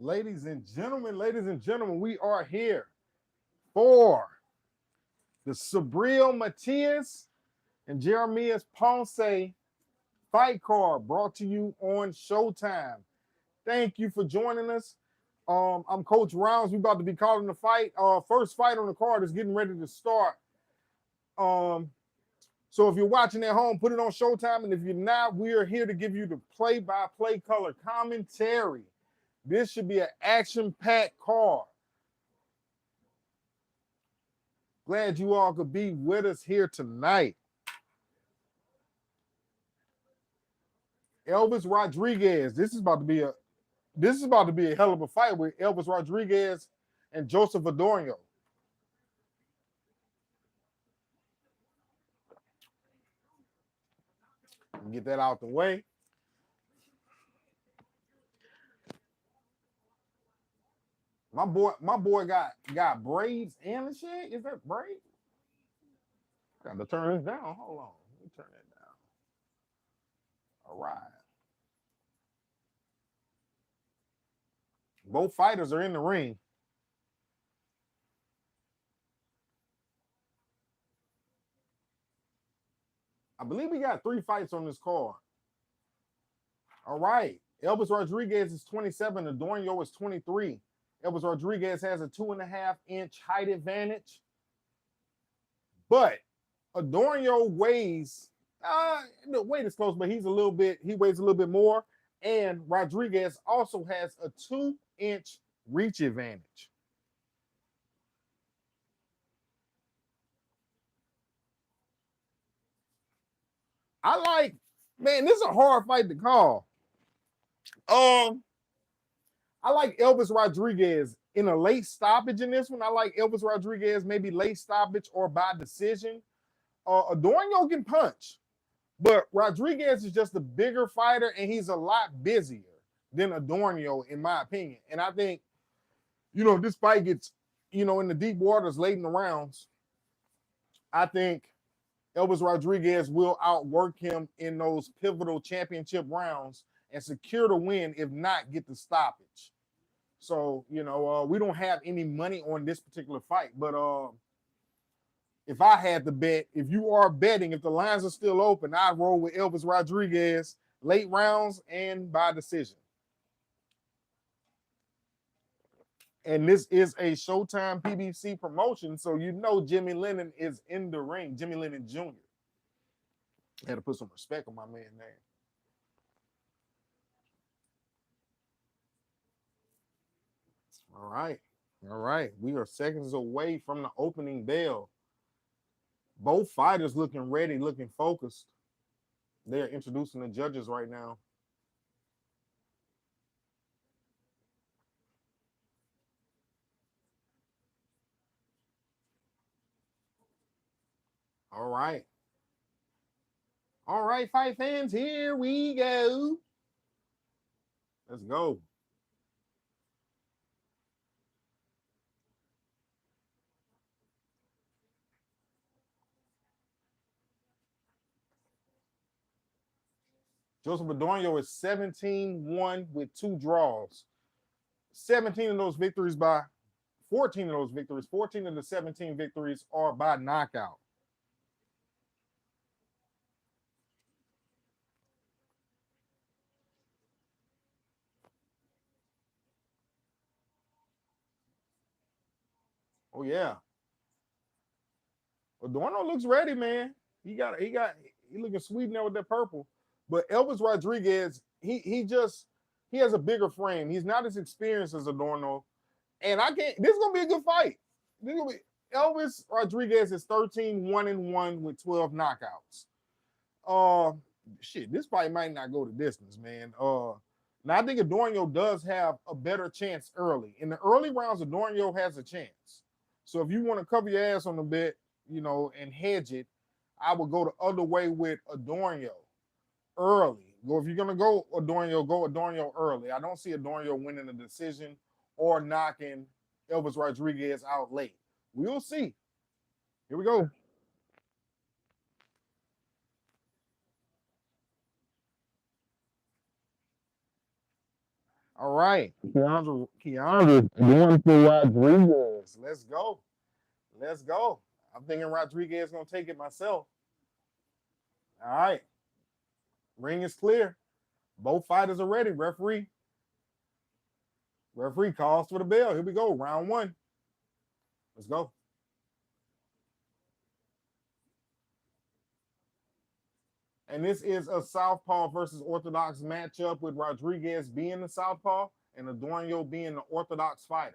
Ladies and gentlemen, we are here for the Subriel Matias and Jeremias Ponce fight card brought to you on Showtime. Thank you for joining us. I'm Coach Rounds. We about to be calling the fight. First fight on the card is getting ready to start. So if you're watching at home, put it on Showtime. And if you're not, we are here to give you the play-by-play color commentary. This should be an action-packed card. Glad you all could be with us here tonight. Elvis Rodriguez. This is about to be a hell of a fight with Elvis Rodriguez and Joseph Adorno. Get that out the way. My boy got braids and the shit. Is that braids? Got to turn this down. Hold on. Let me turn that down. All right. Both fighters are in the ring. I believe we got 3 fights on this card. All right. Elvis Rodriguez is 27. Adorno is 23. Elvis Rodriguez has a 2.5-inch height advantage. But Adorno weighs, the weight is close, but he weighs a little bit more. And Rodriguez also has a 2-inch reach advantage. This is a hard fight to call. I like Elvis Rodriguez in a late stoppage in this one. I like Elvis Rodriguez maybe late stoppage or by decision. Adorno can punch, but Rodriguez is just a bigger fighter and he's a lot busier than Adorno, in my opinion. And I think, this fight gets, in the deep waters late in the rounds. I think Elvis Rodriguez will outwork him in those pivotal championship rounds and secure the win, if not get the stoppage. So, we don't have any money on this particular fight. But if I had to bet, if you are betting, if the lines are still open, I'd roll with Elvis Rodriguez late rounds and by decision. And this is a Showtime PBC promotion, so Jimmy Lennon is in the ring. Jimmy Lennon Jr. Had to put some respect on my man's name. All right. We are seconds away from the opening bell. Both fighters looking ready, looking focused. They're introducing the judges right now. All right, fight fans, here we go. Let's go. Joseph Adorno is 17-1 with 2 draws. 14 of those victories, 14 of the 17 victories are by knockout. Oh yeah. Adorno looks ready, man. He looking sweet now with that purple. But Elvis Rodriguez, he has a bigger frame. He's not as experienced as Adorno. And this is gonna be a good fight. Elvis Rodriguez is 13-1-1 with 12 knockouts. This fight might not go the distance, man. Now I think Adorno does have a better chance early. In the early rounds, Adorno has a chance. So if you want to cover your ass on a bit, and hedge it, I would go the other way with Adorno early. If you're gonna go Adorno early. I don't see Adorno winning a decision or knocking Elvis Rodriguez out late. We'll see. Here we go. All right. Keandre going for Rodriguez. Let's go. Let's go. I'm thinking Rodriguez is going to take it myself. All right. Ring is clear. Both fighters are ready. Referee calls for the bell. Here we go. Round one. Let's go. And this is a southpaw versus orthodox matchup with Rodriguez being the southpaw and Adorno being the orthodox fighter.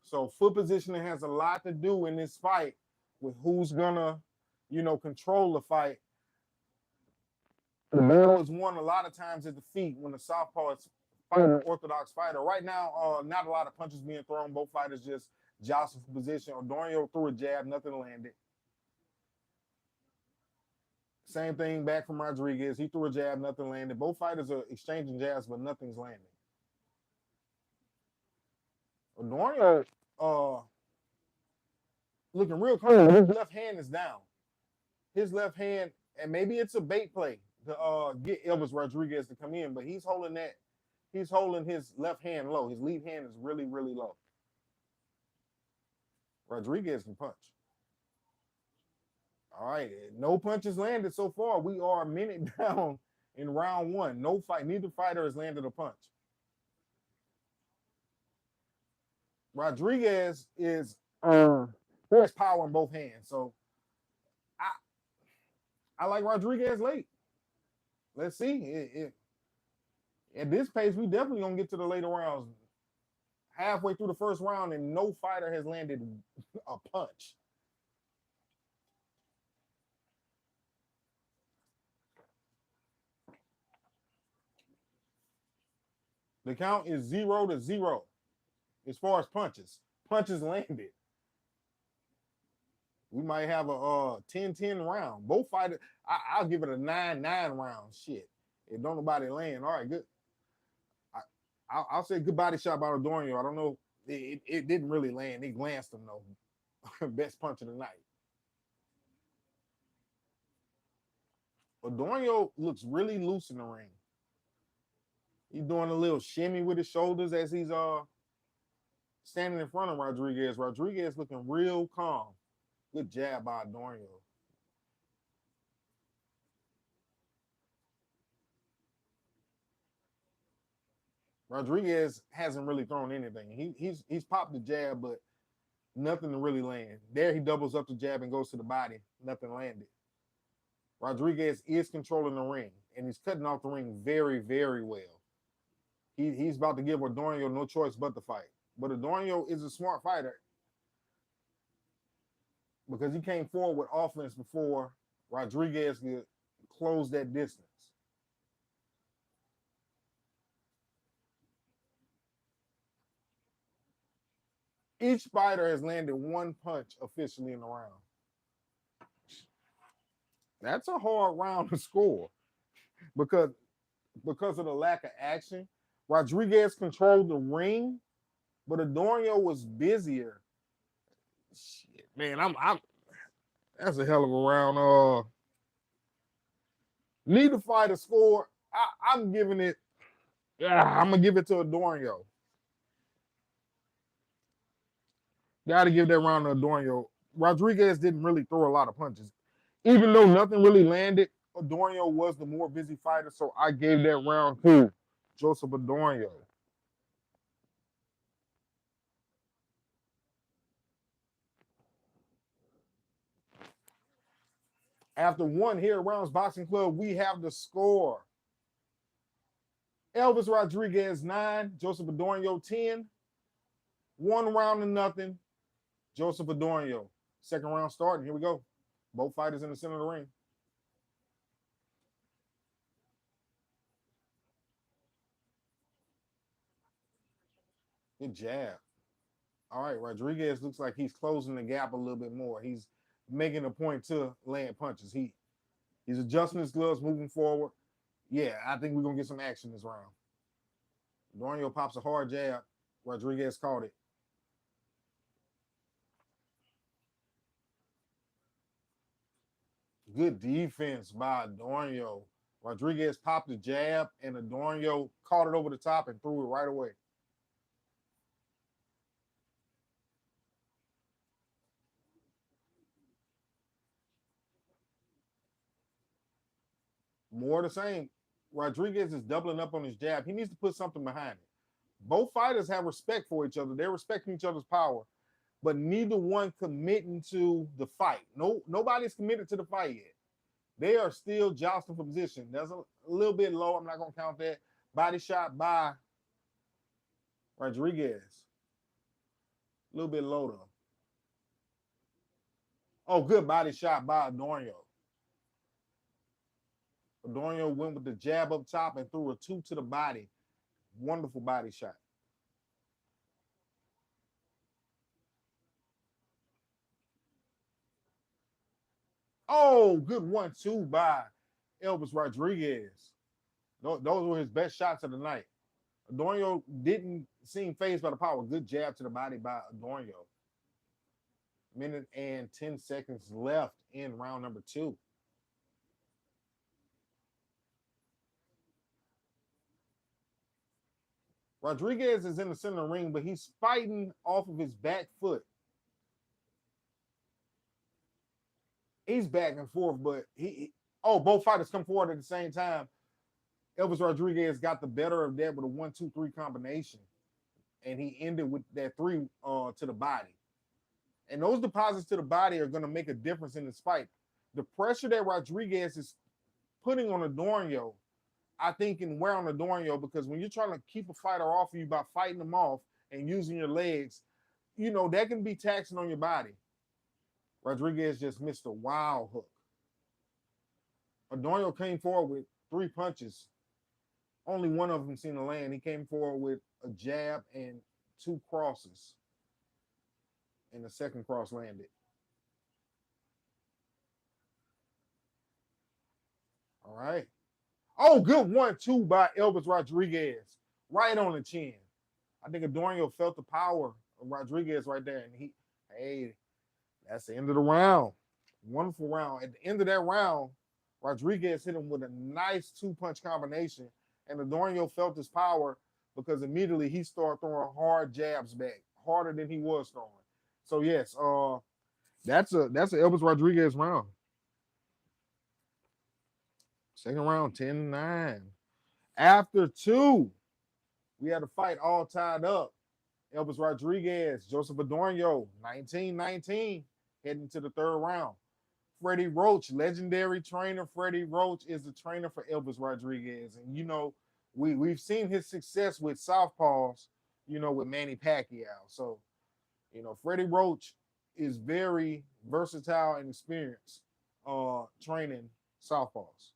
So foot positioning has a lot to do in this fight with who's gonna, control the fight. The battle is won a lot of times at the feet when the southpaw is fighting an orthodox fighter. Right now, not a lot of punches being thrown. Both fighters just jostle for position. Adorno threw a jab, nothing landed. Same thing back from Rodriguez. He threw a jab, nothing landed. Both fighters are exchanging jabs, but nothing's landing. Adorno looking real calm. His left hand is down. His left hand, and maybe it's a bait play to get Elvis Rodriguez to come in, but he's holding his left hand low. His lead hand is really, really low. Rodriguez can punch. All right, no punches landed so far. We are a minute down in round one. No fight. Neither fighter has landed a punch. Rodriguez is there's power in both hands, so I like Rodriguez late. Let's see. At this pace, we definitely gonna get to the later rounds. Halfway through the first round, and no fighter has landed a punch. The count is 0-0 as far as punches. Punches landed. We might have a 10-10 round. Both fighters, I'll give it a 9-9 round. Shit. If don't nobody land, all right, good. I'll say good body shot by Adorno. I don't know. It didn't really land. He glanced him, though. Best punch of the night. Adorno looks really loose in the ring. He's doing a little shimmy with his shoulders as he's standing in front of Rodriguez. Rodriguez looking real calm. Good jab by Adorno. Rodriguez hasn't really thrown anything. He's popped the jab, but nothing to really land. There he doubles up the jab and goes to the body. Nothing landed. Rodriguez is controlling the ring, and he's cutting off the ring very, very well. He's about to give Adorno no choice but to fight. But Adorno is a smart fighter because he came forward with offense before Rodriguez could close that distance. Each fighter has landed one punch officially in the round. That's a hard round to score because of the lack of action. Rodriguez controlled the ring, but Adorno was busier. Shit, man, I'm that's a hell of a round. Neither fighter scored. I'm giving it. I'm gonna give it to Adorno. Got to give that round to Adorno. Rodriguez didn't really throw a lot of punches, even though nothing really landed. Adorno was the more busy fighter, so I gave that round to Joseph Adorno. After one here at Rounds Boxing Club, we have the score. Elvis Rodriguez 9, Joseph Adorno 10. 1 round to nothing. Joseph Adorno. Second round starting. Here we go. Both fighters in the center of the ring. Good jab. All right, Rodriguez looks like he's closing the gap a little bit more. He's making a point to land punches. He's adjusting his gloves, moving forward. Yeah, I think we're going to get some action this round. Adorno pops a hard jab. Rodriguez caught it. Good defense by Adorno. Rodriguez popped the jab, and Adorno caught it over the top and threw it right away. More the same. Rodriguez is doubling up on his jab. He needs to put something behind it. Both fighters have respect for each other. They're respecting each other's power, but neither one committing to the fight. Nobody's committed to the fight yet. They are still jostling for position. That's a little bit low. I'm not going to count that. Body shot by Rodriguez. A little bit low, though. Oh, good body shot by Adorno. Adorno went with the jab up top and threw a 2 to the body. Wonderful body shot. Oh, good 1-2 by Elvis Rodriguez. Those were his best shots of the night. Adorno didn't seem phased by the power. Good jab to the body by Adorno. Minute and 10 seconds left in round number 2. Rodriguez is in the center of the ring, but he's fighting off of his back foot. He's back and forth, but both fighters come forward at the same time. Elvis Rodriguez got the better of that with a 1-2-3 combination, and he ended with that 3 to the body. And those deposits to the body are going to make a difference in this fight. The pressure that Rodriguez is putting on Adorno, I think, can wear on Adorno, because when you're trying to keep a fighter off of you by fighting them off and using your legs, that can be taxing on your body. Rodriguez just missed a wild hook. Adorno came forward with 3 punches. Only one of them seemed to land. He came forward with a jab and 2 crosses. And the second cross landed. All right. Oh, good 1-2 by Elvis Rodriguez. Right on the chin. I think Adorno felt the power of Rodriguez right there. And that's the end of the round. Wonderful round. At the end of that round, Rodriguez hit him with a nice 2-punch combination. And Adorno felt his power because immediately he started throwing hard jabs back, harder than he was throwing. So yes, that's an Elvis Rodriguez round. Second round, 10-9. After 2, we had a fight all tied up. Elvis Rodriguez, Joseph Adorno, 19-19, heading to the 3rd round. Freddie Roach, legendary trainer. Freddie Roach is the trainer for Elvis Rodriguez. And, we've seen his success with southpaws, with Manny Pacquiao. So, Freddie Roach is very versatile and experienced training southpaws.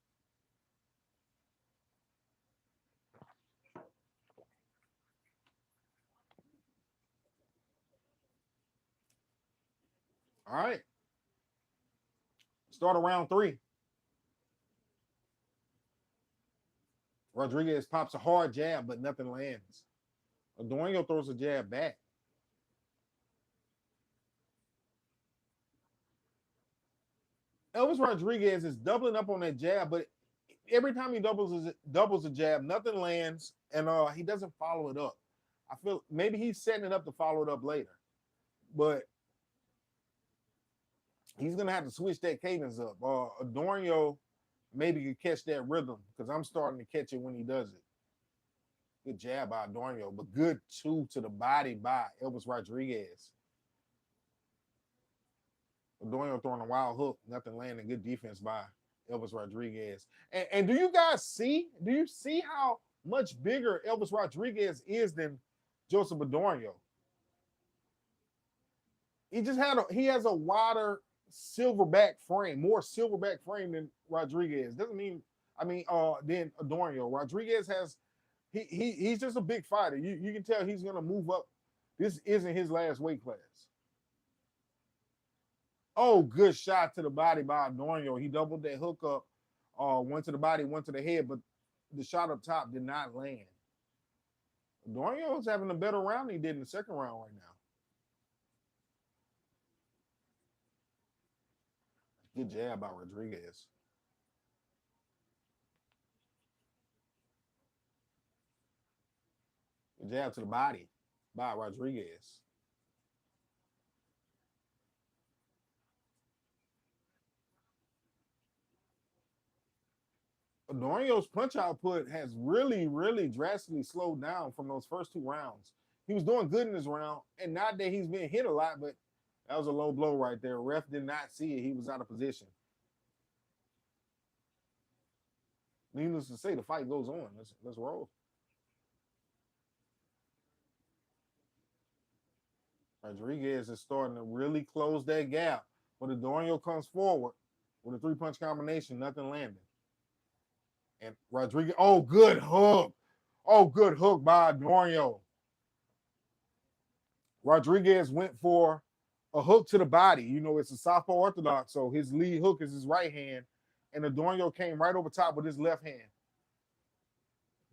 All right. Start of round 3. Rodriguez pops a hard jab, but nothing lands. Adorno throws a jab back. Elvis Rodriguez is doubling up on that jab, but every time he doubles a jab, nothing lands, and he doesn't follow it up. I feel maybe he's setting it up to follow it up later, but he's gonna have to switch that cadence up. Adorno maybe could catch that rhythm, because I'm starting to catch it when he does it. Good jab by Adorno, but good 2 to the body by Elvis Rodriguez. Adorno throwing a wild hook, nothing landing. Good defense by Elvis Rodriguez. And do you see how much bigger Elvis Rodriguez is than Joseph Adorno? He has a wider silverback frame, more silverback frame than Rodriguez. Than Adorno. Rodriguez has he's just a big fighter. You can tell he's gonna move up. This isn't his last weight class. Oh, good shot to the body by Adorno. He doubled that hook up, one to the body, one to the head, but the shot up top did not land. Adorno is having a better round than he did in the second round right now. Good jab by Rodriguez. Jab to the body by Rodriguez. Adornio's punch output has really, really drastically slowed down from those first 2 rounds. He was doing good in this round, and not that he's been hit a lot, but that was a low blow right there. Ref did not see it. He was out of position. Needless to say, the fight goes on. Let's roll. Rodriguez is starting to really close that gap, but Adorno comes forward with a 3-punch combination, nothing landing. And Rodriguez, oh, good hook. Oh, good hook by Adorno. Rodriguez went for a hook to the body. You know, it's a southpaw orthodox, so his lead hook is his right hand, and Adorno came right over top with his left hand.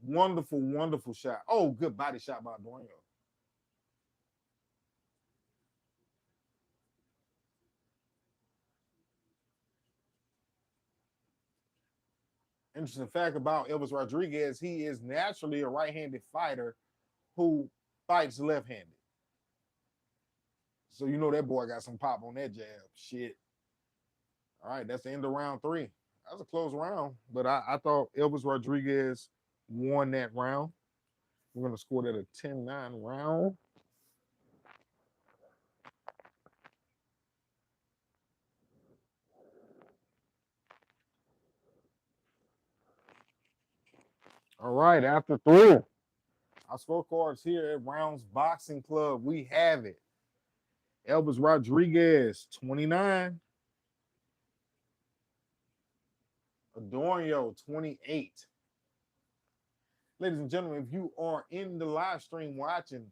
Wonderful, wonderful shot. Oh, good body shot by Adorno. Interesting fact about Elvis Rodriguez, he is naturally a right-handed fighter who fights left-handed. So you know that boy got some pop on that jab. Shit. All right, that's the end of round 3. That was a close round, but I thought Elvis Rodriguez won that round. We're going to score that a 10-9 round. All right, after 3, our scorecards here at Rounds Boxing Club, we have it. Elvis Rodriguez, 29. Adorno, 28. Ladies and gentlemen, if you are in the live stream watching,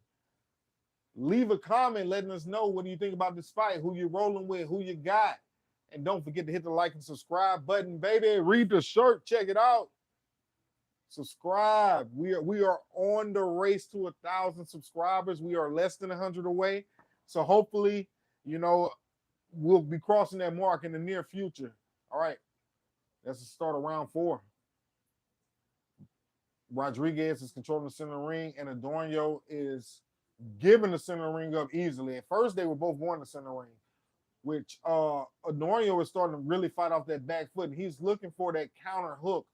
leave a comment letting us know what do you think about this fight, who you're rolling with, who you got. And don't forget to hit the like and subscribe button, baby. Read the shirt, check it out. Subscribe. We are on the race to 1,000 subscribers. We are less than 100 away. So hopefully, you know, we'll be crossing that mark in the near future. All right. That's the start of round 4. Rodriguez is controlling the center ring, and Adorno is giving the center ring up easily. At first, they were both going to center ring, which Adorno is starting to really fight off that back foot. And he's looking for that counter hook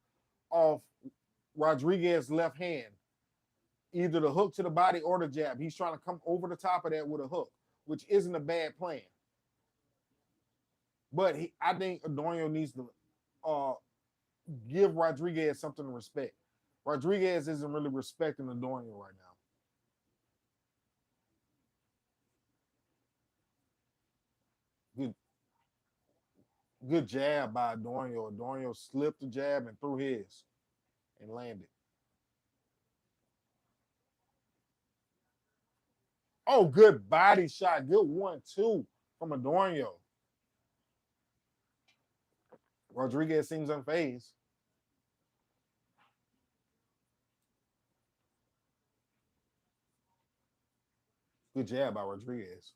off Rodriguez's left hand, either the hook to the body or the jab. He's trying to come over the top of that with a hook, which isn't a bad plan. But I think Adorno needs to give Rodriguez something to respect. Rodriguez isn't really respecting Adorno right now. Good jab by Adorno. Adorno slipped the jab and threw his and landed. Oh, good body shot. Good 1-2 from Adorno. Rodriguez seems unfazed. Good jab by Rodriguez.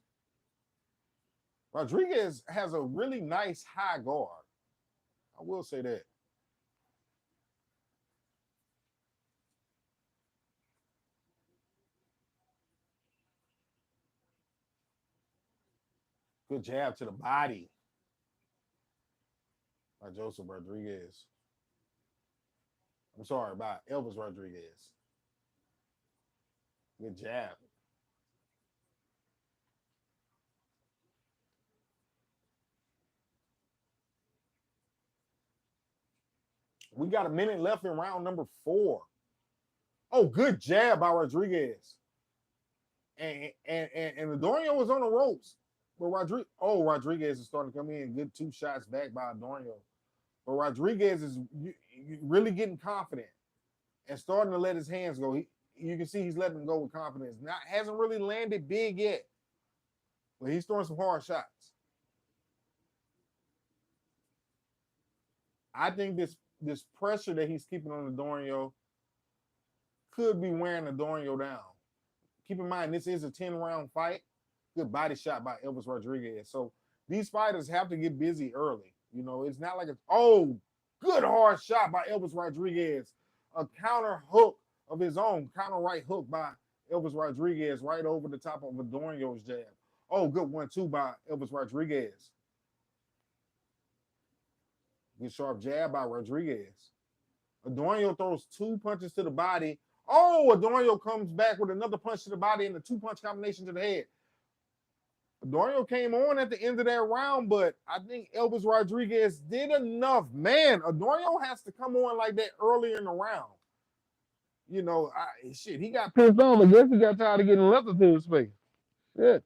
Rodriguez has a really nice high guard. I will say that. Good jab to the body by Joseph Rodriguez. I'm sorry, by Elvis Rodriguez. Good jab. We got a minute left in round number 4. Oh, good jab by Rodriguez. And Adorno was on the ropes. But Rodriguez is starting to come in. Good 2 shots back by Adorno. But Rodriguez is really getting confident and starting to let his hands go. You can see he's letting them go with confidence. Hasn't really landed big yet. But he's throwing some hard shots. I think this pressure that he's keeping on Adorno could be wearing Adorno down. Keep in mind, this is a 10-round fight. Good body shot by Elvis Rodriguez. So these fighters have to get busy early. You know, it's not like good hard shot by Elvis Rodriguez. A counter hook of his own, counter right hook by Elvis Rodriguez right over the top of Adorno's jab. Oh, good 1-2 by Elvis Rodriguez. Good sharp jab by Rodriguez. Adorno throws 2 punches to the body. Oh, Adorno comes back with another punch to the body and a 2-punch combination to the head. Adorno came on at the end of that round, but I think Elvis Rodriguez did enough. Man, Adorno has to come on like that earlier in the round. You know, he got pissed off. I guess he got tired of getting left into his face. Shit.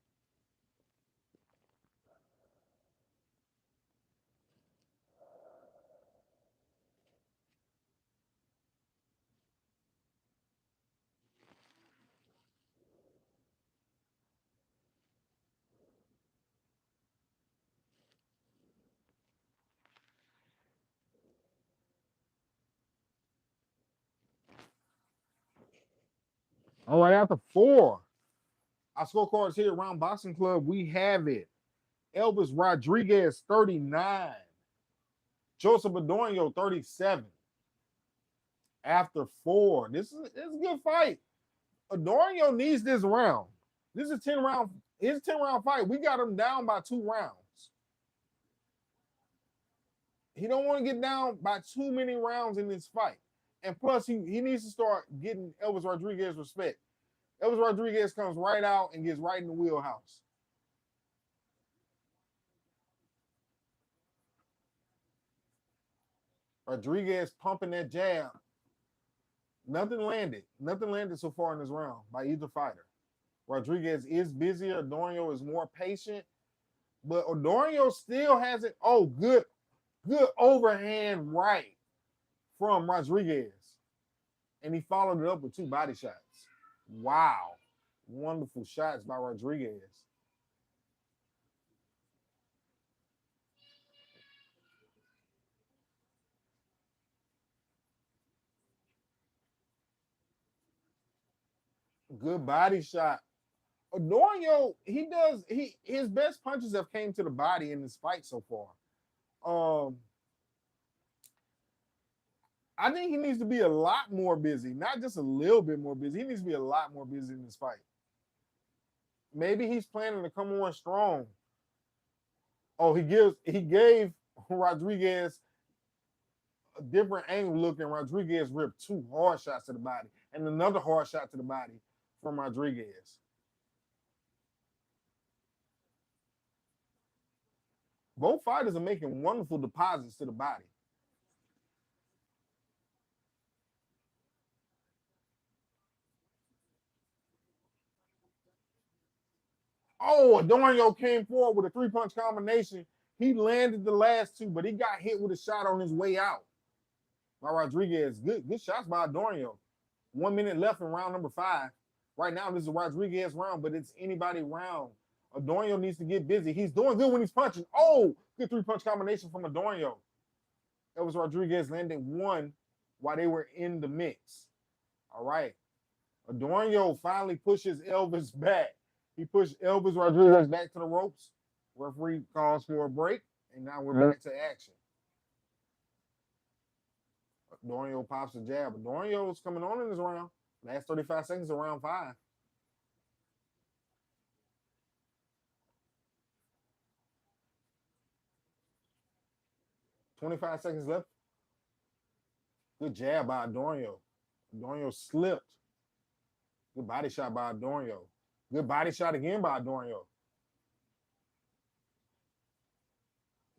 All right, after 4, our scorecards here around Boxing Club, we have it. Elvis Rodriguez, 39. Joseph Adorno, 37. After 4, this is a good fight. Adorno needs this round. This is his 10-round fight. We got him down by 2 rounds. He don't want to get down by too many rounds in this fight. And plus, he needs to start getting Elvis Rodriguez respect. Elvis Rodriguez comes right out and gets right in the wheelhouse. Rodriguez pumping that jab. Nothing landed. Nothing landed so far in this round by either fighter. Rodriguez is busier. Adorno is more patient. But Adorno still hasn't. Oh, good overhand right from Rodriguez. And he followed it up with 2 body shots. Wow. Wonderful shots by Rodriguez. Good body shot. Adorno, his best punches have came to the body in this fight so far. I think he needs to be a lot more busy, not just a little bit more busy. He needs to be a lot more busy in this fight. Maybe he's planning to come on strong. Oh, he gave Rodriguez a different angle look, and Rodriguez ripped 2 hard shots to the body and another hard shot to the body from Rodriguez. Both fighters are making wonderful deposits to the body. Oh, Adorno came forward with a 3-punch combination. He landed the last 2, but he got hit with a shot on his way out by Rodriguez. Good shots by Adorno. 1 minute left in round number 5. Right now, this is a Rodriguez round, but it's anybody round. Adorno needs to get busy. He's doing good when he's punching. Oh, good 3-punch combination from Adorno. Elvis Rodriguez landed 1 while they were in the mix. All right. Adorno finally pushes Elvis back. He pushed Elvis Rodriguez back to the ropes. Referee calls for a break, and now we're back to action. Adorno pops a jab. Adorno's coming on in this round. Last 35 seconds of round 5. $25 seconds left. Good jab by Adorno. Adorno slipped. Good body shot by Adorno. Good body shot again by Adorno.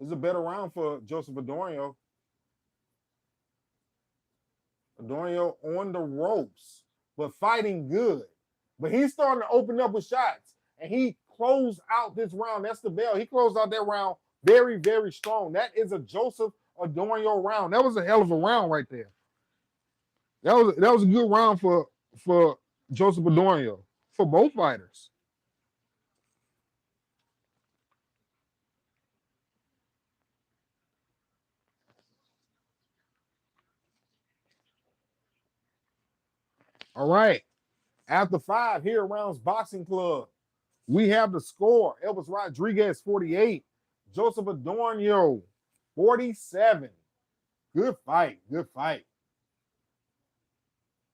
This is a better round for Joseph Adorno. Adorno on the ropes, but fighting good. But he's starting to open up with shots, and he closed out this round. That's the bell. He closed out that round very, very strong. That is a Joseph Adorno round. That was a hell of a round right there. That was a good round for Joseph Adorno, for both fighters. All right. After 5 here around Boxing Club, we have the score. Elvis Rodriguez, 48. Joseph Adorno, 47. Good fight. Good fight.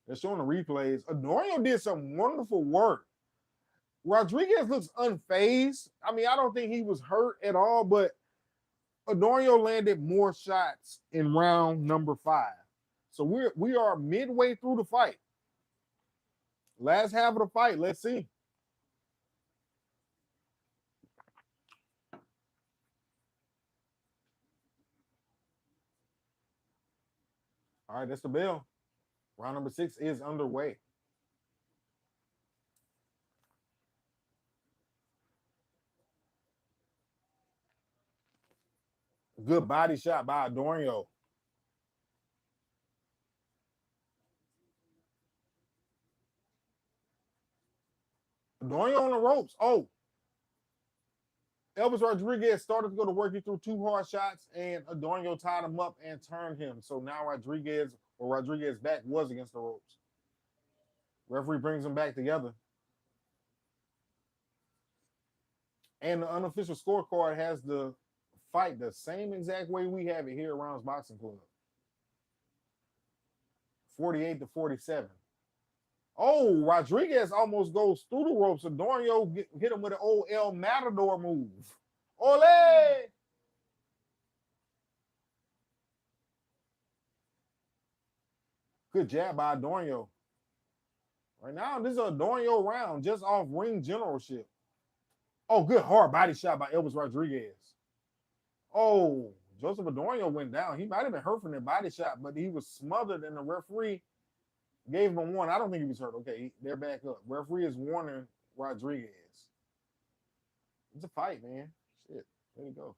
They're showing the replays. Adorno did some wonderful work. Rodriguez looks unfazed. I mean, I don't think he was hurt at all, but Adorno landed more shots in round number 5. So we are midway through the fight. Last half of the fight. Let's see. All right, that's the bell. Round number 6 is underway. Good body shot by Adorno. Adorno on the ropes. Oh. Elvis Rodriguez started to go to work. He threw 2 hard shots, and Adorno tied him up and turned him. So now Rodriguez's back was against the ropes. Referee brings them back together. And the unofficial scorecard has the fight the same exact way we have it here at Rounds Boxing Club. 48-47. Oh, Rodriguez almost goes through the ropes. Adorno hit him with an old El Matador move. Ole! Good jab by Adorno. Right now, this is an Adorno round just off ring generalship. Oh, good hard body shot by Elvis Rodriguez. Oh, Joseph Adorno went down. He might have been hurt from that body shot, but he was smothered, and the referee gave him a warning. I don't think he was hurt. Okay, they're back up. Referee is warning Rodriguez. It's a fight, man. Shit, there you go.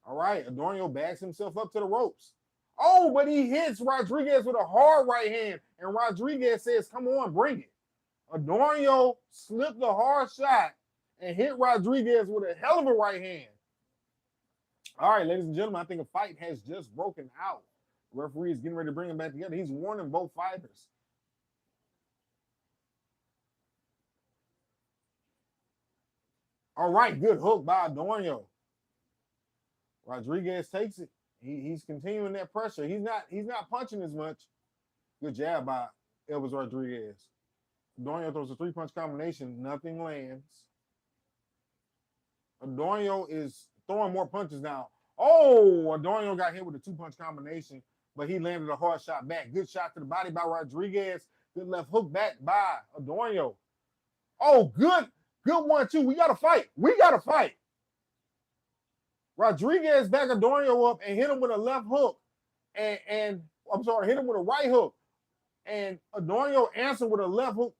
All right, Adorno backs himself up to the ropes. Oh, but he hits Rodriguez with a hard right hand, and Rodriguez says, come on, bring it. Adorno slipped the hard shot and hit Rodriguez with a hell of a right hand. All right, ladies and gentlemen, I think a fight has just broken out. The referee is getting ready to bring them back together. He's warning both fighters. All right, good hook by Adorno. Rodriguez takes it. He's continuing that pressure. He's not punching as much. Good jab by Elvis Rodriguez. Adorno throws a 3-punch combination. Nothing lands. Adorno is throwing more punches now. Oh, Adorno got hit with a 2-punch combination, but he landed a hard shot back. Good shot to the body by Rodriguez. Good left hook back by Adorno. Oh, good 1-2. We got to fight. Rodriguez back Adorno up and hit him with a left hook. Hit him with a right hook. And Adorno answered with a left hook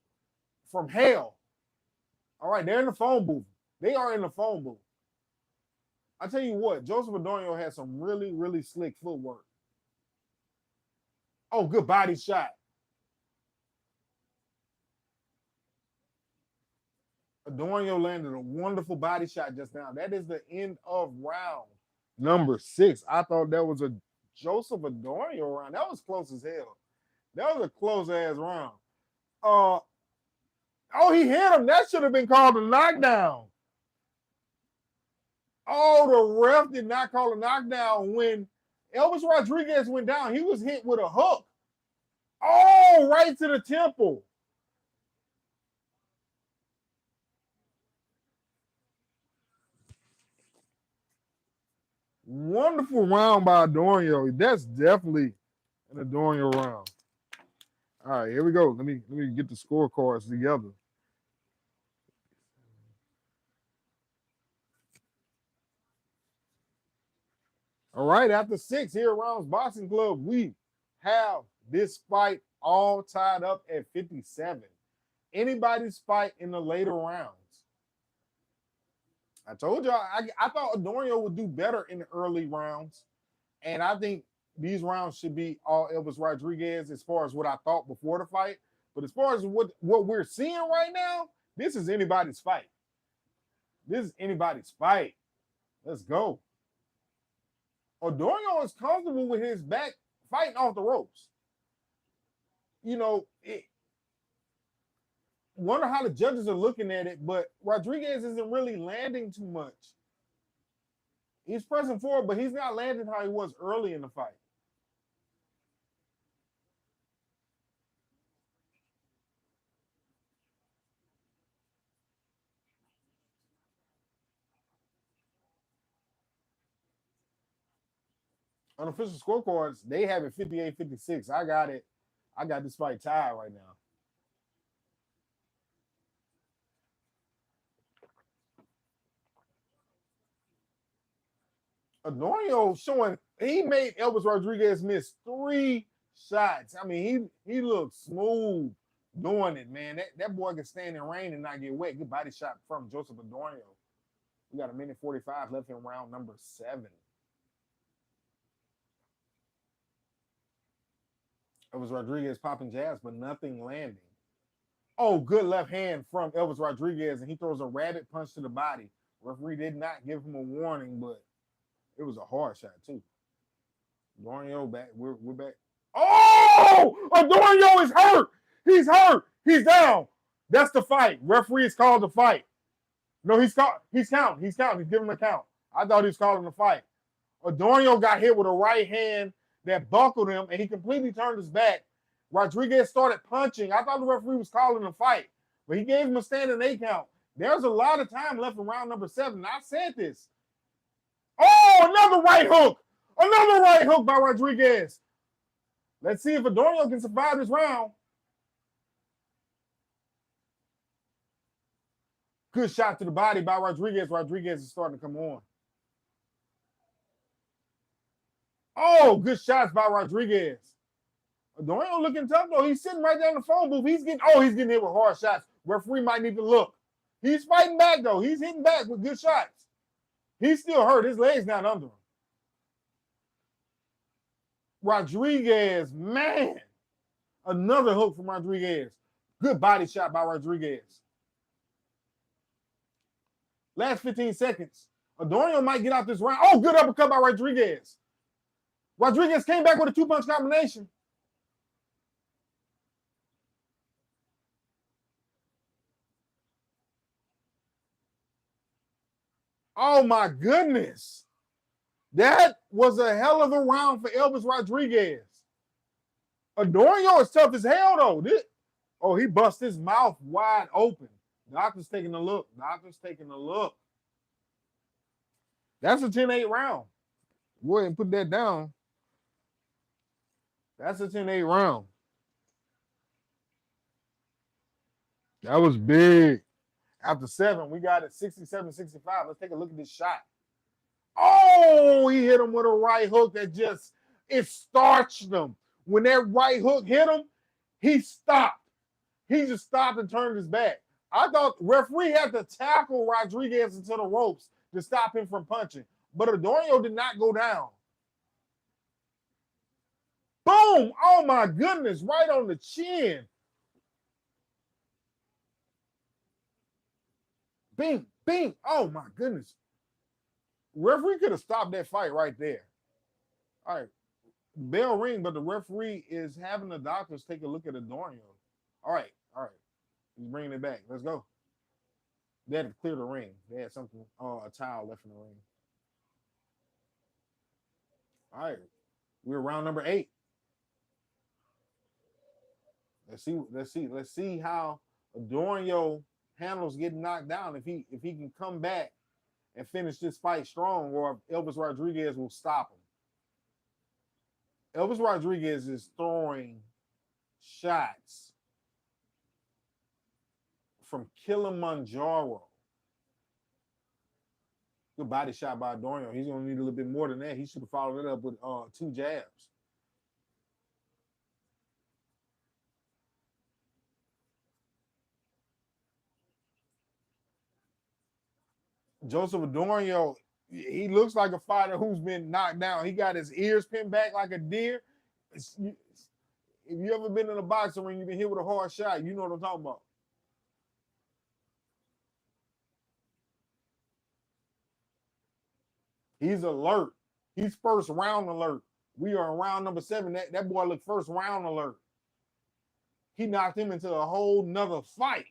from hell. All right, they're in the phone booth. They are in the phone booth. I tell you what, Joseph Adorno has some really, really slick footwork. Oh, good body shot. Adorno landed a wonderful body shot just now. That is the end of round number 6. I thought that was a Joseph Adorno round. That was close as hell. That was a close-ass round. Oh, he hit him. That should have been called a knockdown. Oh, the ref did not call a knockdown. When Elvis Rodriguez went down, he was hit with a hook. Oh, right to the temple. Wonderful round by Adorno. That's definitely an Adorno round. All right, here we go. Let me get the scorecards together. All right, after 6 here at Rounds Boxing Club, we have this fight all tied up at 57. Anybody's fight in the later rounds. I told y'all, I thought Adorno would do better in the early rounds. And I think these rounds should be all Elvis Rodriguez as far as what I thought before the fight. But as far as what we're seeing right now, this is anybody's fight. Let's go. Adorno is comfortable with his back fighting off the ropes. Wonder how the judges are looking at it, but Rodriguez isn't really landing too much. He's pressing forward, but he's not landing how he was early in the fight. Unofficial scorecards, they have it 58-56. I got it. I got this fight tied right now. Adorno showing he made Elvis Rodriguez miss 3 shots. I mean, he looked smooth doing it, man. That boy can stand in rain and not get wet. Good body shot from Joseph Adorno. We got 1:45 left in round number 7. Elvis Rodriguez popping jabs, but nothing landing. Oh, good left hand from Elvis Rodriguez, and he throws a rabbit punch to the body. Referee did not give him a warning, but it was a hard shot too. Adorno back. We're back. Oh, Adorno is hurt. He's hurt. He's down. That's the fight. Referee is called the fight. No, he's counting. He's giving him a count. I thought he was calling the fight. Adorno got hit with a right hand that buckled him, and he completely turned his back. Rodriguez started punching. I thought the referee was calling the fight, but he gave him a standing 8 count. There's a lot of time left in round number 7. I said this. Oh, another right hook. Another right hook by Rodriguez. Let's see if Adorno can survive this round. Good shot to the body by Rodriguez. Rodriguez is starting to come on. Oh, good shots by Rodriguez. Adorno looking tough, though. He's sitting right there in the phone booth. He's getting hit with hard shots. Referee might need to look. He's fighting back, though. He's hitting back with good shots. He's still hurt. His leg's not under him. Rodriguez, man. Another hook from Rodriguez. Good body shot by Rodriguez. Last 15 seconds. Adorno might get out this round. Oh, good uppercut by Rodriguez. Rodriguez came back with a 2-punch combination. Oh, my goodness. That was a hell of a round for Elvis Rodriguez. Adorno is tough as hell, though. He bust his mouth wide open. Doctor's taking a look. That's a 10-8 round. Go ahead and put that down. That's a 10-8 round. That was big. After 7, we got it 67-65. Let's take a look at this shot. Oh, he hit him with a right hook that it starched him. When that right hook hit him, he stopped. He just stopped and turned his back. I thought referee had to tackle Rodriguez into the ropes to stop him from punching. But Adorno did not go down. Boom! Oh, my goodness. Right on the chin. Bing, bing. Oh, my goodness. Referee could have stopped that fight right there. All right. Bell ring, but the referee is having the doctors take a look at Adorno. All right. He's bringing it back. Let's go. They had to clear the ring. They had something, a towel left in the ring. All right. We're round number 8. Let's see how Adorno handles getting knocked down. If he can come back and finish this fight strong, or if Elvis Rodriguez will stop him. Elvis Rodriguez is throwing shots from Kilimanjaro. Good body shot by Adorno. He's going to need a little bit more than that. He should have followed it up with 2 jabs. Joseph Adorno, he looks like a fighter who's been knocked down. He got his ears pinned back like a deer. If you ever been in a boxing ring, you've been hit with a hard shot, you know what I'm talking about. He's alert. He's first round alert. We are in round number 7. That boy looked first round alert. He knocked him into a whole nother fight.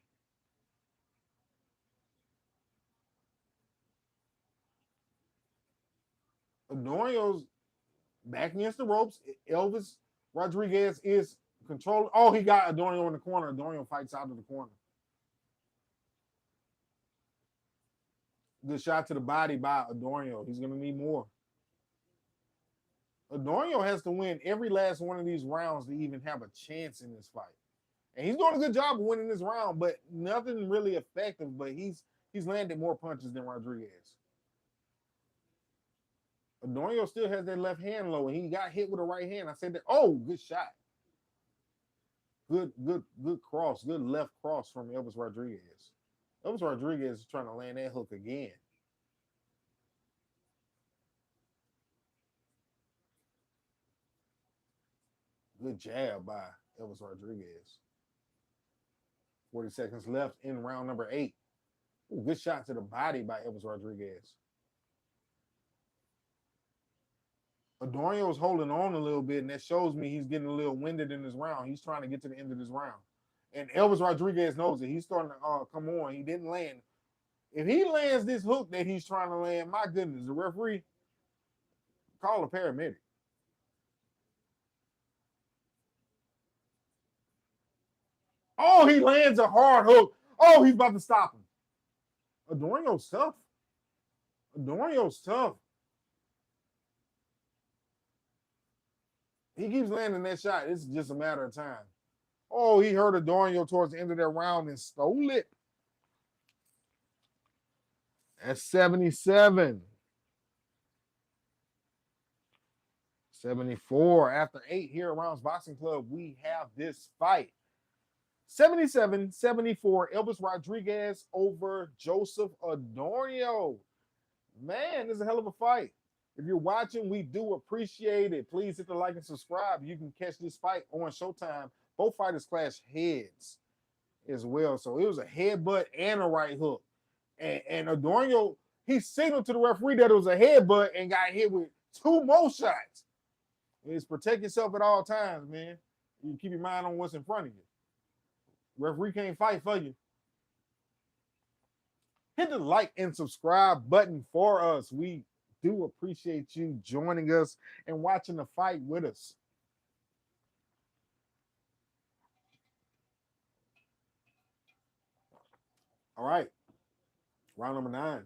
Adorno's back against the ropes. Elvis Rodriguez is controlling. Oh, he got Adorno in the corner. Adorno fights out of the corner. Good shot to the body by Adorno. He's going to need more. Adorno has to win every last one of these rounds to even have a chance in this fight. And he's doing a good job of winning this round, but nothing really effective. But he's landed more punches than Rodriguez. Adorno still has that left hand low, and he got hit with a right hand. I said that. Oh, good shot. Good cross. Good left cross from Elvis Rodriguez. Elvis Rodriguez is trying to land that hook again. Good jab by Elvis Rodriguez. 40 seconds left in round number 8. Ooh, good shot to the body by Elvis Rodriguez. Adorno's holding on a little bit, and that shows me he's getting a little winded in this round. He's trying to get to the end of this round. And Elvis Rodriguez knows it. He's starting to come on. He didn't land. If he lands this hook that he's trying to land, my goodness, the referee, call a paramedic. Oh, he lands a hard hook. Oh, he's about to stop him. Adorno's tough. Adorno's tough. He keeps landing that shot. It's just a matter of time. Oh, he hurt Adorno towards the end of that round and stole it. That's 77. 74. After 8 here at Rounds Boxing Club, we have this fight. 77-74, Elvis Rodriguez over Joseph Adorno. Man, this is a hell of a fight. If you're watching, we do appreciate it. Please hit the like and subscribe. You can catch this fight on Showtime. Both fighters clash heads as well. So it was a headbutt and a right hook. And Adorno, he signaled to the referee that it was a headbutt and got hit with 2 more shots. It's protect yourself at all times, man. You keep your mind on what's in front of you. Referee can't fight for you. Hit the like and subscribe button for us. We do appreciate you joining us and watching the fight with us. All right. Round number 9.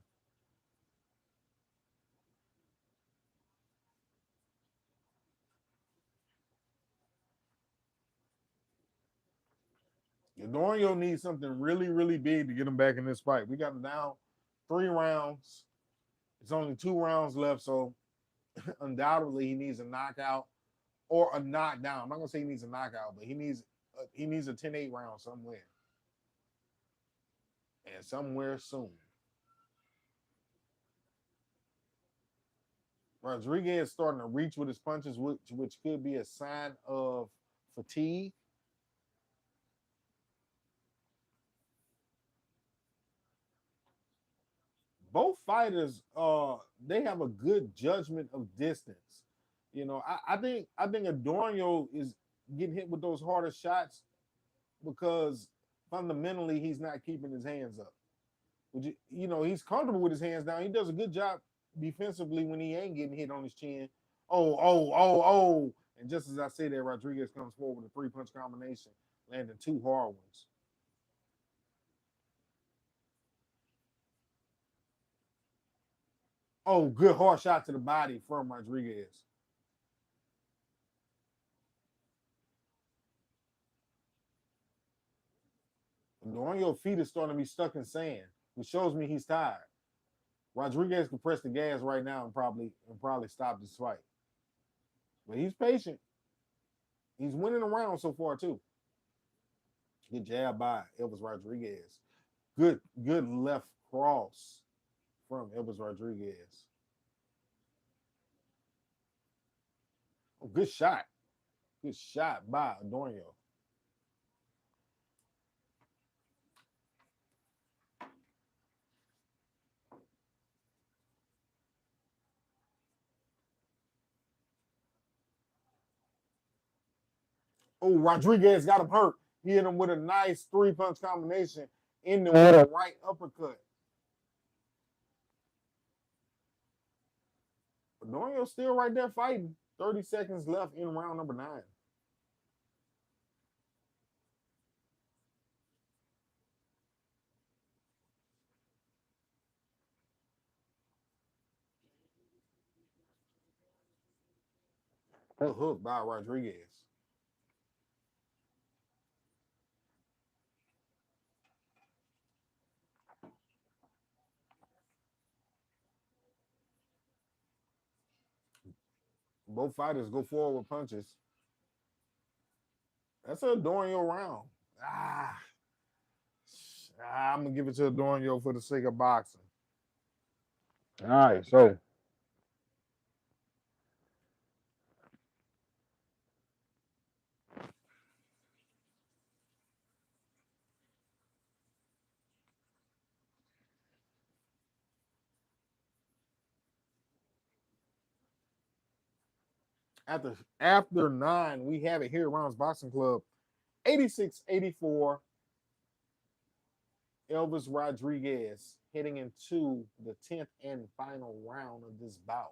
Adorno needs something really, really big to get him back in this fight. We got him down 3 rounds. It's only 2 rounds left, so undoubtedly he needs a knockout or a knockdown. I'm not gonna say he needs a knockout, but he needs a 10-8 round somewhere. And somewhere soon. Rodriguez starting to reach with his punches, which could be a sign of fatigue. Both fighters, they have a good judgment of distance. You know, I think Adorno is getting hit with those harder shots because fundamentally he's not keeping his hands up. You know, he's comfortable with his hands down. He does a good job defensively when he ain't getting hit on his chin. Oh. And just as I say that, Rodriguez comes forward with a 3-punch combination, landing 2 hard ones. Oh, good hard shot to the body from Rodriguez. Adorno's feet is starting to be stuck in sand, which shows me he's tired. Rodriguez can press the gas right now and probably stop this fight. But he's patient. He's winning the round so far too. Good jab by Elvis Rodriguez. Good left cross from Elvis Rodriguez. Oh, good shot. Good shot by Adorno. Oh, Rodriguez got him hurt. He hit him with a nice 3-punch combination in the with a right uppercut. Adorno's still right there fighting. 30 seconds left in round number 9. Hook by Rodriguez. Both fighters go forward with punches. That's a Dorian round. Ah, I'm gonna give it to Adorno for the sake of boxing. All right, so after 9, we have it here at Rounds Boxing Club. 86-84. Elvis Rodriguez heading into the 10th and final round of this bout.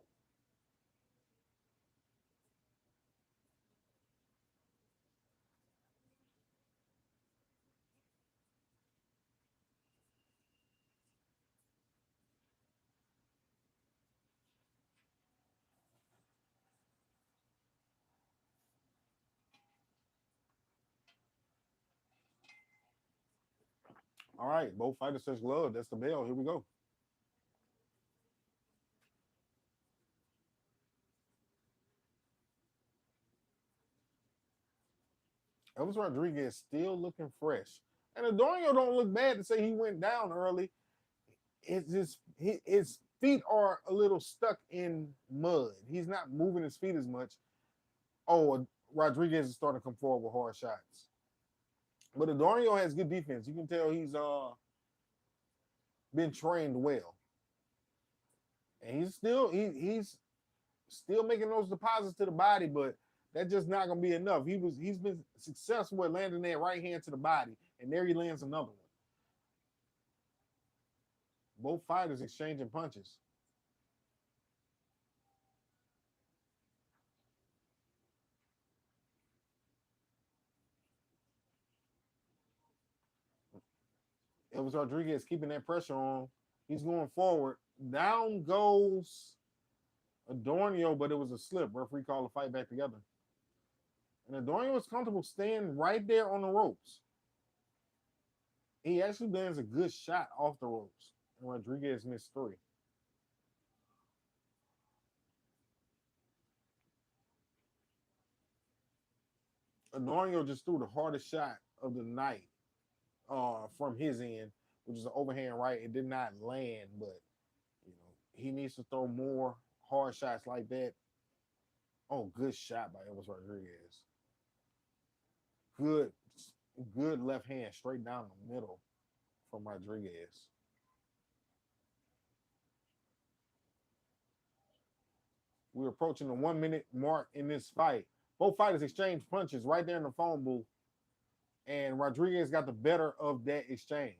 All right, both fighters touch glove. That's the bell. Here we go. Elvis Rodriguez still looking fresh. And Adorno don't look bad to say he went down early. It's just his feet are a little stuck in mud. He's not moving his feet as much. Oh, Rodriguez is starting to come forward with hard shots. But Adorno has good defense. You can tell he's been trained well. And he's still making those deposits to the body, but that's just not gonna be enough. He's been successful at landing that right hand to the body, and there he lands another one. Both fighters exchanging punches. Elvis Rodriguez keeping that pressure on. He's going forward. Down goes Adorno, but it was a slip. Referee called the fight back together. And Adorno was comfortable staying right there on the ropes. He actually lands a good shot off the ropes. And Rodriguez missed 3. Adorno just threw the hardest shot of the night from his end, which is an overhand right. It did not land, but he needs to throw more hard shots like that. Oh, good shot by Elvis Rodriguez. Good, good left hand straight down the middle from Rodriguez. We're approaching the 1 minute mark in this fight. Both fighters exchange punches right there in the phone booth, and Rodriguez got the better of that exchange.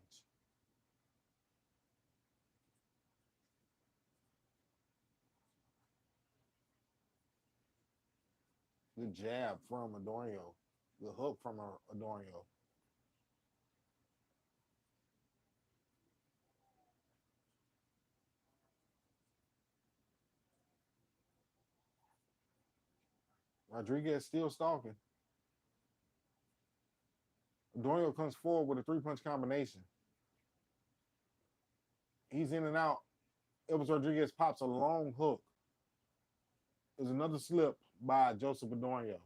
Good jab from Adorno. Good hook from Adorno. Rodriguez still stalking. Adorno comes forward with a 3-punch combination. He's in and out. Elvis Rodriguez pops a long hook. There's another slip by Joseph Adorno.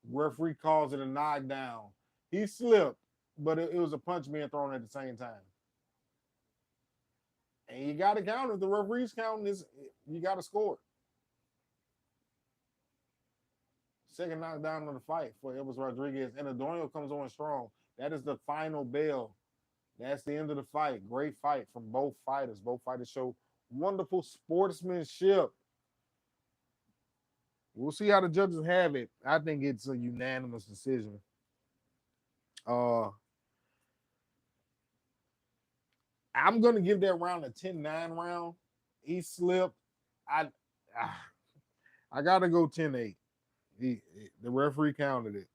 Referee calls it a knockdown. He slipped, but it was a punch being thrown at the same time. And you got to count. If the referee's counting this, you got to score it. Second knockdown of the fight for Elvis Rodriguez. And Adorno comes on strong. That is the final bell. That's the end of the fight. Great fight from both fighters. Both fighters show wonderful sportsmanship. We'll see how the judges have it. I think it's a unanimous decision. I'm gonna give that round a 10-9 round. He slipped. I gotta go 10-8. The referee counted it.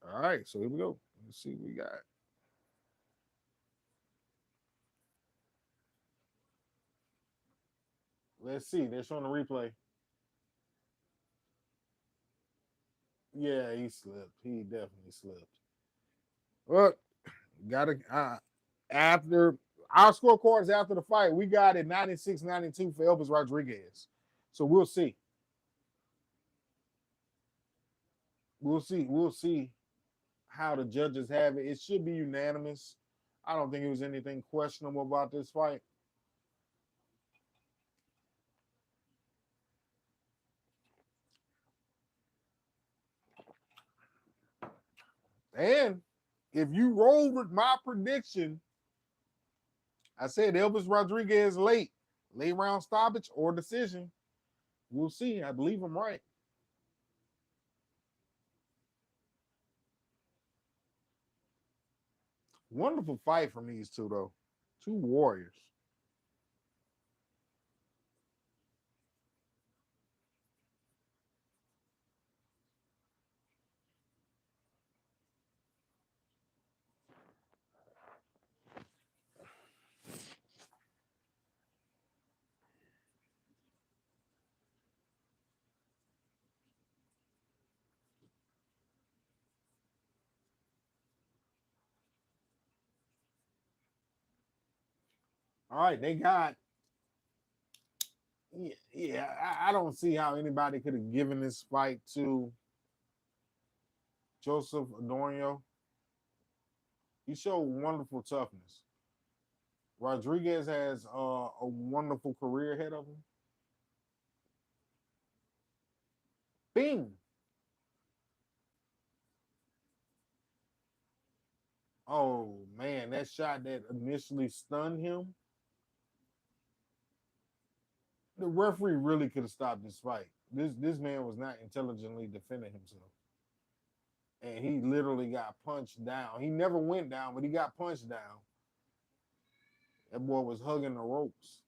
All right, so here we go. Let's see what we got. Let's see. They're showing the replay. Yeah, he slipped. He definitely slipped. Well, gotta after our scorecards after the fight, we got it 96-92 for Elvis Rodriguez. So we'll see. We'll see. We'll see how the judges have it. It should be unanimous. I don't think it was anything questionable about this fight. And if you roll with my prediction, I said Elvis Rodriguez late round stoppage or decision. We'll see. I believe I'm right. Wonderful fight from these two, though. Two warriors. All right, they got. Yeah, I don't see how anybody could have given this fight to Joseph Adorno. He showed wonderful toughness. Rodriguez has a wonderful career ahead of him. Bing. Oh man, that shot that initially stunned him. The referee really could have stopped this fight. This man was not intelligently defending himself. And he literally got punched down. He never went down, but he got punched down. That boy was hugging the ropes.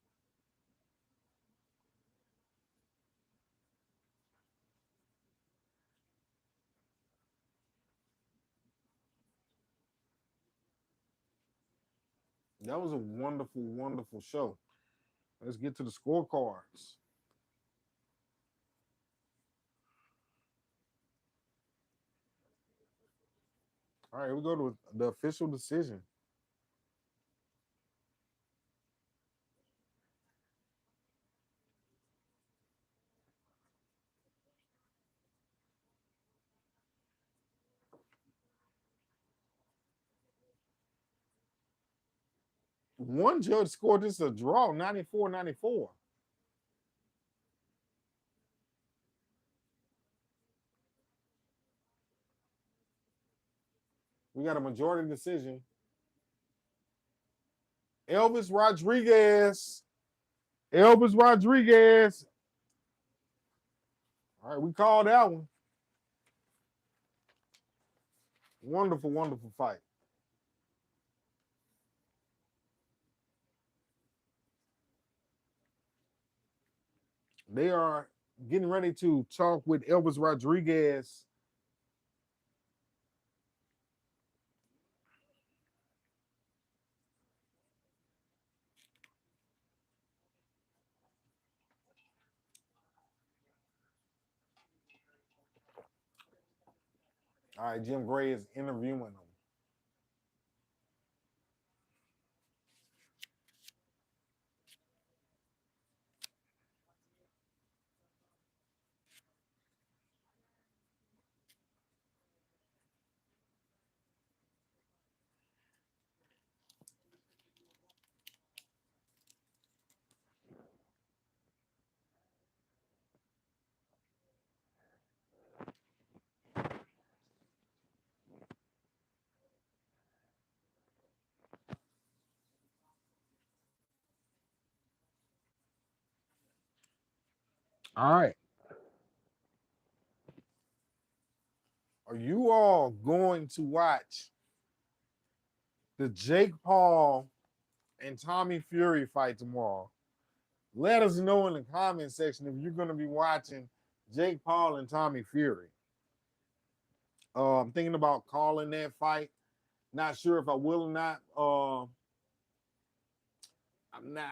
That was a wonderful, wonderful show. Let's get to the scorecards. All right, we go to the official decision. One judge scored this a draw, 94-94. We got a majority decision. Elvis Rodriguez. Elvis Rodriguez. All right, we called that one. Wonderful, wonderful fight. They are getting ready to talk with Elvis Rodriguez. All right, Jim Gray is interviewing them. All right. Are you all going to watch the Jake Paul and Tommy Fury fight tomorrow? Let us know in the comment section if you're going to be watching Jake Paul and Tommy Fury. I'm thinking about calling that fight. Not sure if I will or not. I'm not.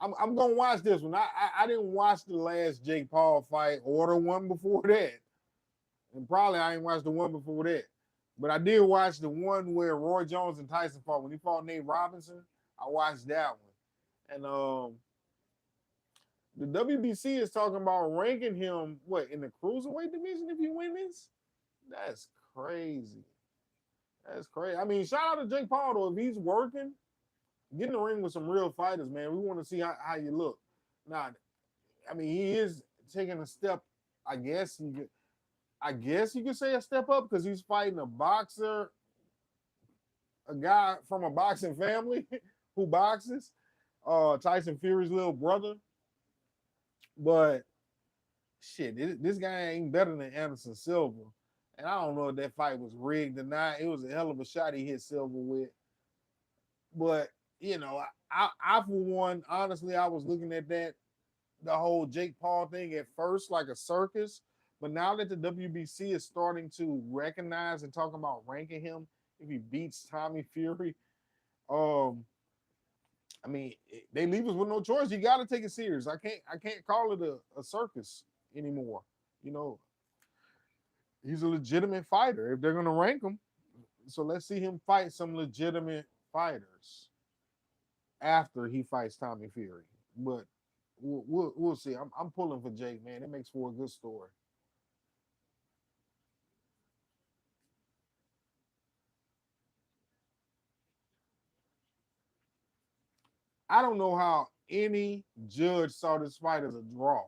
I'm gonna watch this one. I didn't watch the last Jake Paul fight or the one before that. And probably I ain't watched the one before that. But I did watch the one where Roy Jones and Tyson fought. When he fought Nate Robinson, I watched that one. And the WBC is talking about ranking him, what, in the cruiserweight division if he wins? That's crazy. That's crazy. I mean, shout out to Jake Paul, though. If he's working, get in the ring with some real fighters, man. We want to see how you look. Now, I mean, he is taking a step, I guess you could say a step up because he's fighting a boxer, a guy from a boxing family who boxes, Tyson Fury's little brother. But shit, this guy ain't better than Anderson Silva. And I don't know if that fight was rigged or not. It was a hell of a shot he hit Silva with. But, you know, I for one, honestly, I was looking at the whole Jake Paul thing at first like a circus. But now that the WBC is starting to recognize and talk about ranking him if he beats Tommy Fury, I mean, they leave us with no choice. You got to take it serious. I can't call it a circus anymore. You know, he's a legitimate fighter if they're going to rank him. So let's see him fight some legitimate fighters after he fights Tommy Fury. But we'll see. I'm pulling for Jake, man. It makes for a good story. I don't know how any judge saw this fight as a draw.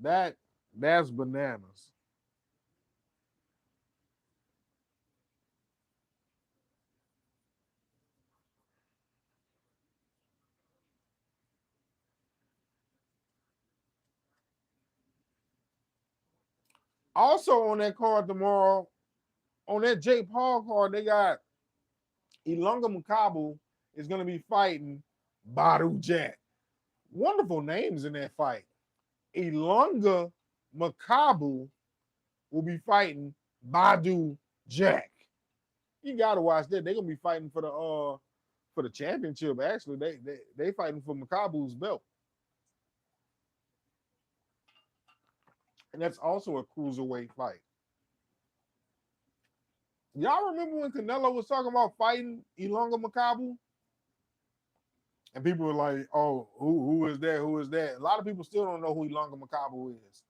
That's bananas. Also on that card tomorrow, on that Jake Paul card, they got Ilunga Makabu is going to be fighting Badu Jack. Wonderful names in that fight. Ilunga Makabu will be fighting Badu Jack. You gotta watch that. They're gonna be fighting for the championship. Actually, they fighting for Makabu's belt, and that's also a cruiserweight fight. Y'all remember when Canelo was talking about fighting Ilunga Makabu? And people were like, "Oh, who is that? Who is that?" A lot of people still don't know who Ilunga Makabu is.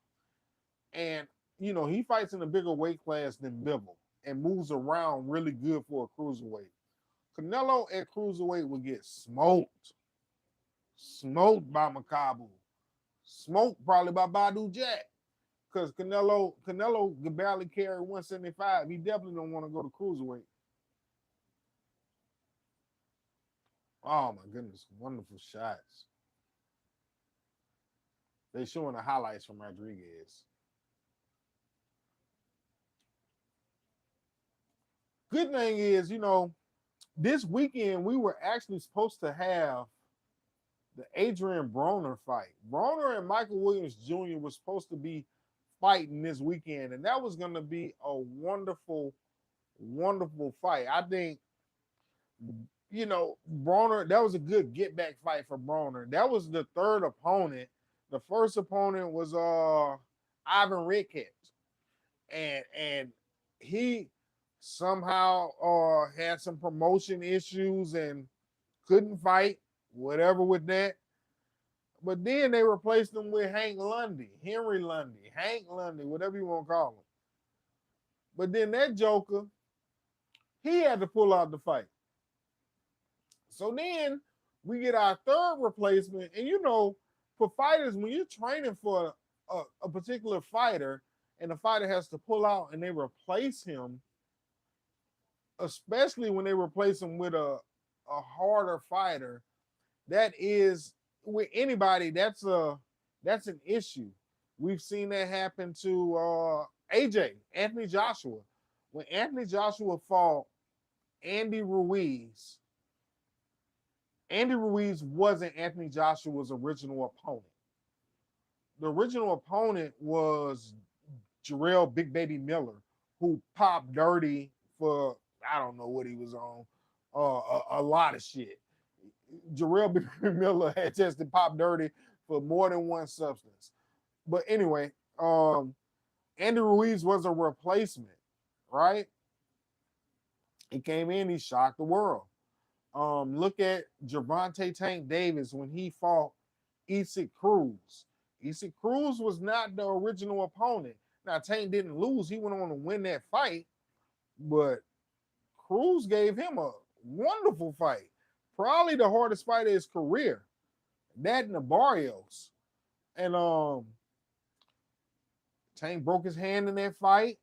And you know, he fights in a bigger weight class than Bivol and moves around really good for a cruiserweight. Canelo at cruiserweight will get smoked by Makabu, smoked probably by Badu Jack, because Canelo can barely carry 175. He definitely don't want to go to cruiserweight. Oh my goodness, wonderful shots. They showing the highlights from Rodriguez. Good thing is, you know, this weekend we were actually supposed to have the Adrian Broner fight. Broner and Michael Williams Jr. was supposed to be fighting this weekend, and that was going to be a wonderful, wonderful fight. I think, you know, Broner, that was a good get back fight for Broner. That was the third opponent. The first opponent was Ivan Ricketts, and he somehow had some promotion issues and couldn't fight, whatever with that. But then they replaced him with Hank Lundy, Henry Lundy, Hank Lundy, whatever you want to call him. But then that Joker, he had to pull out the fight. So then we get our third replacement. And you know, for fighters, when you're training for a particular fighter and the fighter has to pull out and they replace him, especially when they replace him with a harder fighter, that is with anybody, that's an issue. We've seen that happen to Anthony Joshua. When Anthony Joshua fought Andy Ruiz, Andy Ruiz wasn't Anthony Joshua's original opponent. The original opponent was Jarrell Big Baby Miller, who popped dirty for, I don't know what he was on, a lot of shit. Jarrell Big Baby Miller had tested pop dirty for more than one substance. But anyway, Andy Ruiz was a replacement, right? He came in, he shocked the world. Look at Gervonta Tank Davis when he fought Isaac Cruz. Isaac Cruz was not the original opponent. Now, Tank didn't lose. He went on to win that fight, but Cruz gave him a wonderful fight. Probably the hardest fight of his career. That and the Barrios. And Tank broke his hand in that fight.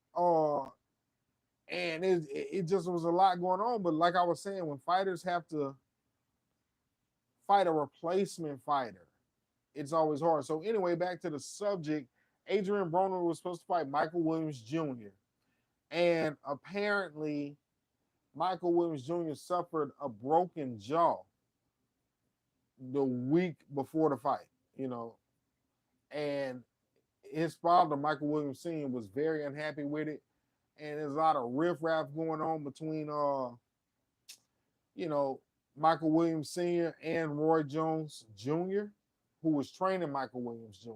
And it just was a lot going on. But like I was saying, when fighters have to fight a replacement fighter, it's always hard. So anyway, back to the subject. Adrian Broner was supposed to fight Michael Williams Jr. And apparently, Michael Williams Jr. suffered a broken jaw the week before the fight, and his father, Michael Williams Sr., was very unhappy with it. And there's a lot of riffraff going on between, Michael Williams Sr. and Roy Jones Jr., who was training Michael Williams Jr.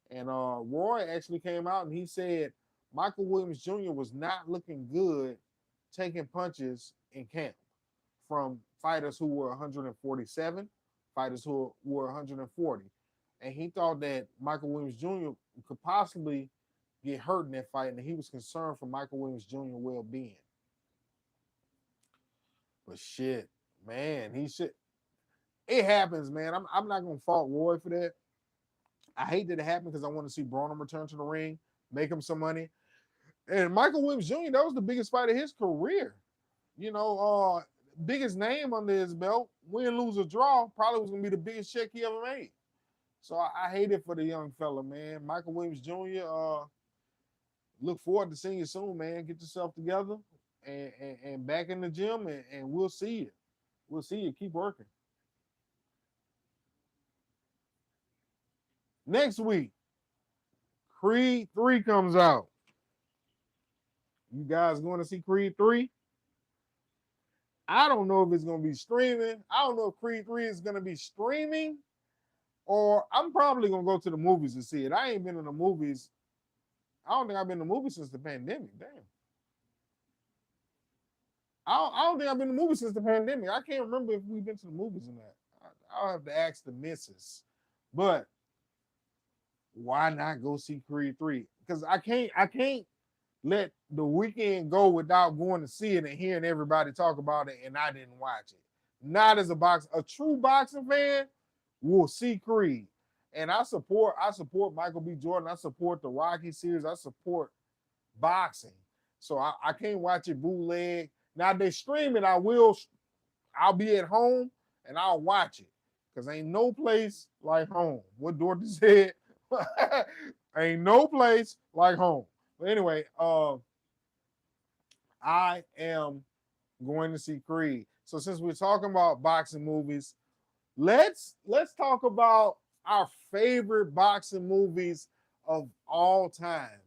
And Roy actually came out and he said Michael Williams Jr. was not looking good taking punches in camp from fighters who were 147, fighters who were 140. And he thought that Michael Williams Jr. could possibly get hurt in that fight, and he was concerned for Michael Williams Jr. well-being. But shit, man, it happens, man. I'm not going to fault Roy for that. I hate that it happened because I want to see Broner return to the ring, make him some money. And Michael Williams Jr., that was the biggest fight of his career. Biggest name under his belt, win, lose, or draw, probably was going to be the biggest check he ever made. So I hate it for the young fella, man. Michael Williams Jr., look forward to seeing you soon, man. Get yourself together and back in the gym, and we'll see you. We'll see you. Keep working. Next week, Creed 3 comes out. You guys going to see Creed 3? I don't know if it's going to be streaming. I don't know if Creed 3 is going to be streaming, or I'm probably going to go to the movies to see it. I ain't been in the movies. I don't think I've been in the movies since the pandemic. Damn. I don't think I've been in the movies since the pandemic. I can't remember if we've been to the movies or not. I'll have to ask the missus. But why not go see Creed 3? Because I can't let the weekend go without going to see it and hearing everybody talk about it, and I didn't watch it. Not as a true boxing fan will see Creed. And I support Michael B. Jordan. I support the Rocky series. I support boxing. So I can't watch it bootleg. Now they stream it. I'll be at home and I'll watch it. Because ain't no place like home. What Dorothy said. Ain't no place like home. But anyway, I am going to see Creed. So since we're talking about boxing movies, let's talk about our favorite boxing movies of all time.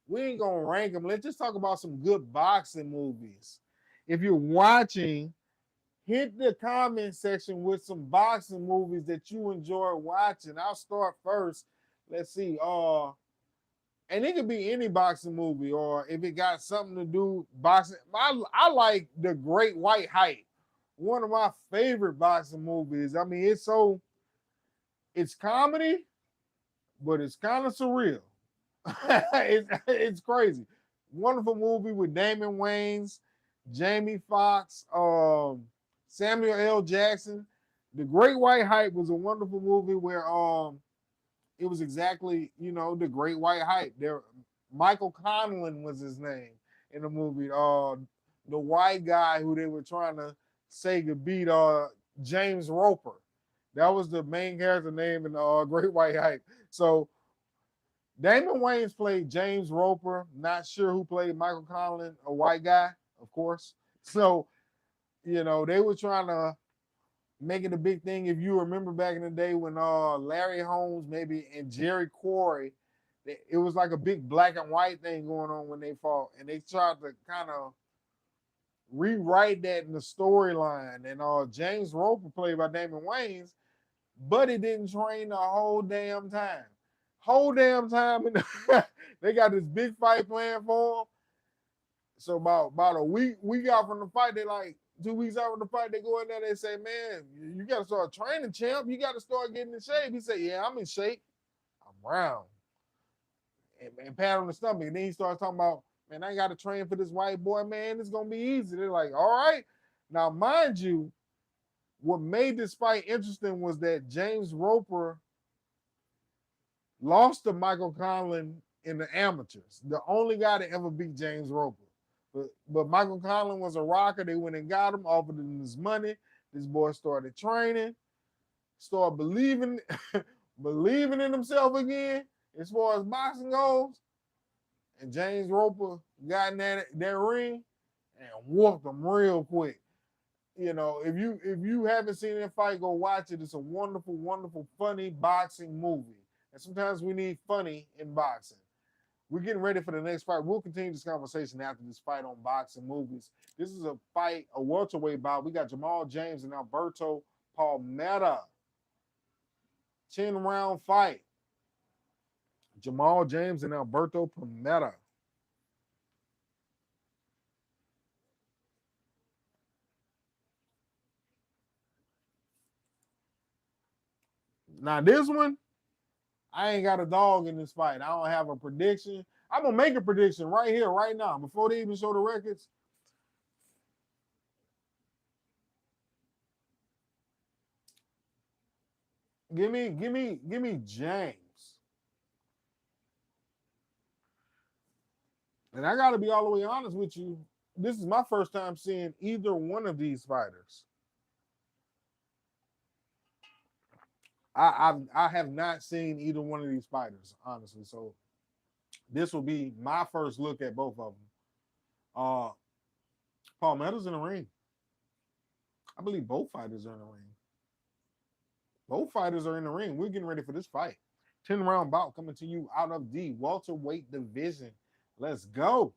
We ain't gonna rank them. Let's just talk about some good boxing movies. If you're watching, hit the comment section with some boxing movies that you enjoy watching. I'll start first. Let's see. And it could be any boxing movie, or if it got something to do boxing. I like The Great White Hype. One of my favorite boxing movies. I mean, it's comedy, but it's kind of surreal. it's crazy. Wonderful movie with Damon Wayans, Jamie Foxx, Samuel L. Jackson. The Great White Hype was a wonderful movie where it was exactly, the Great White Hype. Michael Conlon was his name in the movie. The white guy who they were trying to say could beat James Roper. That was the main character name in Great White Hype. So Damon Wayans played James Roper. Not sure who played Michael Conlon, a white guy, of course. So, they were trying to make it a big thing. If you remember back in the day when Larry Holmes and Jerry Quarry, it was like a big black and white thing going on when they fought. And they tried to kind of rewrite that in the storyline. And James Roper, played by Damon Wayans, but he didn't train the whole damn time. whole damn time. They got this big fight planned for him. So about a week out from the fight, they like 2 weeks out from the fight, they go in there, they say, man, you got to start training, champ. You got to start getting in shape. He said, yeah, I'm in shape. I'm round. And pat on the stomach. And then he starts talking about, man, I got to train for this white boy, man. It's going to be easy. They're like, all right. Now, mind you, what made this fight interesting was that James Roper lost to Michael Conlan in the amateurs. The only guy to ever beat James Roper. But Michael Conlan was a rocker. They went and got him, offered him his money. This boy started training, started believing in himself again as far as boxing goes. And James Roper got in that ring and whooped him real quick. You know, if you haven't seen that fight, go watch it. It's a wonderful, wonderful, funny boxing movie. And sometimes we need funny in boxing. We're getting ready for the next fight. We'll continue this conversation after this fight on boxing movies. This is a fight, a welterweight bout. We got Jamal James and Alberto Palmetta. 10-round fight. Jamal James and Alberto Palmetta. Now this one, I ain't got a dog in this fight. I don't have a prediction. I'm going to make a prediction right here, right now, before they even show the records. Give me James. And I got to be all the way honest with you. This is my first time seeing either one of these fighters. I have not seen either one of these fighters, honestly. So this will be my first look at both of them. Palmetta's in the ring. I believe both fighters are in the ring. Both fighters are in the ring. We're getting ready for this fight. 10-round bout coming to you out of the welterweight division. Let's go.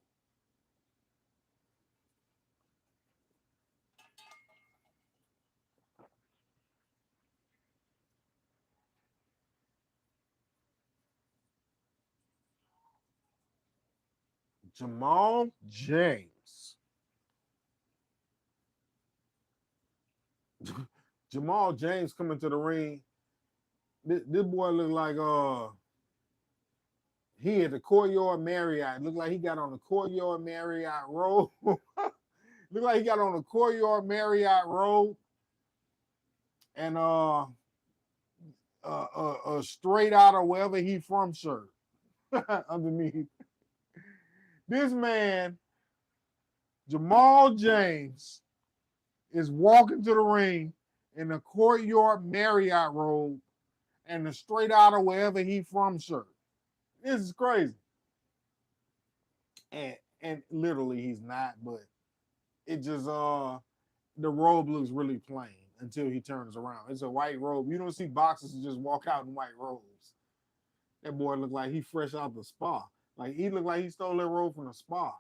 Jamal James. Jamal James coming to the ring. This boy looked like he at the Courtyard Marriott. Looked like he got on the Courtyard Marriott road. Looked like he got on the Courtyard Marriott road. And a straight out of wherever he from shirt underneath. This man, Jamal James, is walking to the ring in the Courtyard Marriott robe and the straight out of wherever he from shirt. This is crazy. And literally he's not, but it just the robe looks really plain until he turns around. It's a white robe. You don't see boxers who just walk out in white robes. That boy looked like he fresh out the spa. Like he looked like he stole that robe from the spa.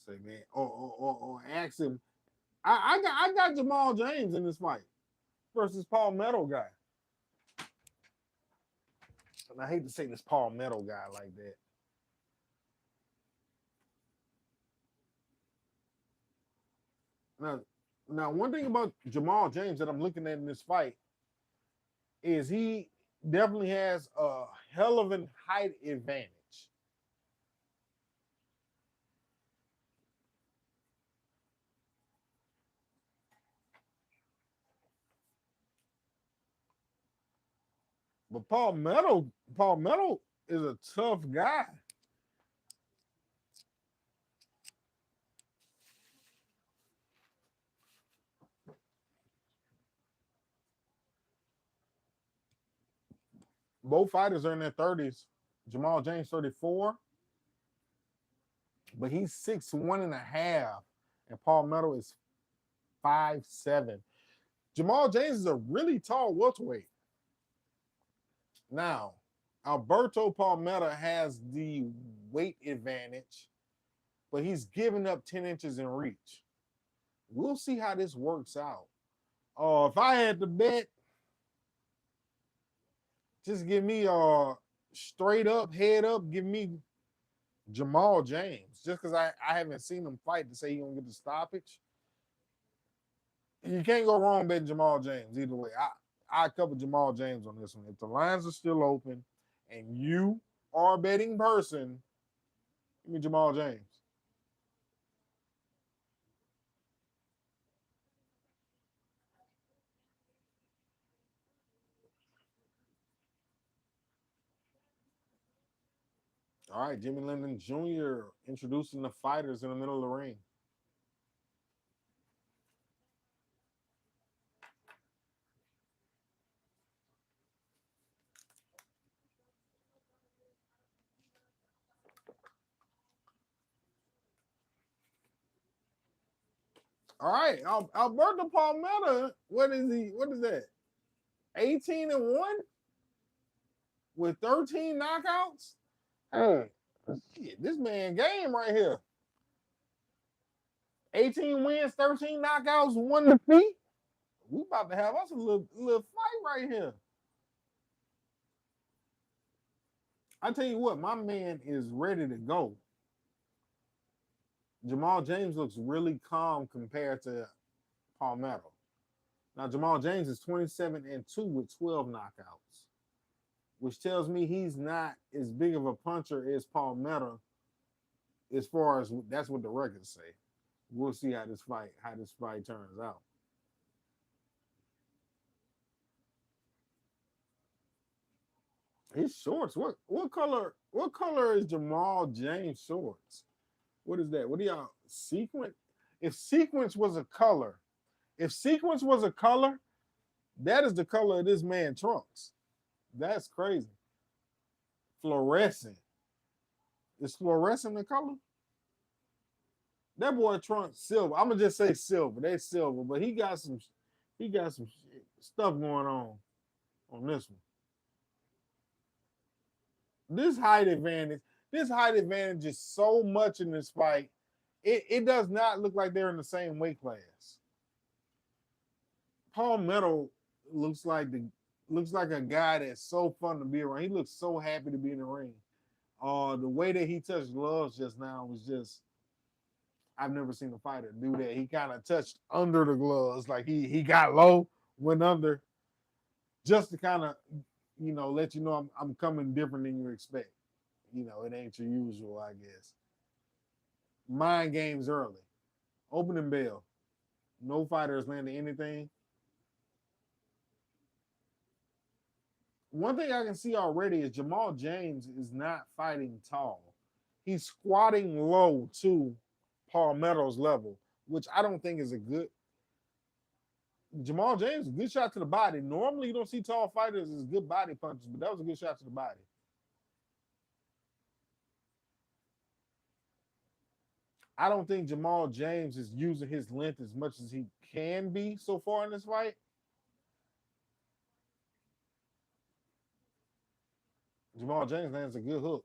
Say, man, or ask him. I got Jamal James in this fight versus Paul Metal guy. And I hate to say this Paul Metal guy like that. Now, one thing about Jamal James that I'm looking at in this fight is he definitely has a hell of a height advantage. But Paul Metal is a tough guy. Both fighters are in their 30s. Jamal James 34, but he's 6'1.5", and Paul Metal is 5'7". Jamal James is a really tall welterweight. Now, Alberto Palmetta has the weight advantage, but he's giving up 10 inches in reach. We'll see how this works out. If I had to bet, just give me straight up, head up, give me Jamal James. Just because I haven't seen him fight to say he's gonna get the stoppage. You can't go wrong betting Jamal James either way. I cover Jamal James on this one. If the lines are still open and you are a betting person, give me Jamal James. All right, Jimmy Linden Jr. introducing the fighters in the middle of the ring. All right, Alberto Palmetta. What is he? What is that? 18-1 with 13 knockouts. Hey, shit, this man game right here. 18 wins, 13 knockouts, 1 defeat. We about to have us a little fight right here. I tell you what, my man is ready to go. Jamal James looks really calm compared to Palmetto. Now, Jamal James is 27-2 with 12 knockouts, which tells me he's not as big of a puncher as Palmetto, as far as that's what the records say. We'll see how this fight turns out. His shorts, what color is Jamal James shorts? What is that? What do y'all sequence? If sequence was a color, that is the color of this man trunks. That's crazy. Fluorescent. Is fluorescent the color? That boy trunks silver. I'm gonna just say silver. They silver, but he got some stuff going on this one. This height advantage is so much in this fight. It does not look like they're in the same weight class. Palmetto looks like a guy that's so fun to be around. He looks so happy to be in the ring. The way that he touched gloves just now was just, I've never seen a fighter do that. He kind of touched under the gloves, like he got low, went under, just to kind of, let you know I'm coming different than you expect. It ain't your usual, I guess. Mind games early. Opening bell. No fighters landed anything. One thing I can see already is Jamal James is not fighting tall. He's squatting low to Palmetto's level, which I don't think is a good. Jamal James, a good shot to the body. Normally, you don't see tall fighters as good body punches, but that was a good shot to the body. I don't think Jamal James is using his length as much as he can be so far in this fight. Jamal James lands a good hook.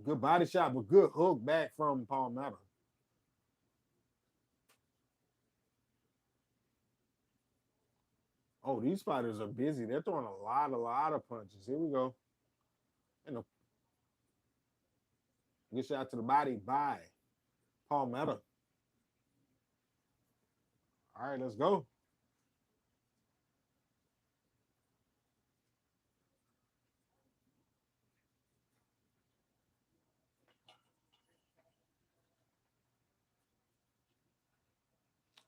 Good body shot, but good hook back from Palmetto. Oh, these fighters are busy. They're throwing a lot of punches. Here we go. And a good shot to the body by Palmetto. All right, let's go.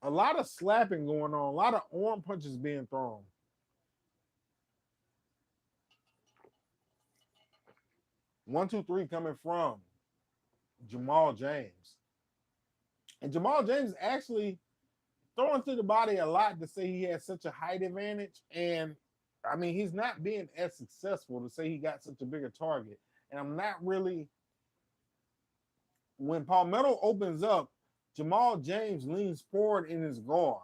A lot of slapping going on, a lot of arm punches being thrown. One, two, three coming from Jamal James. And Jamal James actually throwing to the body a lot to say he has such a height advantage. And I mean, he's not being as successful to say he got such a bigger target. And I'm not really, when Palmetto opens up, Jamal James leans forward in his guard,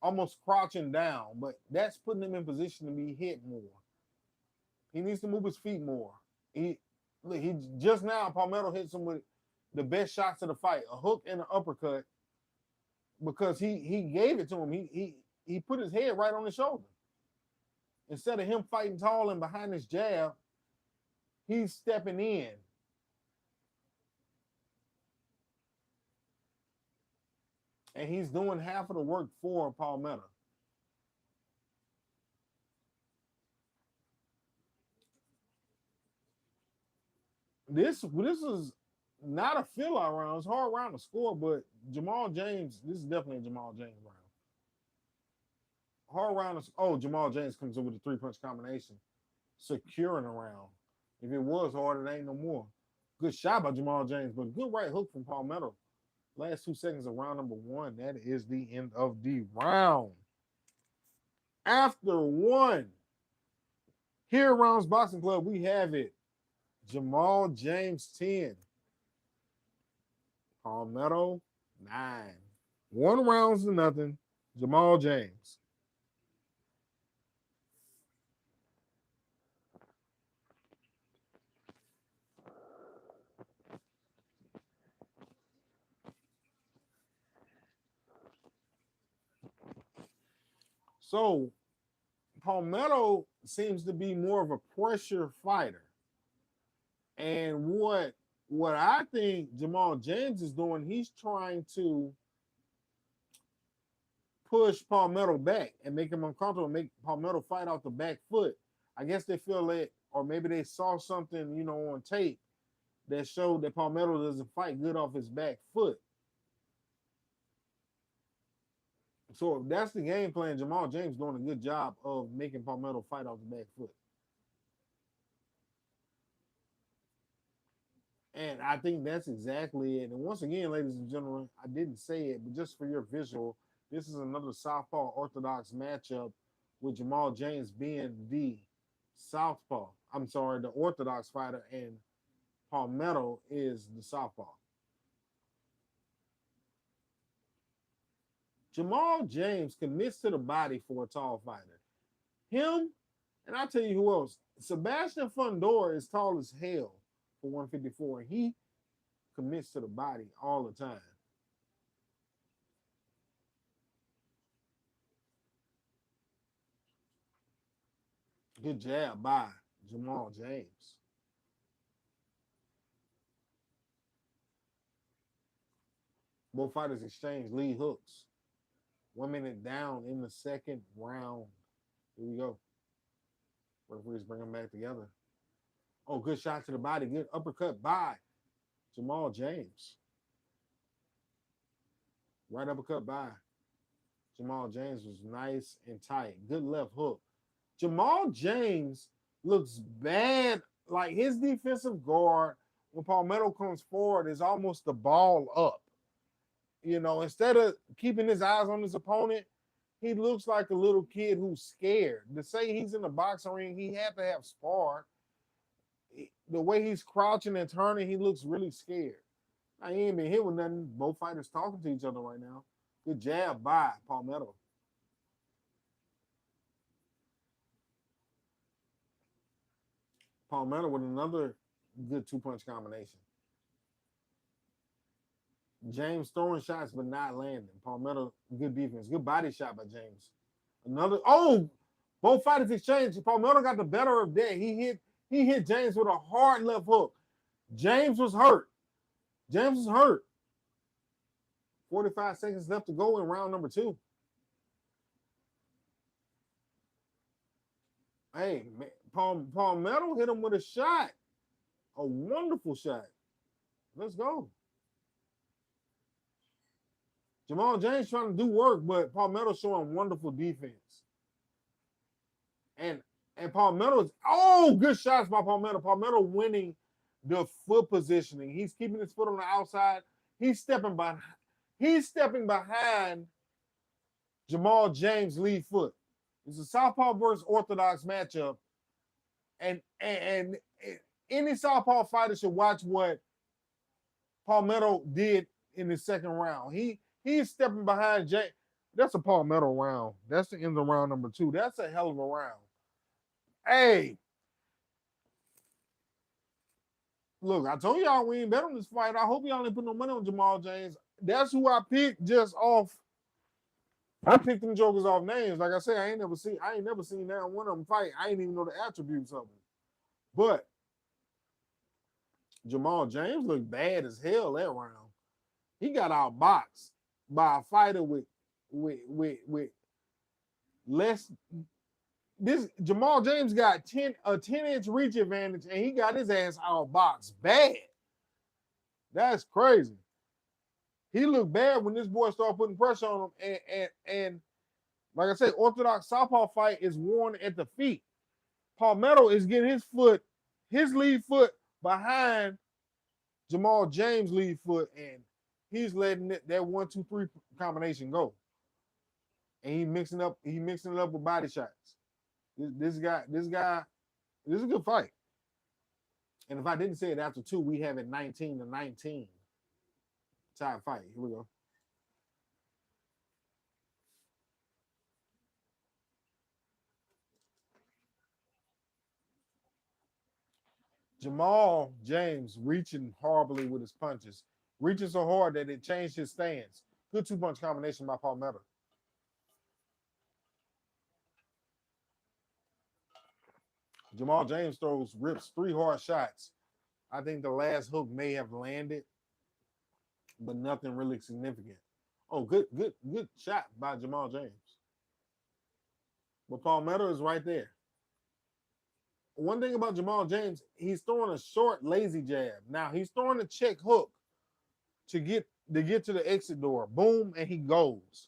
almost crouching down, but that's putting him in position to be hit more. He needs to move his feet more. He just now, Palmetto hits him with the best shots of the fight, a hook and an uppercut, because he gave it to him. he put his head right on his shoulder. Instead of him fighting tall and behind his jab, he's stepping in. And he's doing half of the work for Palmetto. This is not a fill-out round. It's a hard round to score, but Jamal James, this is definitely a Jamal James round. Hard round. Jamal James comes in with a three-punch combination, securing a round. If it was hard, it ain't no more. Good shot by Jamal James, but good right hook from Palmetto. Last 2 seconds of round number 1. That is the end of the round. After 1, here at Rounds Boxing Club, we have it. Jamal James 10. Palmetto 9. 1 rounds to nothing. Jamal James. So Palmetto seems to be more of a pressure fighter. And what I think Jamal James is doing, he's trying to push Palmetto back and make him uncomfortable, make Palmetto fight off the back foot. I guess they feel it, or maybe they saw something, on tape that showed that Palmetto doesn't fight good off his back foot. So if that's the game plan, Jamal James doing a good job of making Palmetto fight off the back foot. And I think that's exactly it. And once again, ladies and gentlemen, I didn't say it, but just for your visual, this is another Southpaw Orthodox matchup with Jamal James being the Southpaw. I'm sorry, the Orthodox fighter, and Palmetto is the Southpaw. Jamal James commits to the body for a tall fighter. Him, and I'll tell you who else. Sebastian Fundora is tall as hell for 154, and he commits to the body all the time. Good jab by Jamal James. Both fighters exchange lead hooks. 1 minute down in the second round. Here we go. Referees bring them back together. Oh, good shot to the body. Good uppercut by Jamal James. Right uppercut by Jamal James was nice and tight. Good left hook. Jamal James looks bad. Like his defensive guard, when Palmetto comes forward, is almost the ball up. Instead of keeping his eyes on his opponent, he looks like a little kid who's scared. To say he's in the boxing ring, he had to have sparred. The way he's crouching and turning, he looks really scared. Now, he ain't been hit with nothing. Both fighters talking to each other right now. Good jab by Palmetto. Palmetto with another good 2-punch combination. James throwing shots but not landing. Palmetto, good defense. Good body shot by James. Both fighters exchanged. Palmetto got the better of that. He hit James with a hard left hook. James was hurt. 45 seconds left to go in round number 2. Hey, man, Palmetto hit him with a shot. A wonderful shot. Let's go. Jamal James trying to do work, but Palmetto showing wonderful defense. And Palmetto's, good shots by Palmetto. Palmetto winning the foot positioning. He's keeping his foot on the outside. He's stepping behind Jamal James' lead foot. It's a Southpaw versus Orthodox matchup. And any Southpaw fighter should watch what Palmetto did in the second round. He's stepping behind James. That's a Palmetto round. That's the end of round number 2. That's a hell of a round. Hey, look, I told y'all we ain't bet on this fight. I hope y'all ain't put no money on Jamal James. That's who I picked just off I picked them jokers off names. Like I said, I ain't never seen that one of them fight. I ain't even know the attributes of them. But Jamal James looked bad as hell that round. He got outboxed by a fighter with less. This Jamal James got a 10-inch reach advantage, and he got his ass outboxed bad. That's crazy. He looked bad when this boy started putting pressure on him, and like I said, orthodox southpaw fight is worn at the feet. Palmetto is getting his lead foot behind Jamal James' lead foot, and he's letting that 1-2-3 combination go. And he mixing it up with body shots. This is a good fight. And if I didn't say it after 2, we have it 19-19. Tie fight. Here we go. Jamal James reaching horribly with his punches. Reaching so hard that it changed his stance. Good 2-punch combination by Palmetto. Jamal James rips 3 hard shots. I think the last hook may have landed, but nothing really significant. Oh, good shot by Jamal James. But Palmetto is right there. One thing about Jamal James, he's throwing a short, lazy jab. Now he's throwing a check hook to get to the exit door. Boom, and he goes.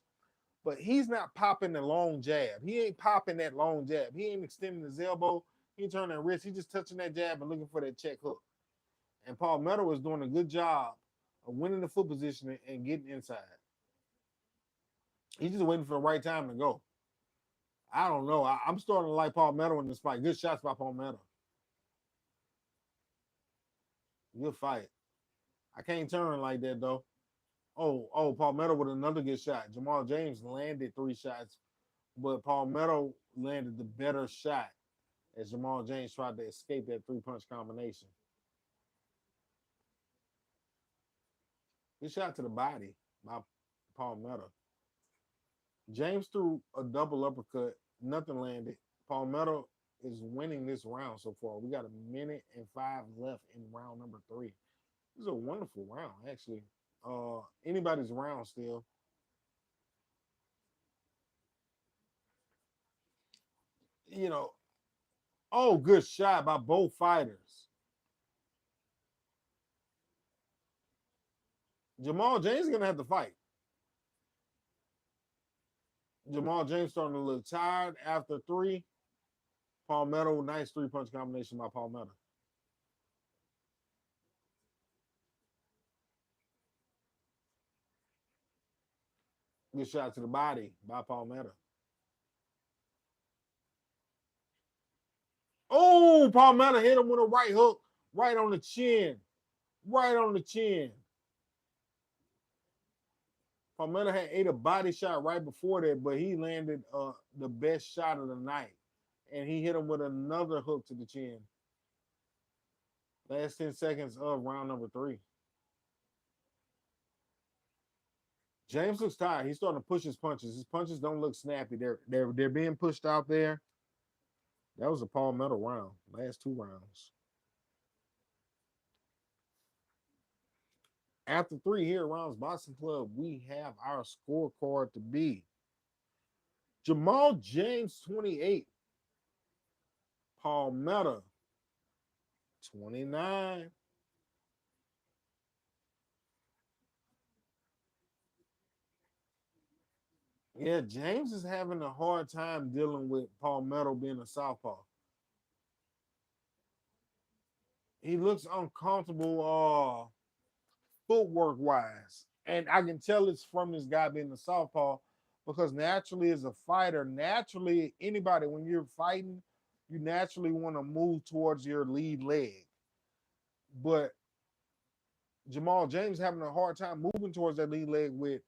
But he's not popping the long jab. He ain't popping that long jab. He ain't extending his elbow. He ain't turning that wrist. He's just touching that jab and looking for that check hook. And Palmetto is doing a good job of winning the foot position and getting inside. He's just waiting for the right time to go. I don't know. I'm starting to like Palmetto in this fight. Good shots by Palmetto. Good fight. I can't turn like that, though. Oh, Palmetto with another good shot. Jamal James landed 3 shots, but Palmetto landed the better shot as Jamal James tried to escape that 3-punch combination. Good shot to the body by Palmetto. James threw a double uppercut. Nothing landed. Palmetto is winning this round so far. We got 1:05 left in round number 3. This is a wonderful round, actually. Anybody's round still. You know, good shot by both fighters. Jamal James is going to have to fight. Jamal James starting to look tired after 3. Palmetto, nice 3-punch combination by Palmetto. Good shot to the body by Palmetto. Oh, Palmetto hit him with a right hook, right on the chin. Right on the chin. Palmetto had ate a body shot right before that, but he landed the best shot of the night. And he hit him with another hook to the chin. Last 10 seconds of round number 3. James looks tired. He's starting to push his punches. His punches don't look snappy. They're being pushed out there. That was a Palmetto round. Last 2 rounds. After 3 here rounds Boxing Club, we have our scorecard to be Jamal James 28, Palmetto 29. Yeah, James is having a hard time dealing with Palmetto being a southpaw. He looks uncomfortable footwork wise. And I can tell it's from this guy being a southpaw because naturally, as a fighter, anybody, when you're fighting, you naturally want to move towards your lead leg. But Jamal James having a hard time moving towards that lead leg with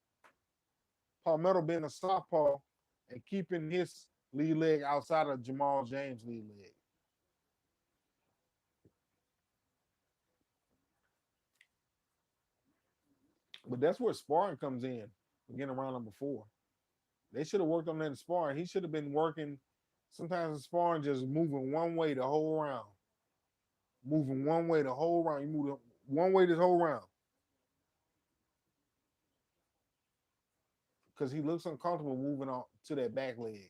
Palmetto being a southpaw and keeping his lead leg outside of Jamal James' lead leg. But that's where sparring comes in, again, around number 4. They should have worked on that in sparring. He should have been working sometimes in sparring, just moving one way the whole round. Moving one way the whole round. You move one way this whole round. Because he looks uncomfortable moving on to that back leg.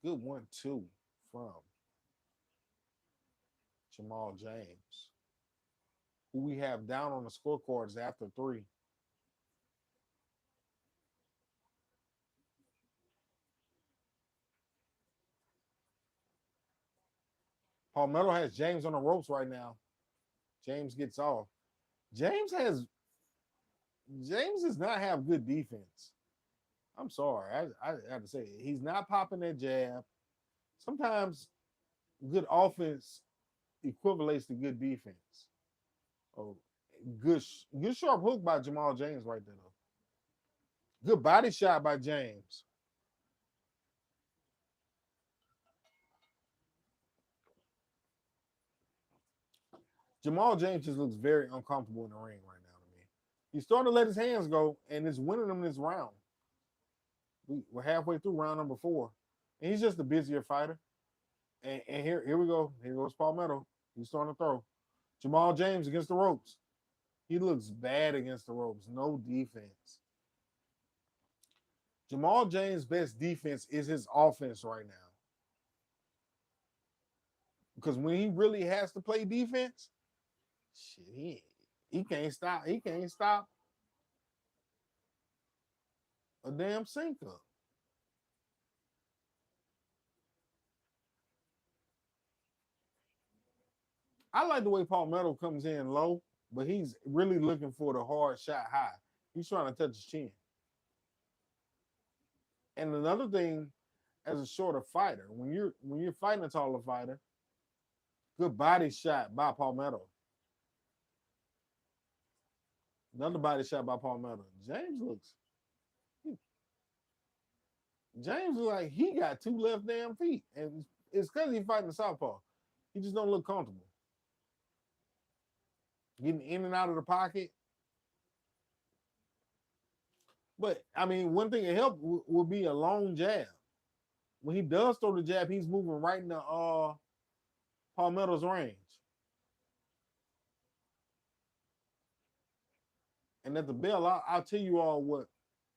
Good 1-2 from Jamal James, who we have down on the scorecards after 3. Palmetto has James on the ropes right now. James gets off. James does not have good defense. I'm sorry. I have to say it. He's not popping that jab. Sometimes good offense equivalates to good defense. Oh, good sharp hook by Jamal James right there, though. Good body shot by James. Jamal James just looks very uncomfortable in the ring right now to me. He's starting to let his hands go, and it's winning him this round. We're halfway through round number 4, and he's just a busier fighter. And here we go. Here goes Palmetto. He's starting to throw. Jamal James against the ropes. He looks bad against the ropes. No defense. Jamal James' best defense is his offense right now. Because when he really has to play defense, shit, he can't stop. He can't stop a damn sinker. I like the way Palmetto comes in low, but he's really looking for the hard shot high. He's trying to touch his chin. And another thing, as a shorter fighter, when you're fighting a taller fighter, good body shot by Palmetto. Another body shot by Palmetto. James looks like he got 2 left damn feet, and it's because he's fighting the southpaw. He just don't look comfortable getting in and out of the pocket. But I mean, one thing that help will be a long jab. When he does throw the jab, he's moving right in the Palmetto's range. And at the bell, I'll tell you all what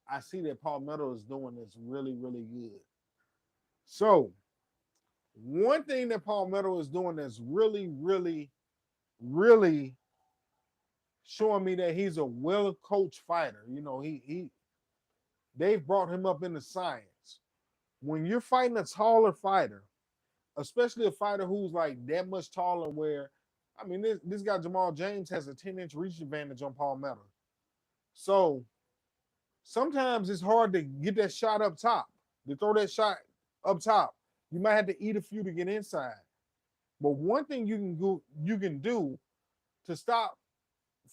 I see that Palmetto is doing that's really, really good. So, one thing that Palmetto is doing that's really, really, really showing me that he's a well-coached fighter. You know, they've brought him up in the science. When you're fighting a taller fighter, especially a fighter who's like that much taller, where I mean, this guy Jamal James has a 10-inch reach advantage on Palmetto. So sometimes it's hard to get that shot up top, to throw that shot up top. You might have to eat a few to get inside. But one thing you can do to stop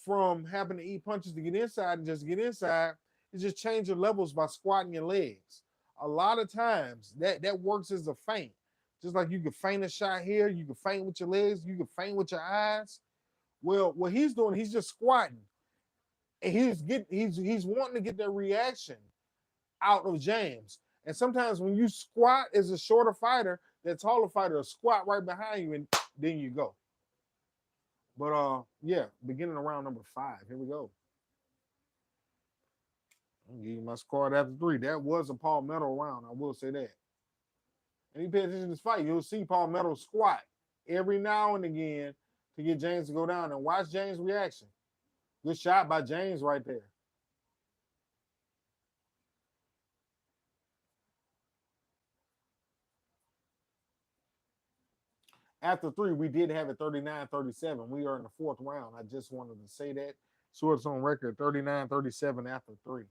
from having to eat punches to get inside and just get inside is just change your levels by squatting your legs. A lot of times that works as a feint. Just like you can feint a shot here, you can feint with your legs, you can feint with your eyes. Well, what he's doing, he's just squatting. And he's wanting to get that reaction out of James. And sometimes when you squat as a shorter fighter, that taller fighter will squat right behind you, and then you go. But yeah, beginning of round number 5. Here we go. I'll give you my score after 3. That was a Palmetto round, I will say that. And you pay attention to this fight, you'll see Palmetto squat every now and again to get James to go down. And watch James' reaction. Good shot by James right there. After 3, we did have it 39-37. We are in the 4th round. I just wanted to say that. So it's on record, 39-37 after 3.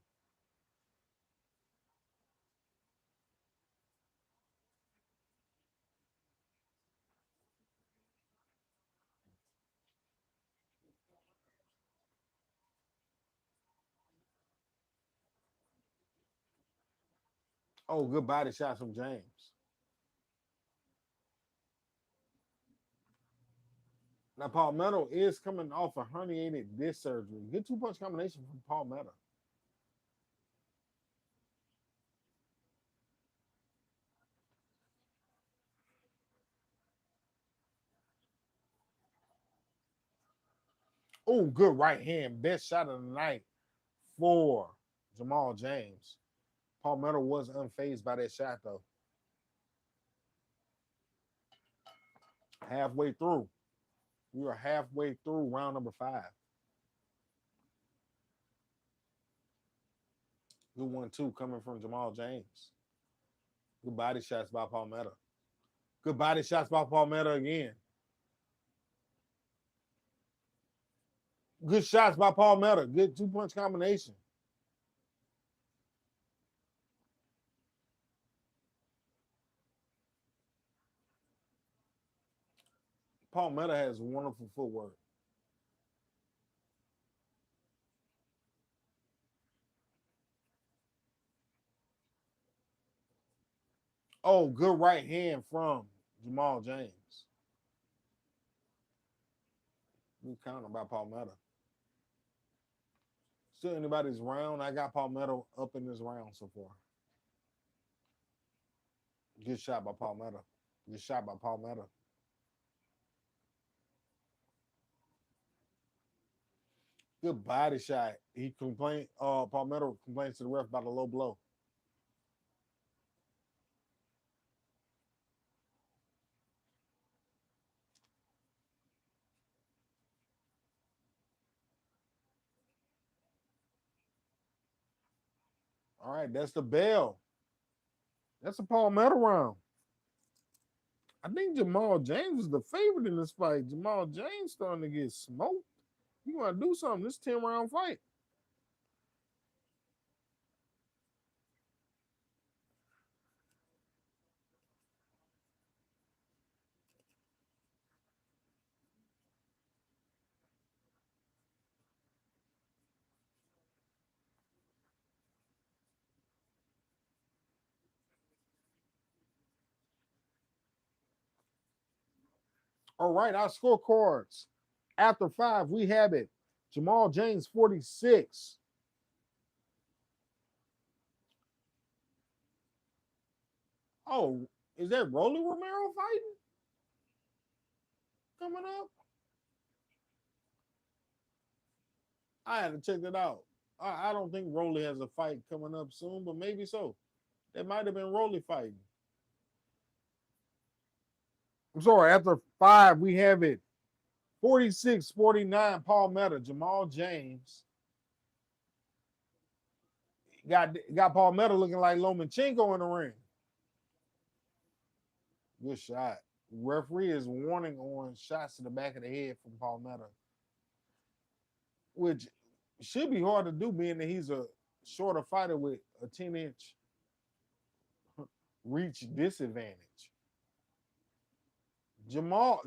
Oh, good body shots from James. Now, Palmetto is coming off a herniated disc surgery. Good 2-punch combination from Palmetto. Oh, good right hand. Best shot of the night for Jamal James. Palmetto was unfazed by that shot, though. Halfway through. We are halfway through round number 5. Good 1-2 coming from Jamal James. Good body shots by Palmetto. Good body shots by Palmetto again. Good shots by Palmetto. Good 2-punch combination. Palmetto has wonderful footwork. Oh, good right hand from Jamal James. Good counter by Palmetto. Still anybody's round. I got Palmetto up in this round so far. Good shot by Palmetto. Good shot by Palmetto. Good body shot. He complained. Palmetto complains to the ref about a low blow. All right, that's the bell. That's a Palmetto round. I think Jamal James is the favorite in this fight. Jamal James starting to get smoked. You want to do something? This 10-round fight. All right, our scorecards. After 5, we have it. Jamal James 46. Oh, is that Rolly Romero fighting coming up? I had to check that out. I don't think Rolly has a fight coming up soon, but maybe so. That might have been Rolly fighting. I'm sorry, after 5, we have it 46-49 Palmetto. Jamal James got Palmetto looking like Lomachenko in the ring. Good shot. Referee is warning on shots to the back of the head from Palmetto, which should be hard to do being that he's a shorter fighter with a 10-inch reach disadvantage. Jamal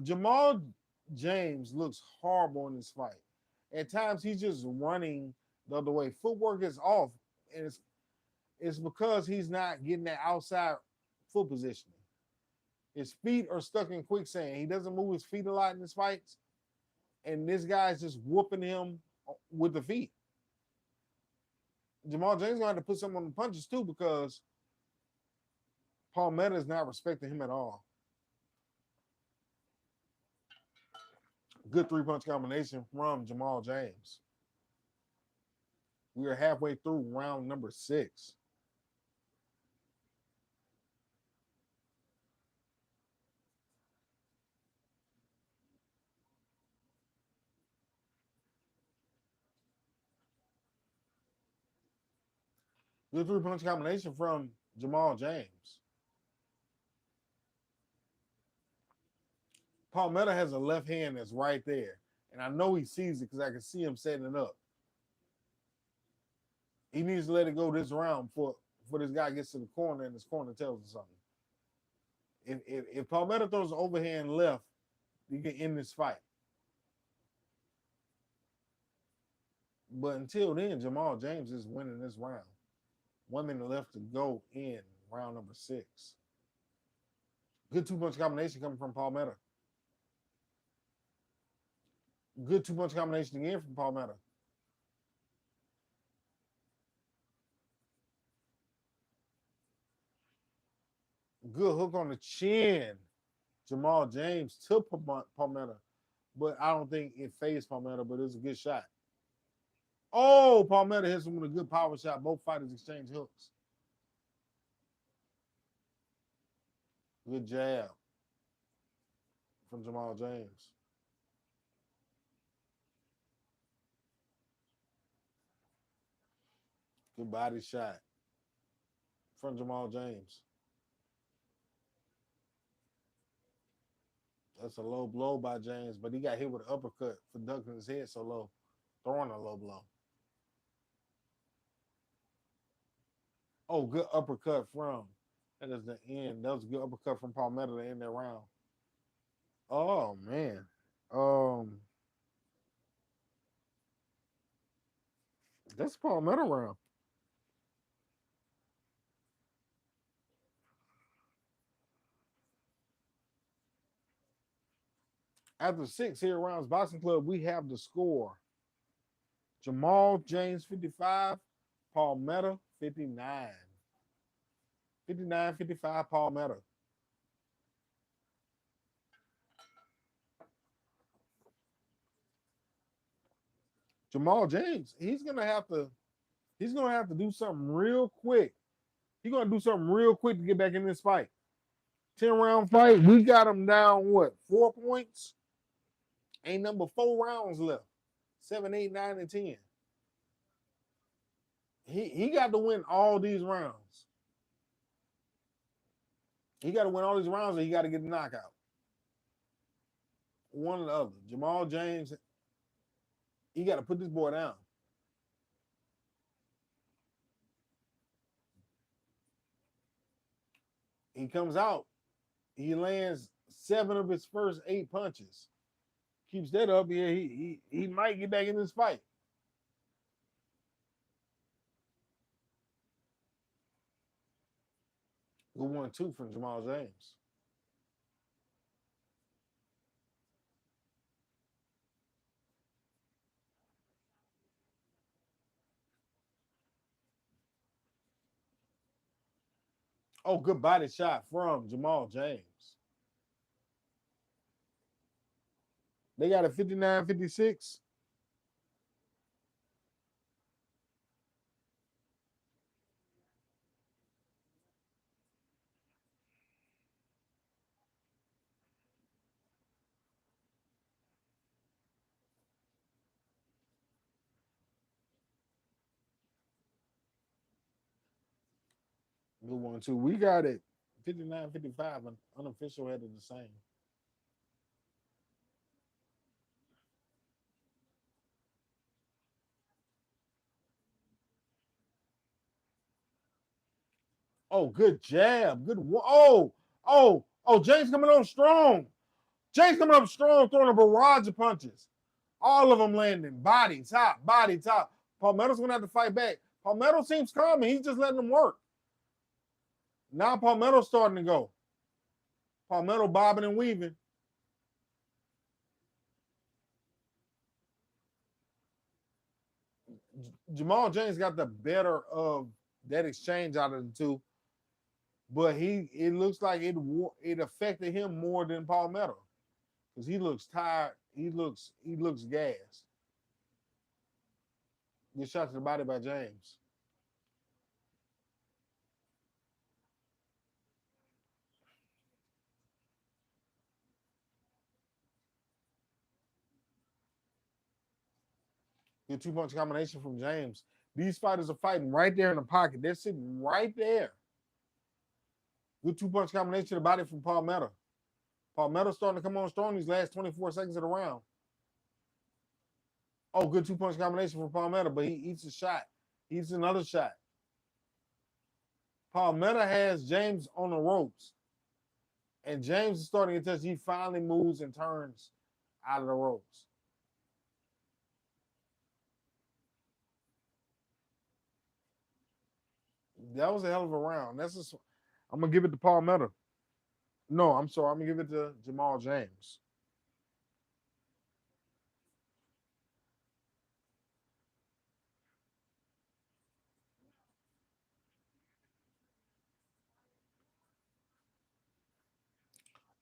James looks horrible in this fight. At times he's just running the other way. Footwork is off, and it's because he's not getting that outside foot positioning. His feet are stuck in quicksand. He doesn't move his feet a lot in his fights, and this guy's just whooping him with the feet. Jamal James gonna have to put some on the punches too because Palmetto is not respecting him at all. Good 3-punch combination from Jamal James. We are halfway through round number 6. Good 3-punch combination from Jamal James. Palmetto has a left hand that's right there. And I know he sees it because I can see him setting it up. He needs to let it go this round before this guy gets to the corner and his corner tells him something. If Palmetto throws an overhand left, you can end this fight. But until then, Jamal James is winning this round. 1 minute left to go in round number 6. Good 2-punch combination coming from Palmetto. Good 2-punch combination again from Palmetto. Good hook on the chin. Jamal James to Palmetto. but I don't think it phased Palmetto, but it was a good shot. Oh, Palmetto hits him with a good power shot. Both fighters exchange hooks. Good jab from Jamal James. Good body shot from Jamal James. That's a low blow by James, but he got hit with an uppercut for ducking his head so low, throwing a low blow. Oh, good uppercut from. That is the end. That was a good uppercut from Palmetto to end that round. Oh man. Um, that's Palmetto round. After 6 here rounds, Boxing Club, we have the score. Jamal James 55, Palmetto 59. 59-55 Palmetto. Jamal James, he's gonna have to do something real quick. He's gonna do something real quick to get back in this fight. 10-round fight. We got him down what? 4 points? Ain't number 4 rounds left. 7, 8, 9, and 10. He got to win all these rounds. He got to win all these rounds, or he got to get the knockout. One or the other. Jamal James, he got to put this boy down. He comes out. He lands 7 of his first 8 punches. Keeps that up, yeah, he might get back in this fight. Good 1-2 from Jamal James. Oh, good body shot from Jamal James. They got a 59-56. Good 1-2. We got it 59-55. Unofficial had it the same. Oh, good jab. Good. James coming on strong. James coming up strong, throwing a barrage of punches. All of them landing. Body, top, body, top. Palmetto's going to have to fight back. Palmetto seems calm, and he's just letting them work. Now Palmetto's starting to go. Palmetto bobbing and weaving. Jamal James got the better of that exchange out of the two, but it looks like it affected him more than Palmetto because he looks tired. He looks gassed. Good shot to the body by James. Good 2-punch combination from James. These fighters are fighting right there in the pocket. They're sitting right there. Good 2-punch combination to the body from Palmetto. Palmetto's starting to come on strong these last 24 seconds of the round. Oh, good 2-punch combination from Palmetto, but he eats a shot. He eats another shot. Palmetto has James on the ropes. And James is starting to touch. He finally moves and turns out of the ropes. That was a hell of a round. I'm gonna give it to Palmetto. No, I'm sorry. I'm gonna give it to Jamal James.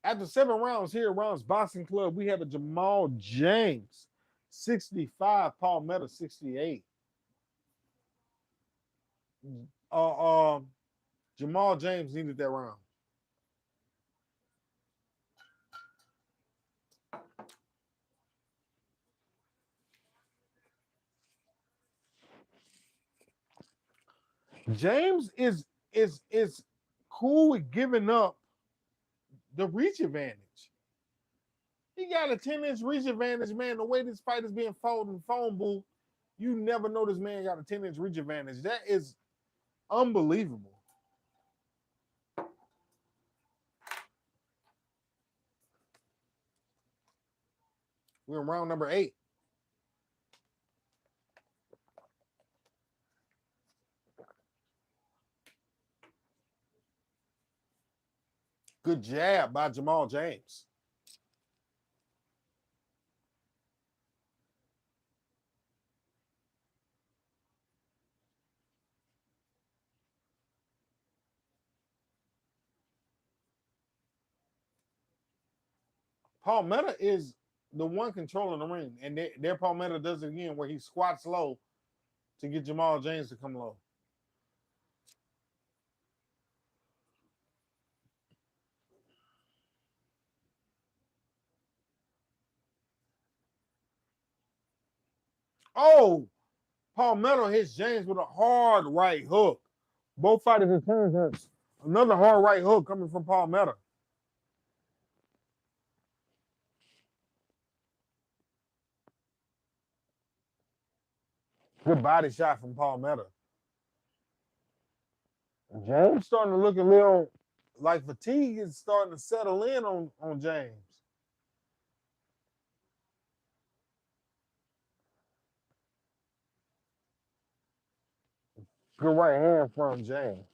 After 7 rounds here at Rounds Boxing Club, we have a Jamal James, 65, Palmetto, 68. Jamal James needed that round. James is cool with giving up the reach advantage. He got a 10-inch reach advantage, man. The way this fight is being fought in the phone booth, you never know this man got a 10-inch reach advantage. That is unbelievable. We're in round number 8. Good jab by Jamal James. Palmetto is the one controlling the ring, and their Palmetto does it again where he squats low to get Jamal James to come low. Oh, Palmetto hits James with a hard right hook. Both fighters in turn hits. Another hard right hook coming from Palmetto. Good body shot from Palmetto. James starting to look a little like fatigue is starting to settle in on James. Good right hand from James.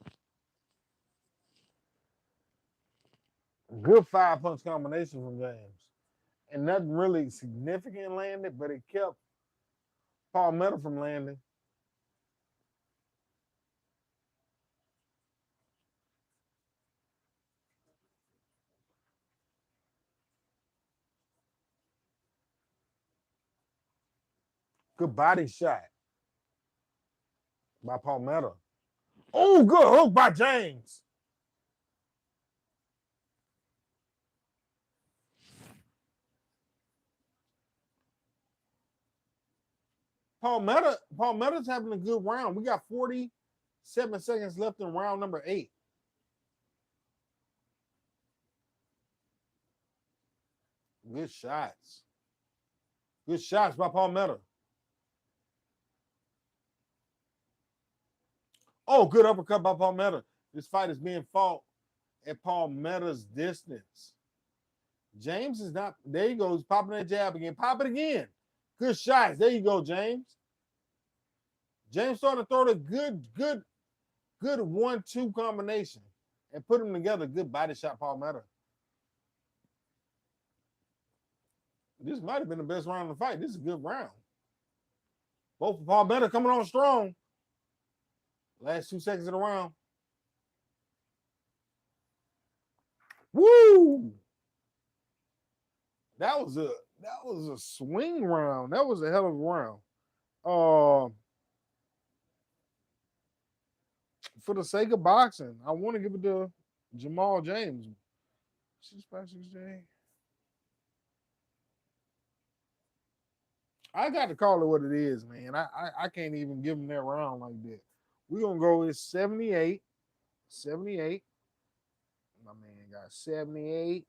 Good 5-punch combination from James. And nothing really significant landed, but it kept Palmetto from landing. Good body shot by Palmetto. Oh, good hook by James. Palmetto's having a good round. We got 47 seconds left in round number 8. Good shots. Good shots by Palmetto. Oh, good uppercut by Palmetto. This fight is being fought at Palmetto's distance. James is not. There you go. He's popping that jab again. Pop it again. Good shots. There you go, James. James started to throw the good 1-2 combination and put them together. Good body shot, Palmetto. This might have been the best round of the fight. This is a good round. Both Palmetto coming on strong. Last 2 seconds of the round. Woo! That was a swing round. That was a hell of a round. For the sake of boxing, I want to give it to Jamal James. 656J. I got to call it what it is, man. I can't even give him that round like that. We're going to go with 78. 78. My man got 78.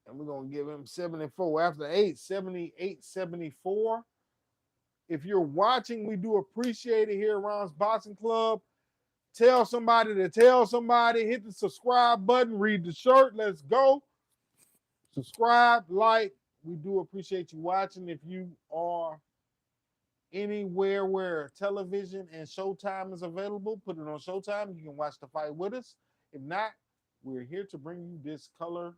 And we're going to give him 74. After 8, 78, 74. If you're watching, we do appreciate it here around Boxing Club. Tell somebody to tell somebody. Hit the subscribe button. Read the shirt. Let's go. Subscribe, like. We do appreciate you watching. If you are anywhere where television and Showtime is available, put it on Showtime. You can watch the fight with us. If not, we're here to bring you this color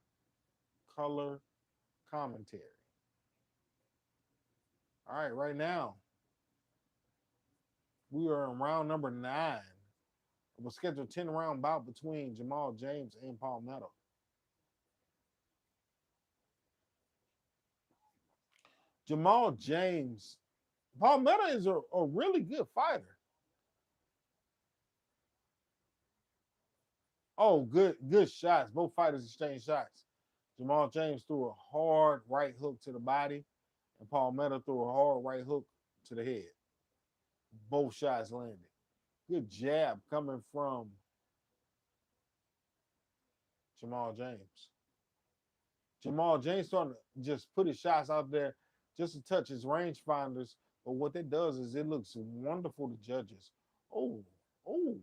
commentary. All right, right now, we are in round number 9. We'll schedule a 10-round bout between Jamal James and Palmetto. Jamal James. Palmetto is a really good fighter. Oh, good shots. Both fighters exchanged shots. Jamal James threw a hard right hook to the body, and Palmetto threw a hard right hook to the head. Both shots landed. Good jab coming from Jamal James. Jamal James starting to just put his shots out there just to touch his rangefinders. But what that does is it looks wonderful to judges. Oh, oh,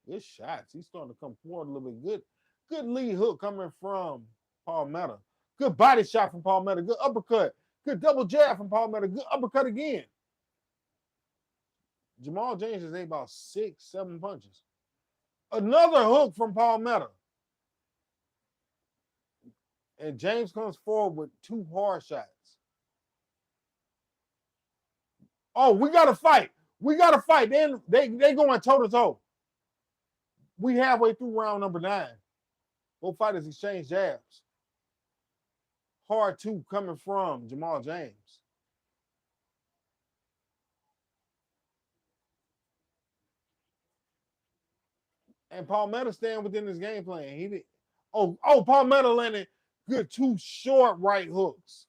good shots. He's starting to come forward a little bit. Good lead hook coming from Palmetto. Good body shot from Palmetto. Good uppercut. Good double jab from Palmetto. Good uppercut again. Jamal James has ate about 6, 7 punches. Another hook from Palmetto. And James comes forward with 2 hard shots. Oh, we got to fight. We got to fight. Then they going toe-to-toe. We halfway through round number 9. Both fighters exchange jabs. Hard 2 coming from Jamal James. And Palmetto staying within his game plan. He did. Palmetto landed good 2 short right hooks.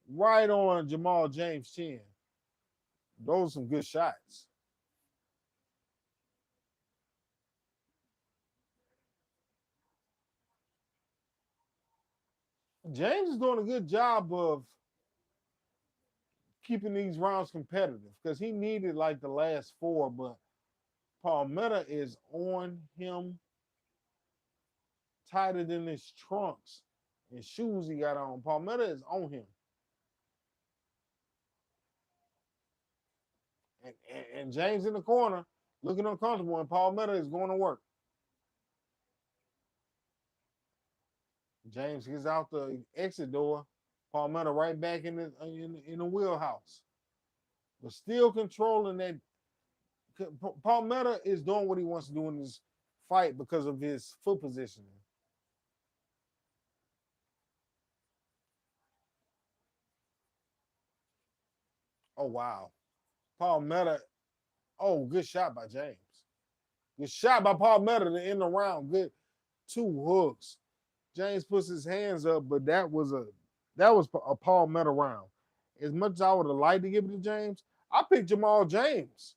Right on Jamal James' chin. Those are some good shots. James is doing a good job of keeping these rounds competitive because he needed like the last 4, but Palmetto is on him tighter than his trunks and shoes he got on. Palmetto is on him. And James in the corner looking uncomfortable, and Palmetto is going to work. James gets out the exit door. Palmetto right back in the wheelhouse. But still controlling that. Palmetto is doing what he wants to do in this fight because of his foot positioning. Oh, wow. Palmetto. Oh, good shot by James. Good shot by Palmetto to end the round. Good 2 hooks. James puts his hands up, but that was a Palmetto round. As much as I would have liked to give it to James, I picked Jamal James.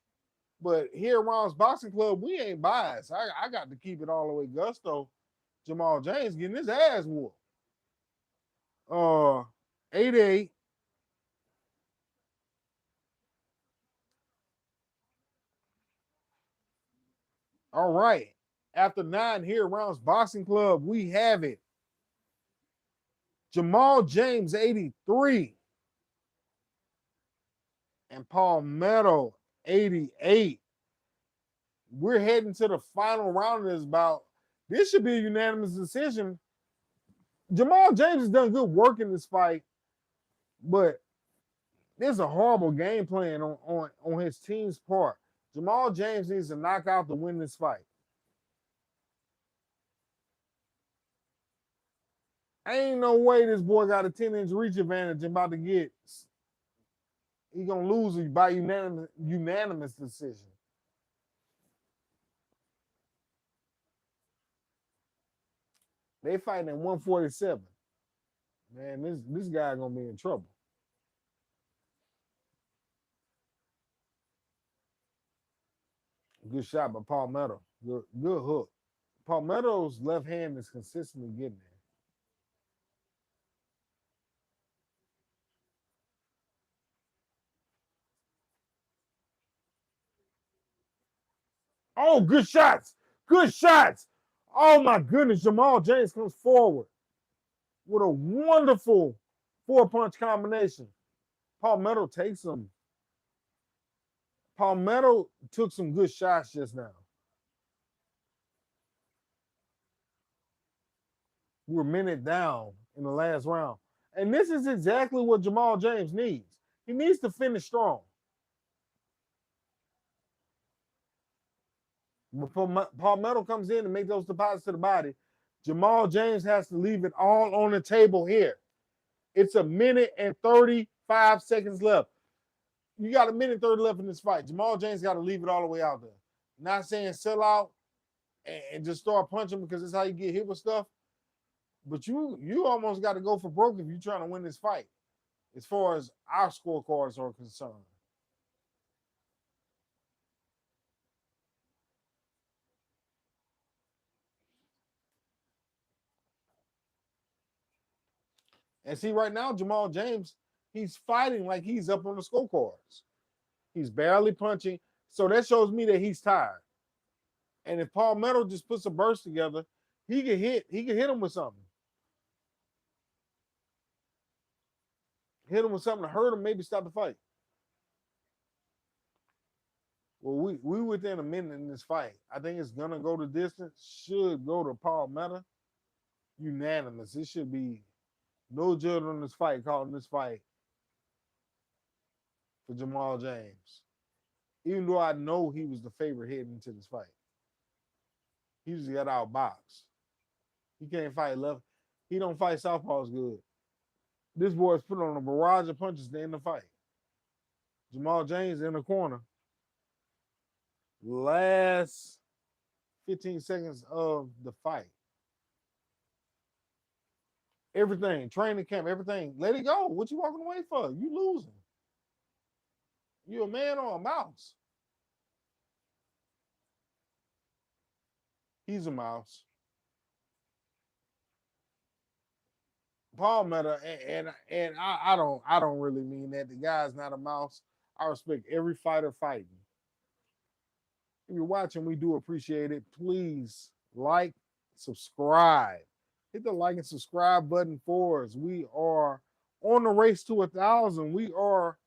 But here at Rounds Boxing Club, we ain't biased. I got to keep it all the way gusto. Jamal James getting his ass whooped. 8-8. All right. After 9 here at Rounds Boxing Club, we have it. Jamal James, 83. And Palmetto, 88. We're heading to the final round of this bout. This should be a unanimous decision. Jamal James has done good work in this fight, but there's a horrible game plan on his team's part. Jamal James needs to knock out to win this fight. Ain't no way this boy got a 10-inch reach advantage and about to get. He gonna lose by unanimous decision. They fighting at 147. Man, this guy gonna be in trouble. Good shot by Palmetto. Good hook. Palmetto's left hand is consistently getting there. Oh, good shots. Good shots. Oh, my goodness. Jamal James comes forward with a wonderful 4-punch combination. Palmetto takes him. Palmetto took some good shots just now. We're a minute down in the last round. And this is exactly what Jamal James needs. He needs to finish strong. Before Palmetto comes in and make those deposits to the body, Jamal James has to leave it all on the table here. It's a minute and 35 seconds left. You got a minute and 30 left in this fight. Jamal James got to leave it all the way out there. Not saying sell out and just start punching because it's how you get hit with stuff. But you almost got to go for broke if you're trying to win this fight, as far as our scorecards are concerned. And see, right now, Jamal James, he's fighting like he's up on the scorecards. He's barely punching. So that shows me that he's tired. And if Paul Meadow just puts a burst together, he can hit him with something. Hit him with something to hurt him, maybe stop the fight. Well, we within a minute in this fight. I think it's gonna go the distance. Should go to Paul Meadow. Unanimous. It should be no judge on this fight calling this fight for Jamal James. Even though I know he was the favorite heading into this fight. He just got outboxed. He can't fight left. He don't fight southpaws good. This boy's put on a barrage of punches to end the fight. Jamal James in the corner. Last 15 seconds of the fight. Everything, training camp, everything. Let it go. What you walking away for? You losing. You a man or a mouse? He's a mouse. Paul Meadow, and I don't really mean that. The guy's not a mouse. I respect every fighter fighting. If you're watching, we do appreciate it. Please like, subscribe. Hit the like and subscribe button for us. We are on the race to 1,000. We are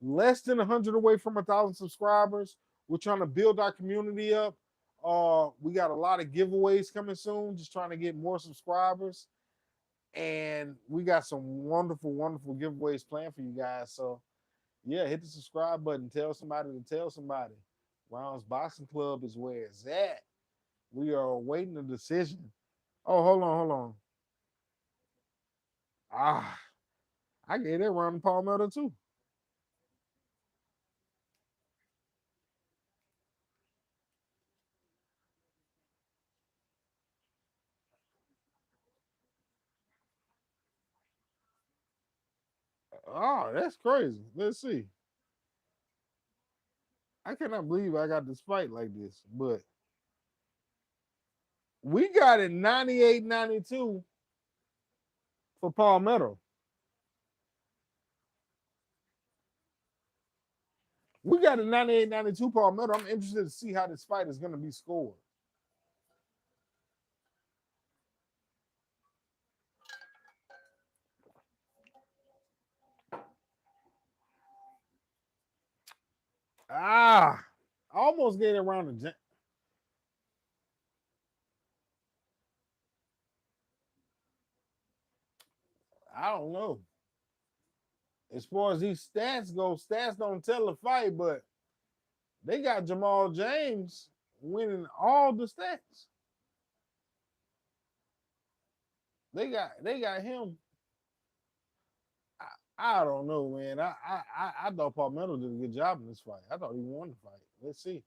less than 100 away from 1,000 subscribers. We're trying to build our community up. We got a lot of giveaways coming soon, just trying to get more subscribers. And we got some wonderful, wonderful giveaways planned for you guys. So, yeah, hit the subscribe button. Tell somebody to tell somebody. Rounds Boxing Club is where it's at. We are awaiting a decision. Oh, hold on. I gave that round to Paul Meadow too. Oh, that's crazy. Let's see. I cannot believe I got this fight like this, but we got it 98-92 for Paul Meadow. We got a 98-92 Paul Meadow. I'm interested to see how this fight is going to be scored. I almost gave it around the. I don't know. As far as these stats go, stats don't tell the fight, but they got Jamal James winning all the stats. They got him. I don't know, man. I thought Paul Meadow did a good job in this fight. I thought he won the fight. Let's see.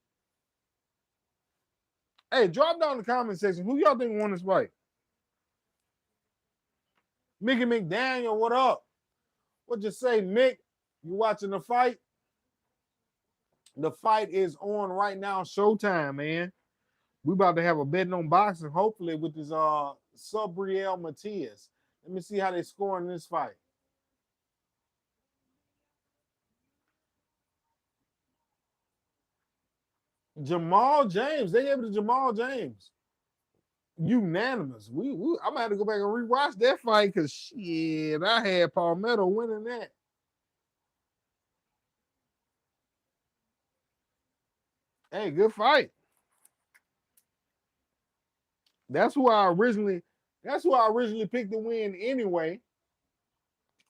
Hey, drop down in the comment section. Who y'all think won this fight? Mickey McDaniel, what up? What you say, Mick? You watching the fight? The fight is on right now. Showtime, man. We about to have a betting on boxing, hopefully, with this Subriel Matias. Let me see how they score in this fight. Jamal James. They gave it to Jamal James. Unanimous. I'm gonna have to go back and rewatch that fight because shit, I had Paul Meadow winning that. Hey, good fight. That's who I originally picked to win anyway.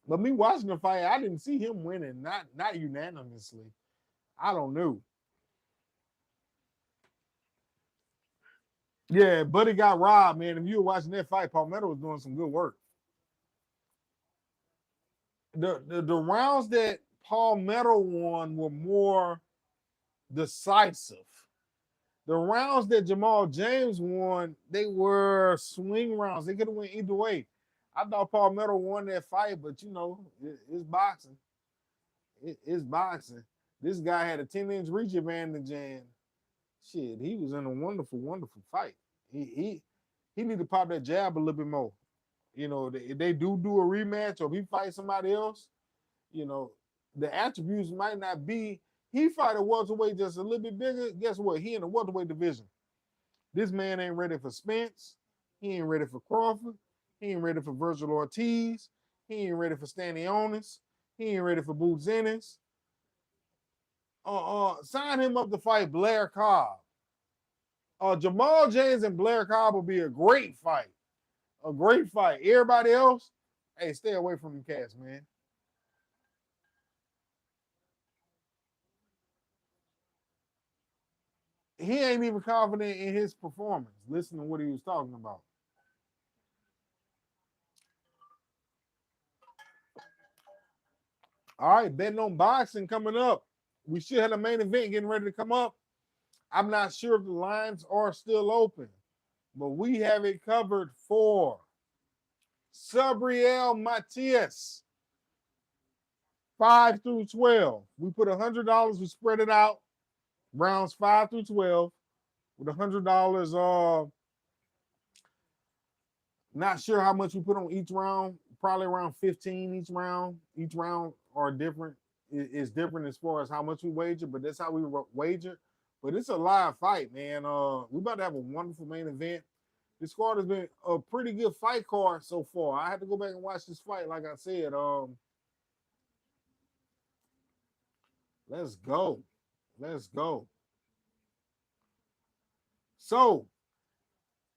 But me watching the fight, I didn't see him winning, not unanimously. I don't know. Yeah, Buddy got robbed, man. If you were watching that fight, Paul Meadow was doing some good work. The rounds that Palmetto won were more decisive. The rounds that Jamal James won, they were swing rounds. They could have went either way. I thought Palmetto won that fight, but it's boxing. It's boxing. This guy had a 10-inch reach advantage, and shit, he was in a wonderful, wonderful fight. He need to pop that jab a little bit more. If they do a rematch or if he fights somebody else, you know, the attributes might not be. He fight a welterweight just a little bit bigger. Guess what? He in the welterweight division. This man ain't ready for Spence. He ain't ready for Crawford. He ain't ready for Virgil Ortiz. He ain't ready for Stanionis. He ain't ready for Boots Ennis. Sign him up to fight Blair Cobb. Jamal James and Blair Cobb will be a great fight. A great fight. Everybody else, hey, stay away from the cats, man. He ain't even confident in his performance. Listen to what he was talking about. All right, betting on boxing coming up. We should have a main event getting ready to come up. I'm not sure if the lines are still open, but we have it covered for Subriel Matias, 5 through 12. We put $100, we spread it out, rounds 5 through 12, with $100. Not sure how much we put on each round, probably around 15 each round. Each round are different. It's different as far as how much we wager, but that's how we wager. But it's a live fight, man. We about to have a wonderful main event. This card has been a pretty good fight card so far. I had to go back and watch this fight, like I said. Let's go. Let's go. So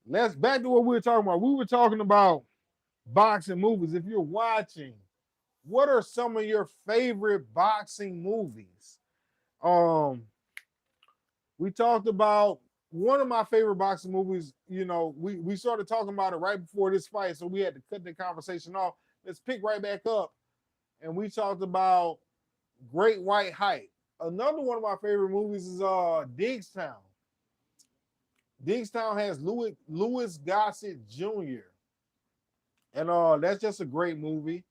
let's back to what we were talking about. We were talking about boxing movies. If you're watching, what are some of your favorite boxing movies? We talked about one of my favorite boxing movies. We started talking about it right before this fight, so we had to cut the conversation off. Let's pick right back up, and we talked about Great White Hype. Another one of my favorite movies is Digstown. Digstown has Louis Gossett Jr. And that's just a great movie.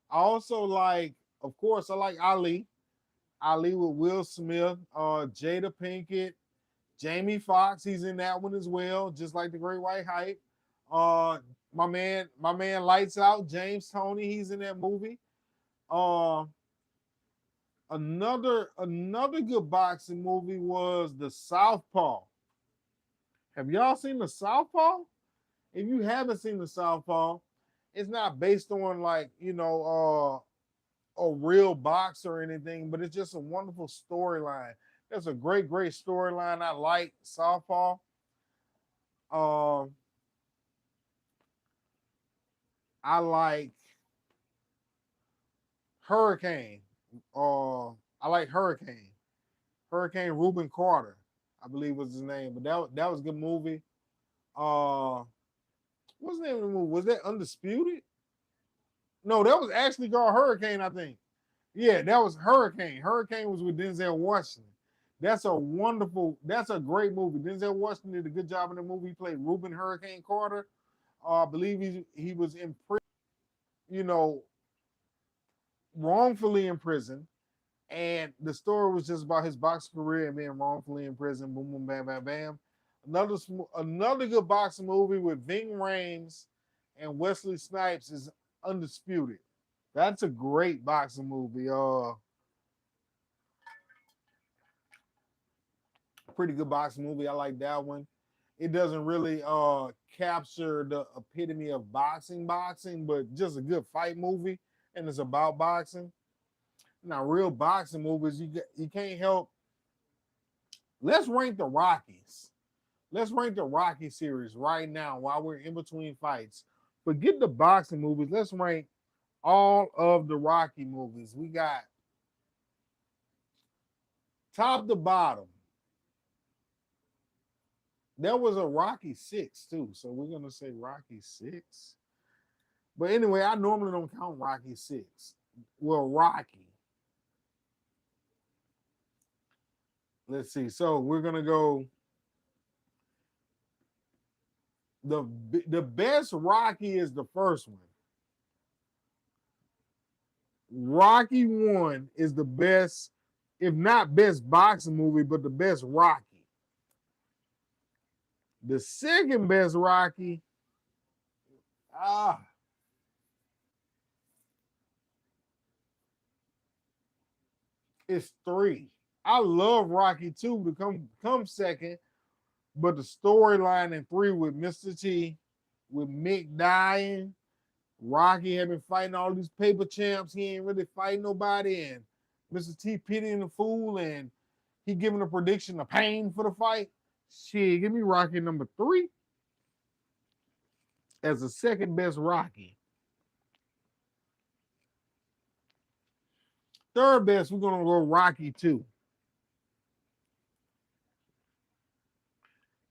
I also like, of course, I like Ali. Ali with Will Smith, Jada Pinkett, Jamie Foxx. He's in that one as well, just like the Great White Hype. My man, Lights Out, James Toney. He's in that movie. Another good boxing movie was The Southpaw. Have y'all seen The Southpaw? If you haven't seen The Southpaw, it's not based on a real boxer or anything, but it's just a wonderful storyline. That's a great storyline. I like Southpaw. I like Hurricane. I like Hurricane. Hurricane Reuben Carter, I believe was his name, but that was a good movie. What's the name of the movie? Was that Undisputed? No, that was actually called Hurricane, I think. Yeah, that was Hurricane. Hurricane was with Denzel Washington. That's a great movie. Denzel Washington did a good job in the movie. He played Reuben Hurricane Carter. I believe he was in prison, wrongfully in prison. And the story was just about his boxing career and being wrongfully in prison. Boom, boom, bam, bam, bam. Another good boxing movie with Ving Rhames and Wesley Snipes is Undisputed. That's a great boxing movie. Pretty good boxing movie. I like that one. It doesn't really capture the epitome of boxing, but just a good fight movie, and it's about boxing. Now, real boxing movies, you can't help. Let's rank the Rockies. Let's rank the Rocky series right now while we're in between fights. Forget the boxing movies. Let's rank all of the Rocky movies. We got top to bottom. There was a Rocky 6 too, so we're gonna say Rocky 6. But anyway, I normally don't count Rocky 6. Well, Rocky. Let's see. So we're gonna go. The best Rocky is the first one. Rocky 1 is the best, if not best boxing movie, but the best Rocky. The second best Rocky, ah, is 3. I love Rocky 2 to come second, but the storyline in 3 with Mr. T, with Mick dying, Rocky had been fighting all these paper champs. He ain't really fighting nobody, and Mr. T pitying the fool, and he giving a prediction of pain for the fight. Shit, give me Rocky number 3 as the second best Rocky. Third best, we're gonna go Rocky 2.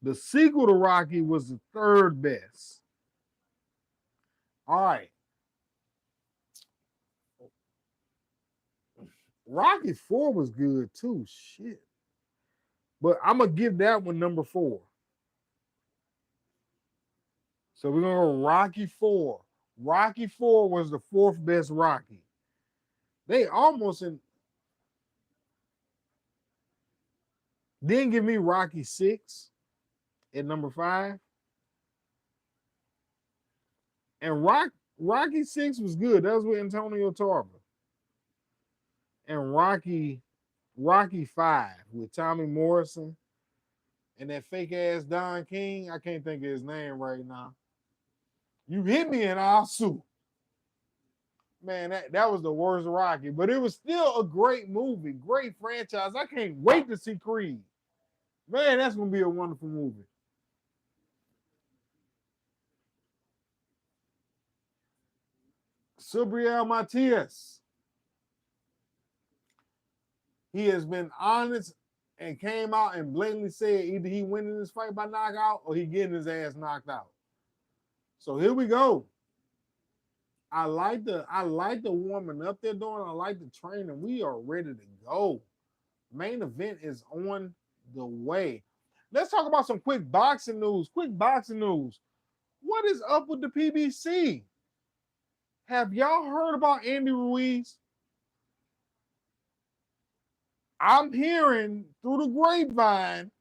The sequel to Rocky was the third best. All right. Rocky 4 was good too. Shit. But I'm gonna give that one number 4. So we're gonna go Rocky 4. Rocky 4 was the fourth best Rocky. They almost in. Then give me Rocky 6 at number 5. And Rocky 6 was good. That was with Antonio Tarver. And Rocky 5 with Tommy Morrison and that fake ass Don King. I can't think of his name right now. You hit me and I'll sue. Man, that was the worst Rocky, but it was still a great movie, great franchise. I can't wait to see Creed. Man, that's gonna be a wonderful movie. Subriel Matias. He has been honest and came out and blatantly said either he winning this fight by knockout or he getting his ass knocked out. So here we go. I like the warming up they're doing. I like the training. We are ready to go. Main event is on the way. Let's talk about some quick boxing news. Quick boxing news. What is up with the PBC? Have y'all heard about Andy Ruiz? I'm hearing through the grapevine,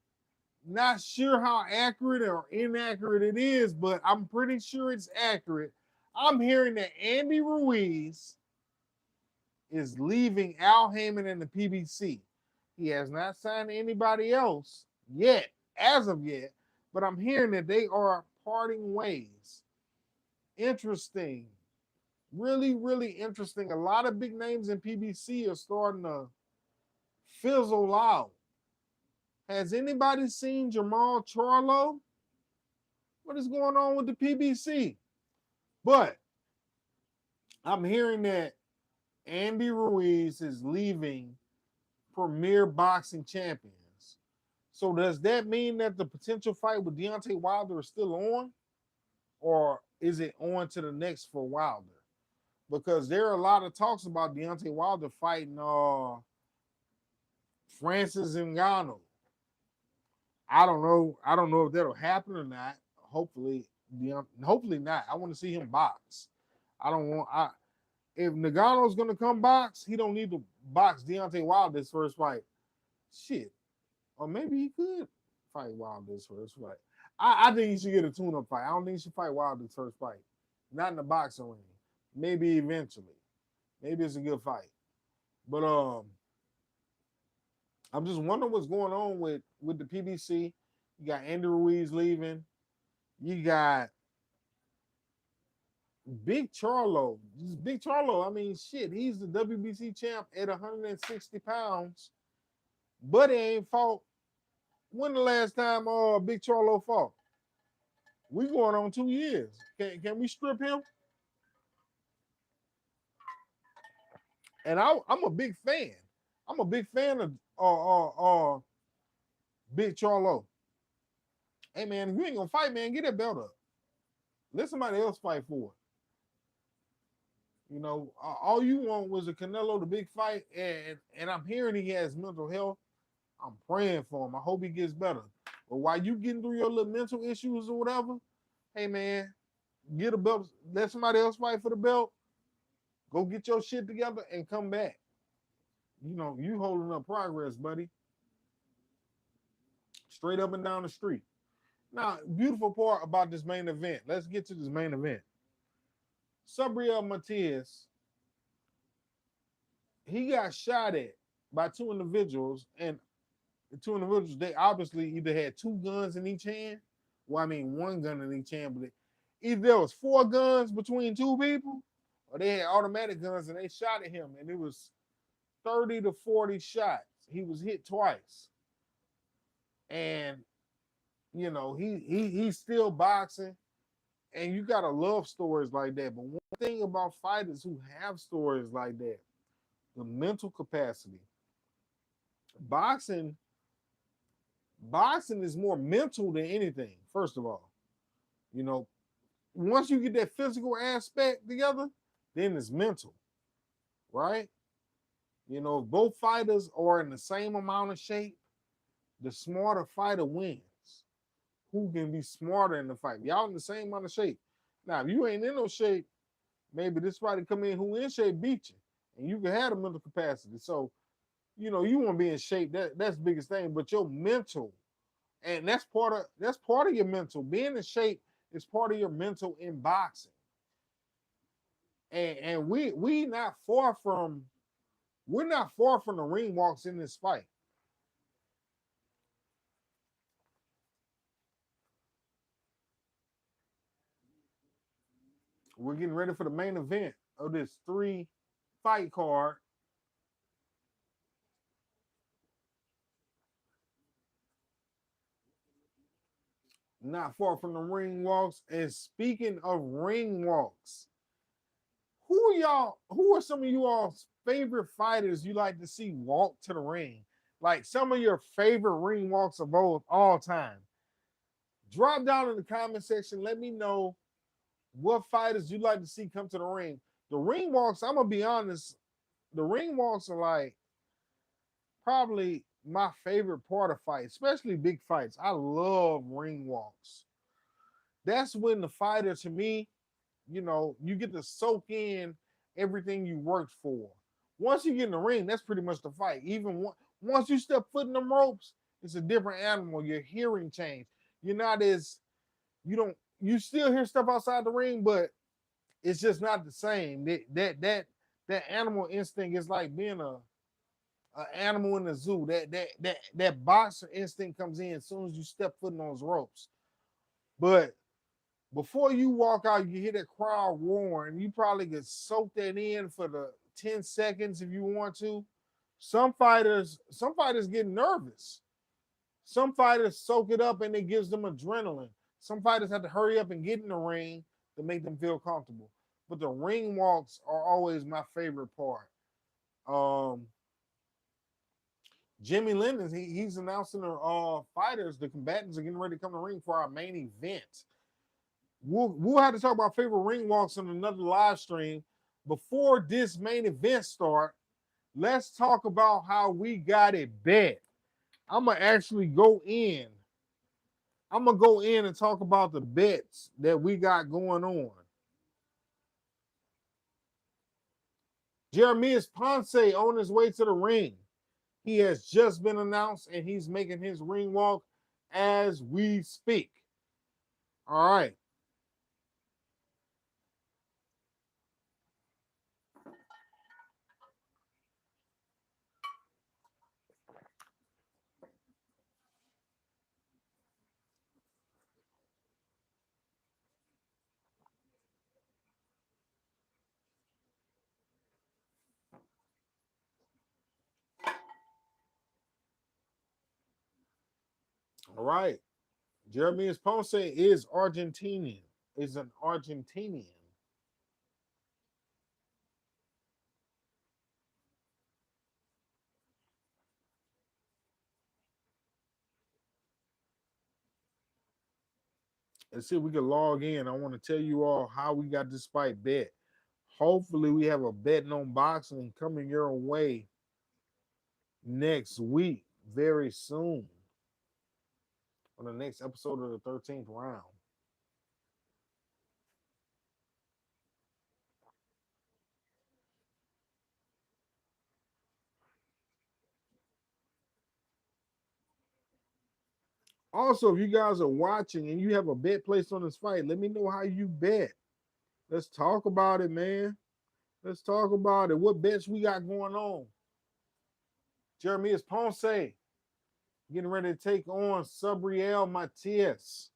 not sure how accurate or inaccurate it is, but I'm pretty sure it's accurate. I'm hearing that Andy Ruiz is leaving Al Heyman and the PBC. He has not signed anybody else yet, as of yet, but I'm hearing that they are parting ways. Interesting. Really, really interesting. A lot of big names in PBC are starting to fizzle out. Has anybody seen Jamal Charlo? What is going on with the PBC? But I'm hearing that Andy Ruiz is leaving Premier Boxing Champions. So does that mean that the potential fight with Deontay Wilder is still on? Or is it on to the next for Wilder? Because there are a lot of talks about Deontay Wilder fighting Francis Ngannou. I don't know. I don't know if that'll happen or not. Hopefully not. I want to see him box. I don't want. If Nagano's gonna come box, he don't need to box Deontay Wilder's first fight. Shit, or maybe he could fight Wilder's first fight. I think he should get a tune-up fight. I don't think he should fight Wilder's first fight. Not in the boxing ring. Maybe eventually. Maybe it's a good fight. But I'm just wondering what's going on with the PBC. You got Andy Ruiz leaving. You got Big Charlo. Big Charlo, I mean, shit, he's the WBC champ at 160 pounds. But he ain't fought. When the last time Big Charlo fought? We going on 2 years. Can we strip him? And I'm a big fan. I'm a big fan of Big Charlo. Hey man, if you ain't gonna fight, man, get that belt up. Let somebody else fight for it. You know, all you want was a Canelo the big fight, and I'm hearing he has mental health. I'm praying for him. I hope he gets better. But while you getting through your little mental issues or whatever, hey man, get a belt. Let somebody else fight for the belt. Go get your shit together and come back. You know, you holding up progress, buddy. Straight up and down the street. Now, beautiful part about this main event. Let's get to this main event. Subriel Matias, he got shot at by two individuals, and the two individuals, they obviously either had two guns in each hand. Well, I mean, one gun in each hand, but either there was four guns between two people, or they had automatic guns and they shot at him, and it was 30 to 40 shots. He was hit twice. And you know, he's still boxing. And you gotta love stories like that. But one thing about fighters who have stories like that, the mental capacity. Boxing, boxing is more mental than anything, first of all. You know, once you get that physical aspect together, then it's mental, right? You know, if both fighters are in the same amount of shape, the smarter fighter wins. Who can be smarter in the fight? Y'all in the same amount of shape. Now, if you ain't in no shape, maybe this fighter come in who in shape beat you, and you can have the mental capacity. So, you know, you want to be in shape. That's the biggest thing. But your mental, and that's part of your mental. Being in shape is part of your mental in boxing. And we're not far from the ring walks in this fight. We're getting ready for the main event of this three fight card. Not far from the ring walks. And speaking of ring walks, who are some of you all's favorite fighters you like to see walk to the ring? Like some of your favorite ring walks of all time. Drop down in the comment section. Let me know what fighters you like to see come to the ring. The ring walks, I'm gonna be honest, the ring walks are like probably my favorite part of fights, especially big fights. I love ring walks. That's when the fighter, to me, you know, you get to soak in everything you worked for. Once you get in the ring, that's pretty much the fight. Even once you step foot in them ropes, it's a different animal. Your hearing change. You're not as you still hear stuff outside the ring, but it's just not the same. That animal instinct is like being a animal in the zoo. That boxer instinct comes in as soon as you step foot in those ropes. But before you walk out, you hear that crowd roaring. You probably could soak that in for the 10 seconds if you want to. Some fighters get nervous. Some fighters soak it up and it gives them adrenaline. Some fighters have to hurry up and get in the ring to make them feel comfortable. But the ring walks are always my favorite part. Um, Jimmy Lennon, he's announcing the fighters, the combatants are getting ready to come to the ring for our main event. We'll have to talk about favorite ring walks on another live stream. Before this main event start, let's talk about how we got it bet. I'm gonna actually go in. I'm gonna go in and talk about the bets that we got going on. Jeremias Ponce on his way to the ring. He has just been announced and he's making his ring walk as we speak. All right. All right. Jeremias Ponce is Argentinian, is an Argentinian. Let's see if we can log in. I want to tell you all how we got this fight bet. Hopefully, we have a betting on boxing coming your way next week, very soon, on the next episode of the 13th round. Also, if you guys are watching and you have a bet placed on this fight, let me know how you bet. Let's talk about it, man. Let's talk about it. What bets we got going on? Jeremias Ponce getting ready to take on Subriel Matias.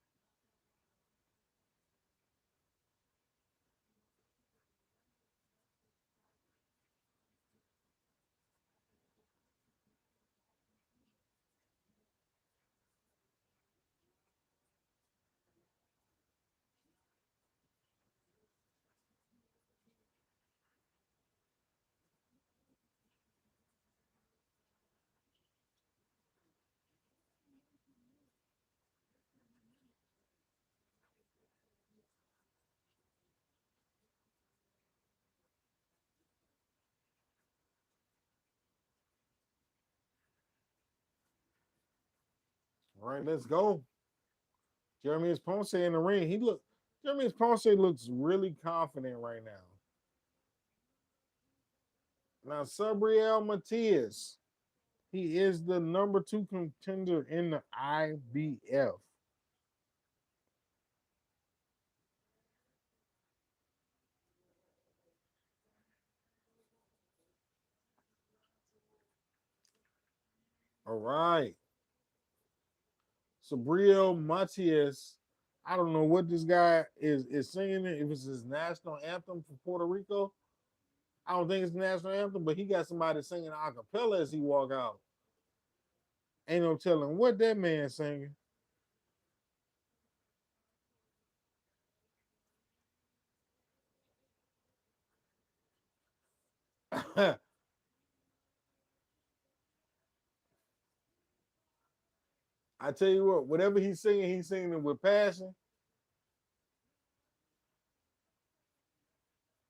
All right, let's go. Jeremias Ponce in the ring. Jeremias Ponce looks really confident right now. Now, Subriel Matias, he is the number 2 contender in the IBF. All right. Subriel Matias, I don't know what this guy is singing. If it's his national anthem for Puerto Rico, I don't think it's the national anthem, but he got somebody singing a cappella as he walk out. Ain't no telling what that man singing. I tell you what, whatever he's singing it with passion.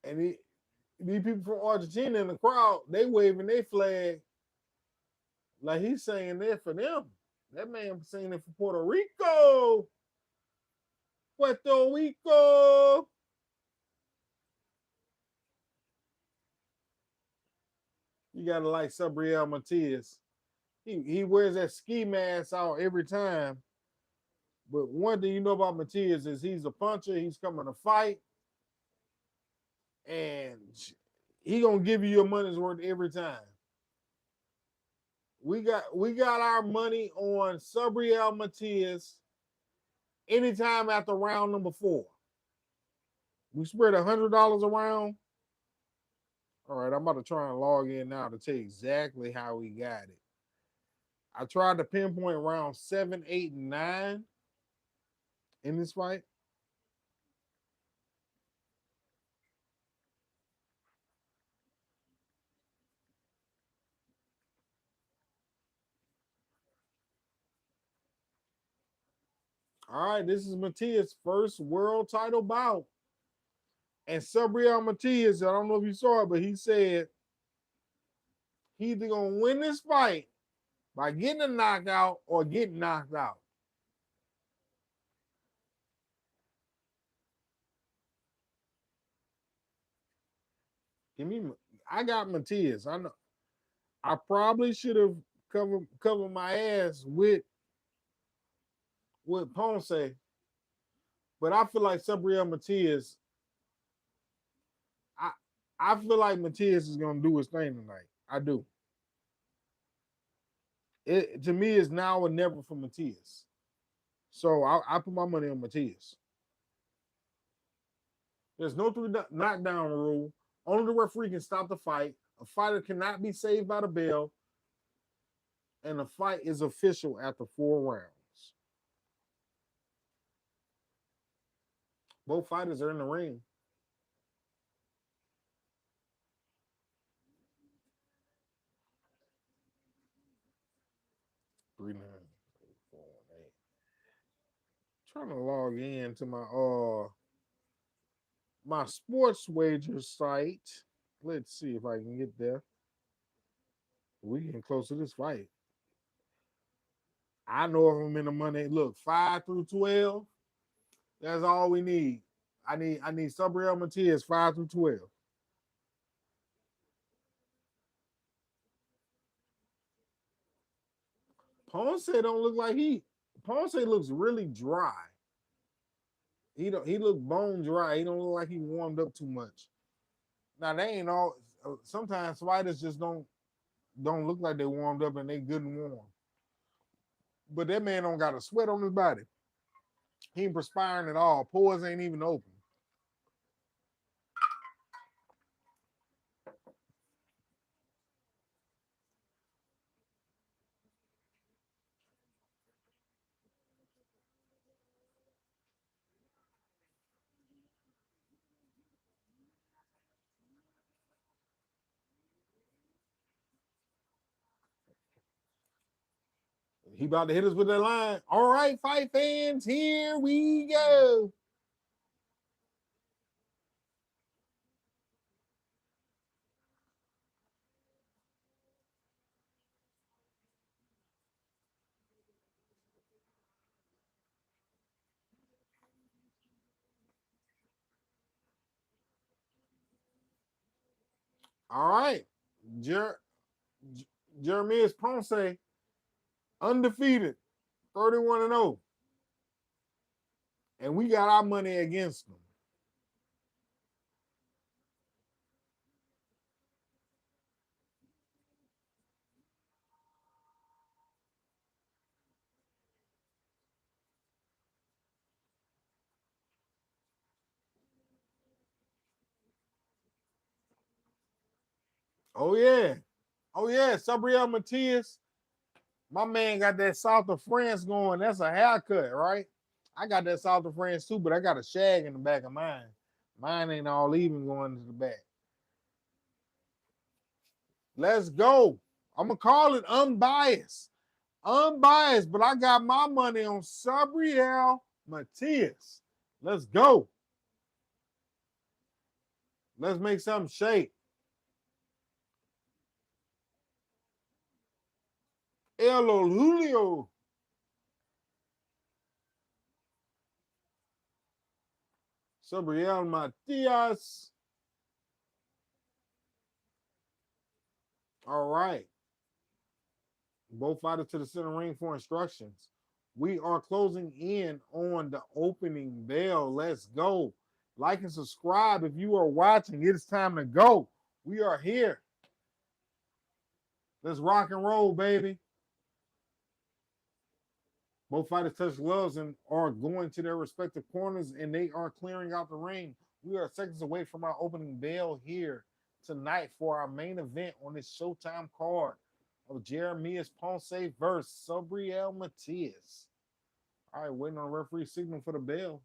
And these people from Argentina in the crowd, they waving their flag like he's saying that for them. That man singing it for Puerto Rico. Puerto Rico. You gotta like Subriel Matias. He wears that ski mask out every time. But one thing you know about Matias is he's a puncher. He's coming to fight, and he gonna give you your money's worth every time. We got our money on Subriel Matias anytime after round number 4. We spread $100 around. All right, I'm about to try and log in now to tell you exactly how we got it. I tried to pinpoint round 7, 8, and 9 in this fight. All right, this is Matias' first world title bout. And Subriel Matias, I don't know if you saw it, but he said he's either going to win this fight by getting a knockout or getting knocked out. I got Matias. I know. I probably should have covered my ass with Ponce, but I feel like Subriel Matias. I I feel like Matias is gonna do his thing tonight. I do. It to me is now or never for Matias. So I put my money on Matias. There's no 3 knockdown rule. Only the referee can stop the fight. A fighter cannot be saved by the bell, and the fight is official after 4 rounds. Both fighters are in the ring. Three nine, 4 8. Trying to log in to my my sports wager site. Let's see if I can get there. We getting close to this fight. I know if I'm in the money. Look, 5 through 12. That's all we need. I need Subriel Matias 5 through 12. Ponce don't look like he. Ponce looks really dry. He look bone dry. He don't look like he warmed up too much. Now they ain't all. Sometimes fighters just don't look like they warmed up and they good and warm. But that man don't got a sweat on his body. He ain't perspiring at all. Pores ain't even open. He about to hit us with that line. All right, fight fans, here we go. All right. Jeremias Ponce, undefeated, 31-0. And we got our money against them. Oh, yeah. Oh, yeah. Subriel Matias. My man got that South of France going. That's a haircut, right? I got that South of France too, but I got a shag in the back of mine. Mine ain't all even going to the back. Let's go. I'm going to call it unbiased. Unbiased, but I got my money on Subriel Matias. Let's go. Let's make something shake. El Julio. Subriel Matias. All right. Both fighters to the center ring for instructions. We are closing in on the opening bell. Let's go. Like and subscribe if you are watching. It is time to go. We are here. Let's rock and roll, baby. Both fighters touch gloves and are going to their respective corners, and they are clearing out the ring. We are seconds away from our opening bell here tonight for our main event on this Showtime card of Jeremias Ponce versus Subriel Matias. All right, waiting on referee signal for the bell.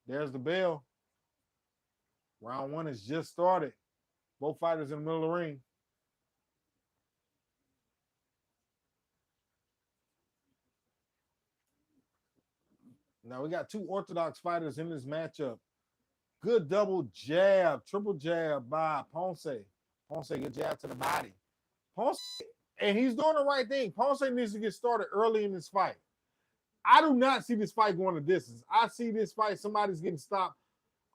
There's the bell. Round one has just started. Both fighters in the middle of the ring. Now we got two orthodox fighters in this matchup. Good double jab, triple jab by Ponce. Ponce, good jab to the body. Ponce, and he's doing the right thing. Ponce needs to get started early in this fight. I do not see this fight going a distance. I see this fight, somebody's getting stopped.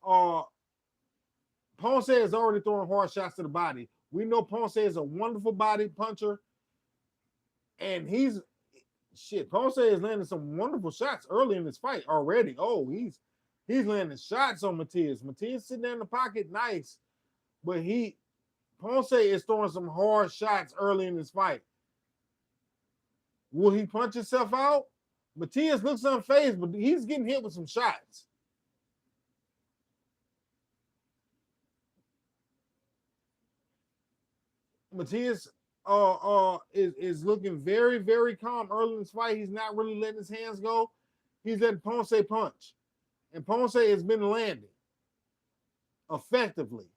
Ponce is already throwing hard shots to the body. We know Ponce is a wonderful body puncher. And Ponce is landing some wonderful shots early in this fight already. Oh, he's landing shots on Matias. Matias sitting there in the pocket, nice. But Ponce is throwing some hard shots early in this fight. Will he punch himself out? Matias looks unfazed, but he's getting hit with some shots. Matias is looking very, very calm early in this fight. He's not really letting his hands go. He's letting Ponce punch. And Ponce has been landing effectively.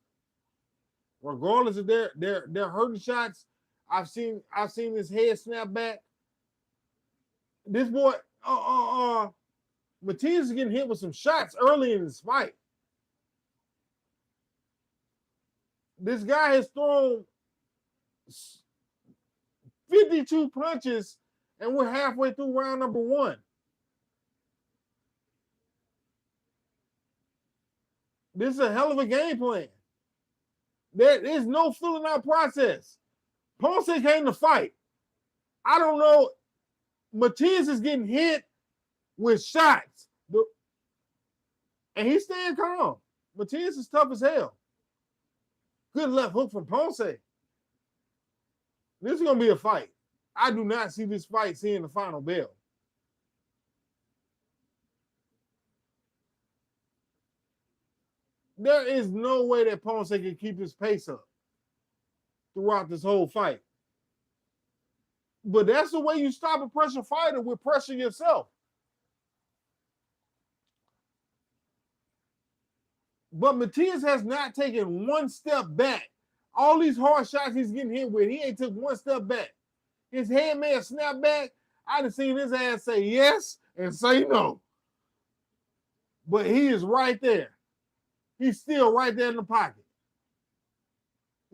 Regardless of their hurting shots, I've seen his head snap back. This boy, Matias is getting hit with some shots early in this fight. This guy has thrown 52 punches, and we're halfway through round number 1. This is a hell of a game plan. There is no filling out process. Ponce came to fight. I don't know. Matias is getting hit with shots. And he's staying calm. Matias is tough as hell. Good left hook from Ponce. This is going to be a fight. I do not see this fight seeing the final bell. There is no way that Ponce can keep his pace up throughout this whole fight. But that's the way you stop a pressure fighter, with pressure yourself. But Matias has not taken one step back. All these hard shots he's getting hit with, he ain't took one step back. His head may have snapped back. I'd have seen his ass say yes and say no. But he is right there. He's still right there in the pocket.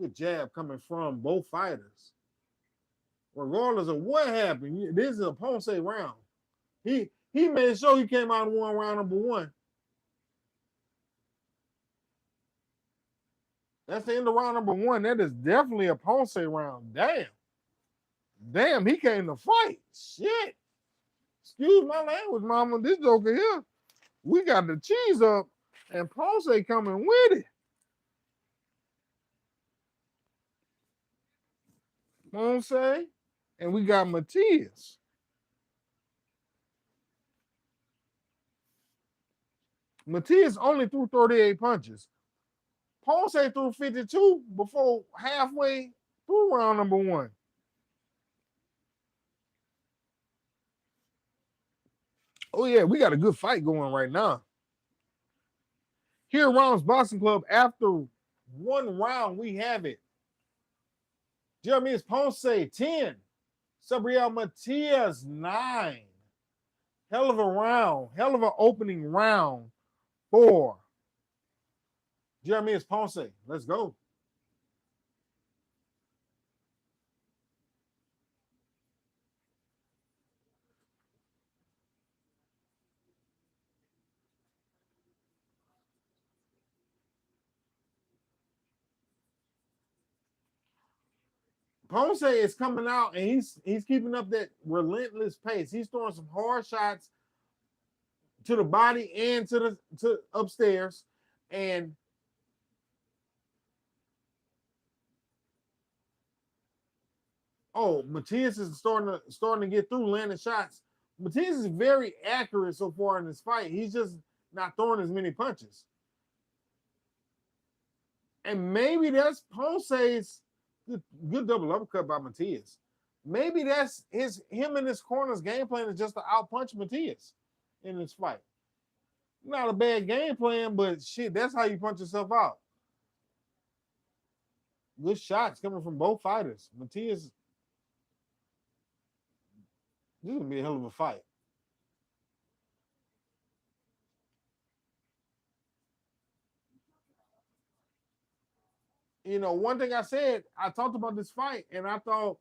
Good jab coming from both fighters. Regardless of what happened, this is a Ponce round. He made sure he came out and won round number 1. That's the end of round number 1. That is definitely a Ponce round. Damn, he came to fight. Shit. Excuse my language, mama. This joker here, we got the cheese up, and Ponce coming with it. Ponce, and we got Matias. Matias only threw 38 punches. Ponce threw 52 before halfway through round number 1. Oh, yeah, we got a good fight going right now. Here at Rounds Boxing Club, after 1 round, we have it. Jeremias Ponce, 10. Subriel Matias, 9. Hell of a round. Hell of an opening round for Jeremias Ponce. Let's go. Ponce is coming out, and he's keeping up that relentless pace. He's throwing some hard shots to the body and to upstairs, and Matias is starting to get through landing shots. Matias is very accurate so far in this fight. He's just not throwing as many punches, and maybe that's Ponce's good double uppercut by Matias. Maybe that's him in his corner's game plan is just to outpunch Matias in this fight. Not a bad game plan, but shit, that's how you punch yourself out. Good shots coming from both fighters. Matias, this is gonna be a hell of a fight. You know, one thing I said, I talked about this fight, and I thought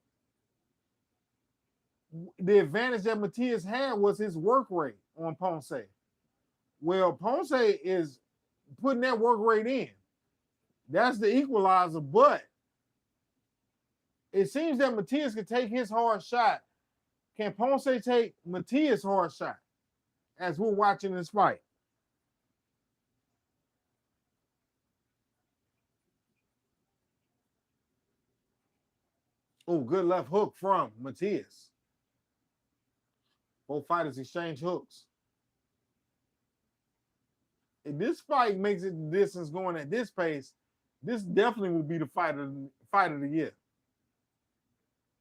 the advantage that Matias had was his work rate on Ponce. Well, Ponce is putting that work rate in. That's the equalizer, but it seems that Matias can take his hard shot. Can Ponce take Matias' hard shot as we're watching this fight? Oh, good left hook from Matias. Both fighters exchange hooks. If this fight makes it the distance going at this pace, this definitely will be the fight of the year.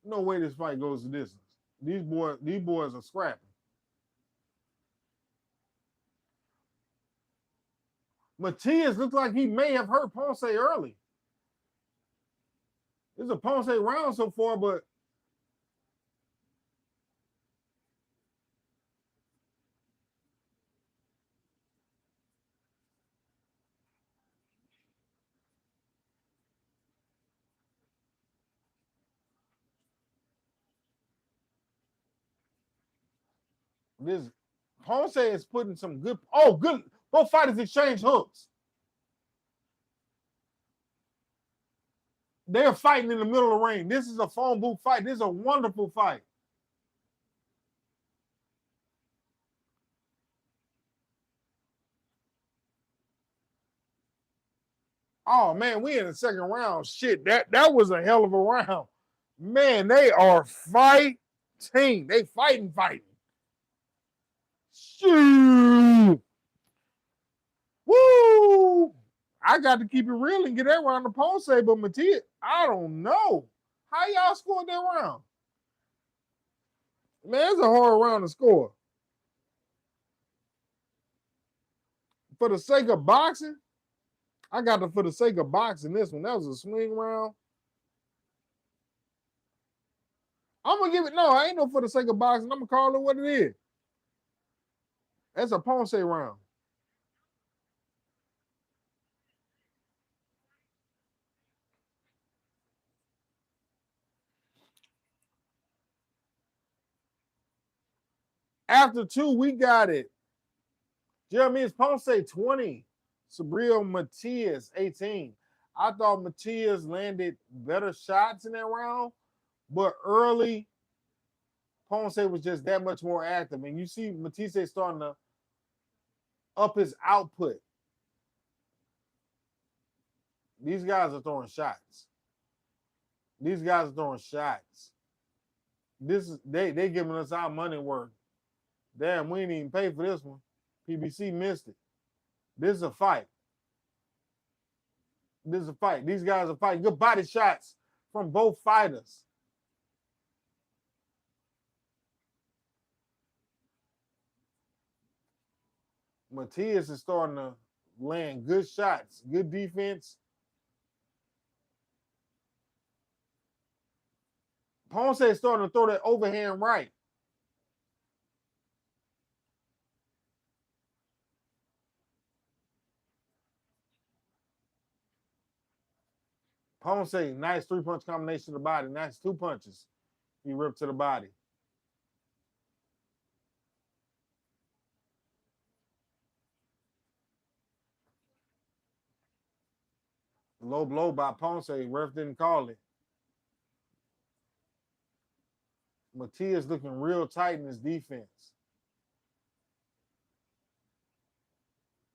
No way this fight goes the distance. These boys are scrapping. Matias looks like he may have hurt Ponce early. This is a Ponce round so far, but This Ponce is putting some good. Oh, good. Both fighters exchange hooks. They're fighting in the middle of the ring. This is a phone booth fight. This is a wonderful fight. Oh man, we in the second round. Shit, that was a hell of a round. Man, they are fighting. They fighting. Shoot. Woo! I got to keep it real and get that round to Ponce, but Matias, I don't know. How y'all scored that round? Man, it's a hard round to score. For the sake of boxing, I got for the sake of boxing this one. That was a swing round. I'm going to give it, no, I ain't no for the sake of boxing. I'm going to call it what it is. That's a Ponce round. After 2, we got it. Jeremias Ponce 20. Subriel Matias 18. I thought Matias landed better shots in that round, but early, Ponce was just that much more active. And you see Matias starting to up his output. These guys are throwing shots. These guys are throwing shots. This is they giving us our money worth. Damn, we didn't even pay for this one. PBC missed it. This is a fight. This is a fight. These guys are fighting. Good body shots from both fighters. Matias is starting to land good shots, good defense. Ponce is starting to throw that overhand right. Ponce, nice 3-punch combination to the body. Nice 2 punches. He ripped to the body. Low blow by Ponce. Ref didn't call it. Matias looking real tight in his defense.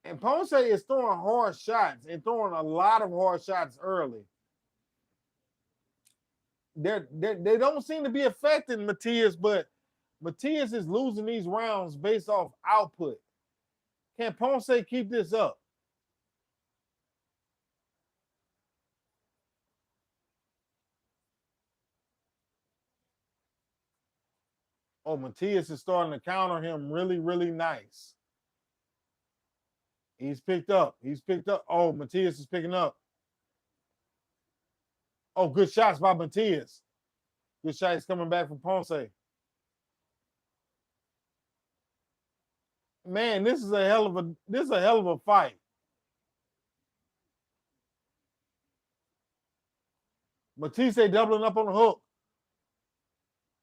And Ponce is throwing hard shots and throwing a lot of hard shots early. They don't seem to be affecting Matias, but Matias is losing these rounds based off output. Can Ponce keep this up? Oh, Matias is starting to counter him really, really nice. He's picked up. Oh, Matias is picking up. Oh, good shots by Matias. Good shots coming back from Ponce. Man, this is a hell of a fight. Matisse doubling up on the hook.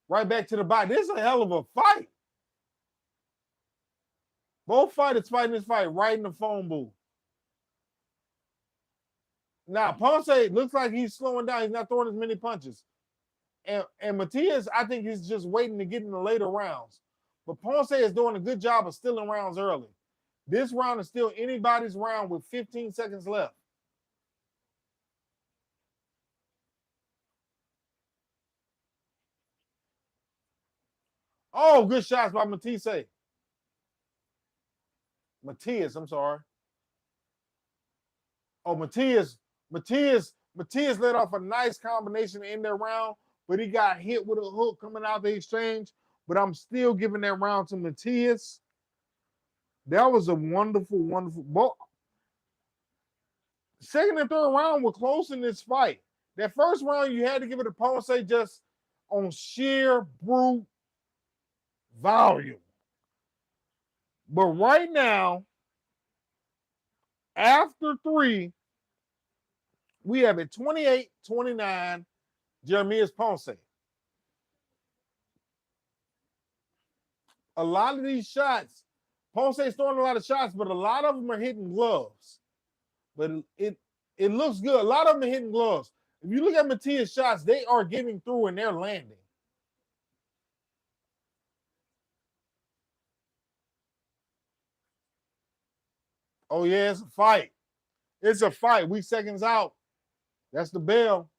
Right back to the body. This is a hell of a fight. Both fighters fighting this fight right in the phone booth. Now, Ponce looks like he's slowing down. He's not throwing as many punches. And Matias, I think he's just waiting to get in the later rounds. But Ponce is doing a good job of stealing rounds early. This round is still anybody's round with 15 seconds left. Oh, good shots by Matias, I'm sorry. Oh, Matias let off a nice combination in that round, but he got hit with a hook coming out the exchange. But I'm still giving that round to Matias. That was a wonderful, wonderful ball. Second and third round were close in this fight. That first round, you had to give it to Ponce just on sheer brute volume. But right now, after 3, we have it 28-29, Jeremias Ponce. A lot of these shots, Ponce's throwing a lot of shots, but a lot of them are hitting gloves. But it looks good. A lot of them are hitting gloves. If you look at Matias' shots, they are getting through and they're landing. Oh, yeah, it's a fight. It's a fight. We seconds out. That's the bell.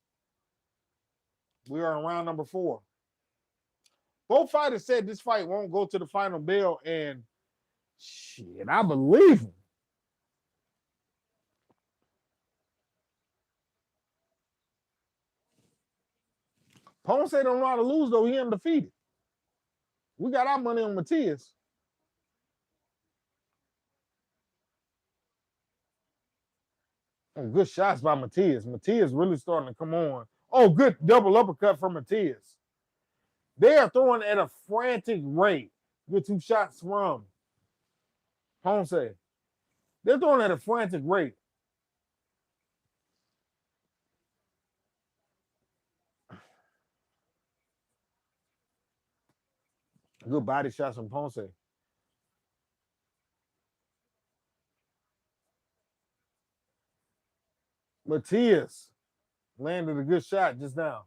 We are in round number 4. Both fighters said this fight won't go to the final bell, and shit, I believe him. Ponce don't know how to lose, though. He undefeated. We got our money on Matias. Oh, good shots by Matias. Matias really starting to come on. Oh, good double uppercut from Matias. They are throwing at a frantic rate. Good 2 shots from Ponce. They're throwing at a frantic rate. Good body shots from Ponce. Matias landed a good shot just now.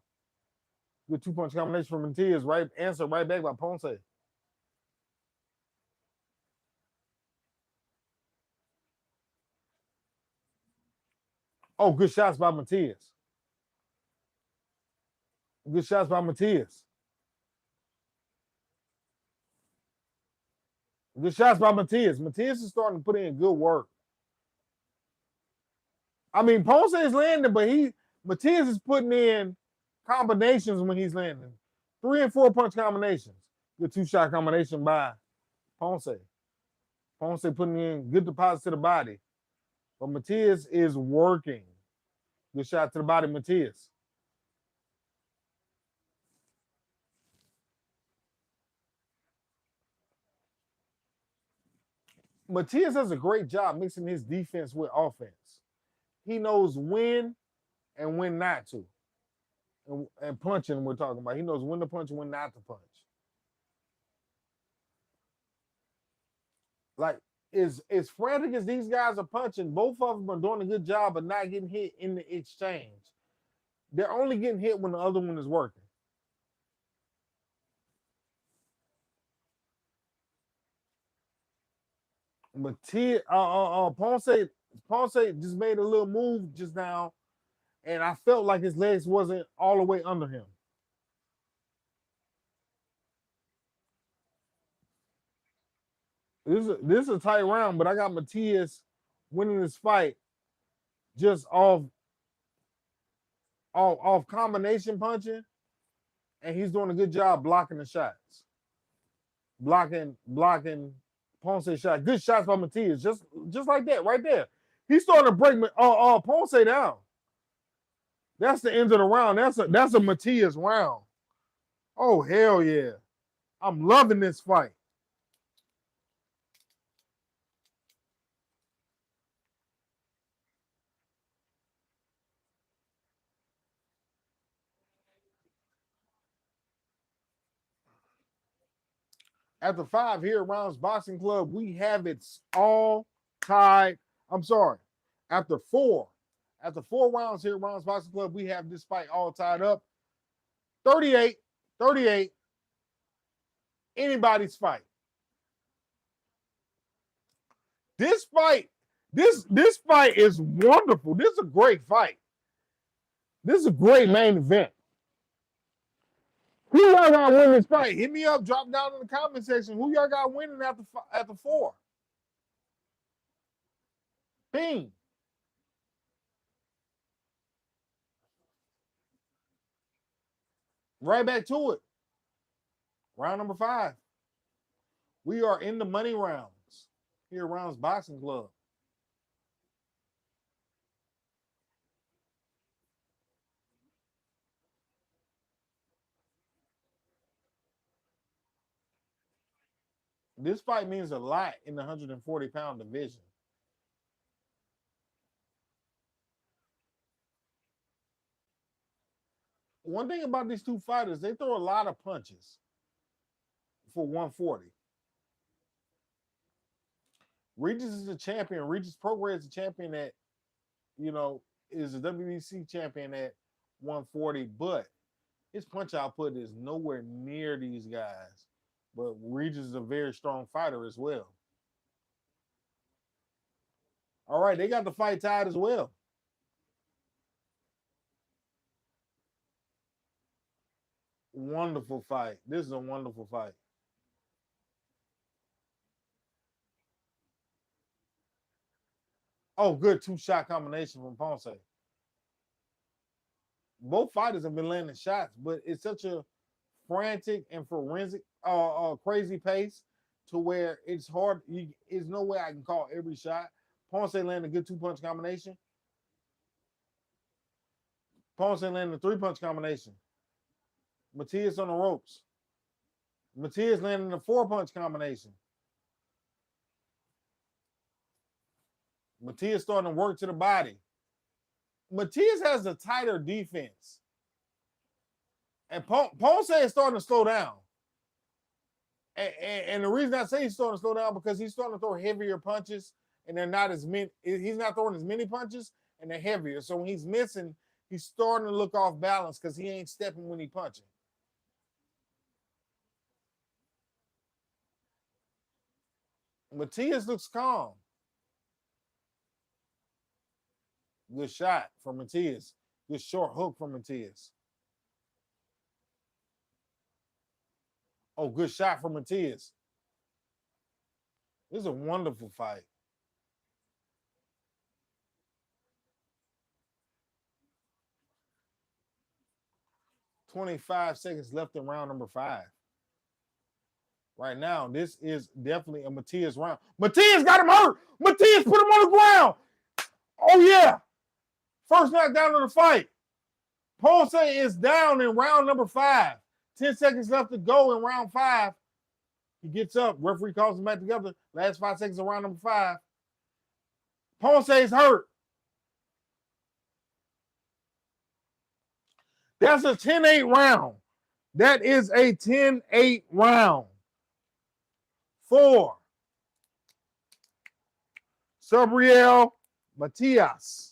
Good 2-punch combination from Matias. Right answer right back by Ponce. Oh, good shots by Matias. Good shots by Matias. Good shots by Matias. Matias is starting to put in good work. I mean, Ponce is landing, but Matias is putting in combinations when he's landing. 3 and 4 punch combinations. Good 2-shot combination by Ponce. Ponce putting in good deposits to the body. But Matias is working. Good shot to the body, Matias. Matias does a great job mixing his defense with offense. He knows when and when not to. And punching, we're talking about. He knows when to punch and when not to punch. Like, as frantic as these guys are punching, both of them are doing a good job of not getting hit in the exchange. They're only getting hit when the other one is working. Matias, Ponce just made a little move just now, and I felt like his legs wasn't all the way under him. This is a tight round, but I got Matias winning this fight just off combination punching, and he's doing a good job blocking the shots, blocking Ponce's shot. Good shots by Matias, just like that, right there. He's starting to break Ponce down. That's the end of the round. That's a Matias round. Oh hell yeah! I'm loving this fight. After 5 here at Rounds Boxing Club, we have it all tied. I'm sorry. After 4 rounds here at Rounds Boxing Club, we have this fight all tied up. 38, anybody's fight. This fight is wonderful. This is a great fight. This is a great main event. Who y'all got winning this fight? Hit me up, drop down in the comment section. Who y'all got winning after 4? Bing. Right back to it. Round number 5. We are in the money rounds here at Rounds Boxing Club. This fight means a lot in the 140-pound division. One thing about these two fighters, they throw a lot of punches for 140. Regis is a champion. Regis Prograis is a champion that, you know, is a WBC champion at 140, but his punch output is nowhere near these guys. But Regis is a very strong fighter as well. All right, they got the fight tied as well. Wonderful fight. This is a wonderful fight. Oh, good two-shot combination from Ponce. Both fighters have been landing shots, but it's such a frantic and forensic, crazy pace to where it's hard. There's no way I can call every shot. Ponce landed a good two-punch combination. Ponce landed a three-punch combination. Matias on the ropes. Matias landing a four-punch combination. Matias starting to work to the body. Matias has a tighter defense. And Ponce is starting to slow down. And the reason I say he's starting to slow down because he's starting to throw heavier punches and they're not as many. He's not throwing as many punches and they're heavier. So when he's missing, he's starting to look off balance because he ain't stepping when he's punching. Matias looks calm. Good shot from Matias. Good short hook from Matias. Oh, good shot from Matias. This is a wonderful fight. "25 seconds left in round number 5. Right now, this is definitely a Matias round. Matias got him hurt. Matias put him on the ground. Oh, yeah. First knockdown of the fight. Ponce is down in round number 5. 10 seconds left to go in round 5. He gets up. Referee calls him back together. Last 5 seconds of round number 5. Ponce is hurt. That's a 10-8 round. That is a 10-8 round. 4. Subriel Matias.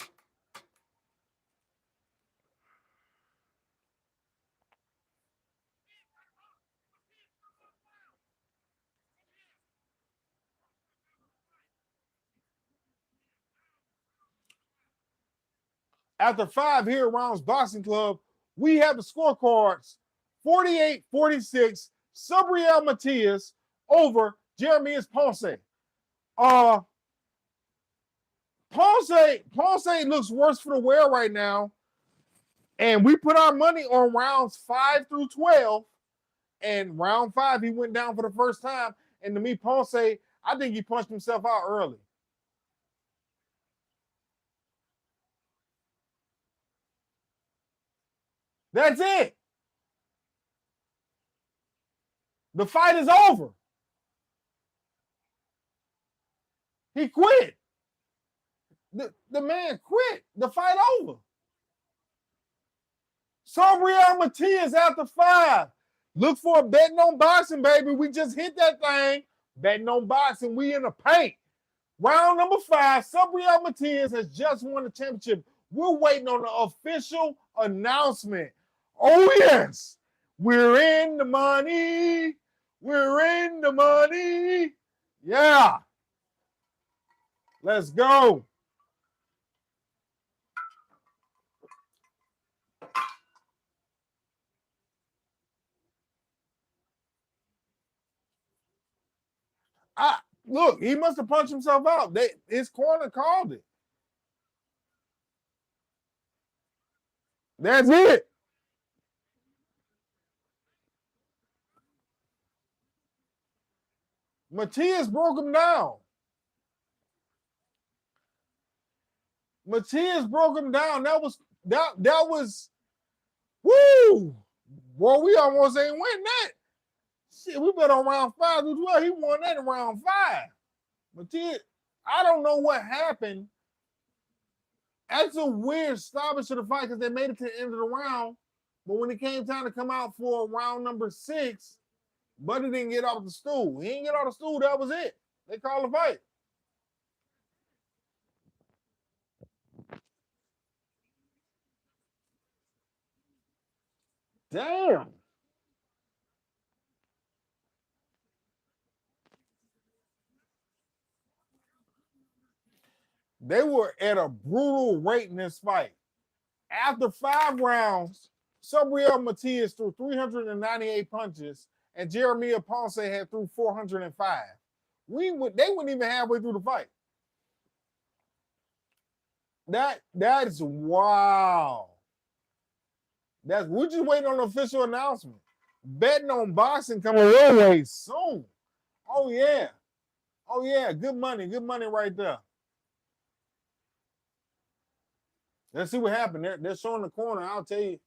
After 5 here at Rounds Boxing Club, we have the scorecards 48-46, Subriel Matias over Jeremias Ponce. Ponce looks worse for the wear right now. And we put our money on rounds 5 through 12. And round 5, he went down for the first time. And to me, Ponce, I think he punched himself out early. That's it. The fight is over. He quit. The man quit. The fight over. Subriel Matias after 5. Look for a betting on boxing, baby. We just hit that thing. Betting on boxing. We in the paint. Round number 5. Subriel Matias has just won the championship. We're waiting on the official announcement. Oh, yes. We're in the money. We're in the money. Yeah. Let's go. Look, he must have punched himself out. His corner called it. That's it. Matias broke him down. Matias broke him down. That was woo. Boy, we almost ain't win that. Shit, we bet on round 5 as well. He won that in round 5. Matias, I don't know what happened. That's a weird stoppage to the fight because they made it to the end of the round. But when it came time to come out for round number 6, Buddy didn't get off the stool. He didn't get off the stool. That was it. They called the fight. Damn. They were at a brutal rate in this fight. After 5 rounds, Subriel Matias threw 398 punches, and Jeremias Ponce had threw 405. They weren't even halfway through the fight. That is wow. We're just waiting on the official announcement. Betting on boxing coming your way soon. Oh yeah. Oh yeah. Good money right there. Let's see what happened. They're showing the corner. I'll tell you.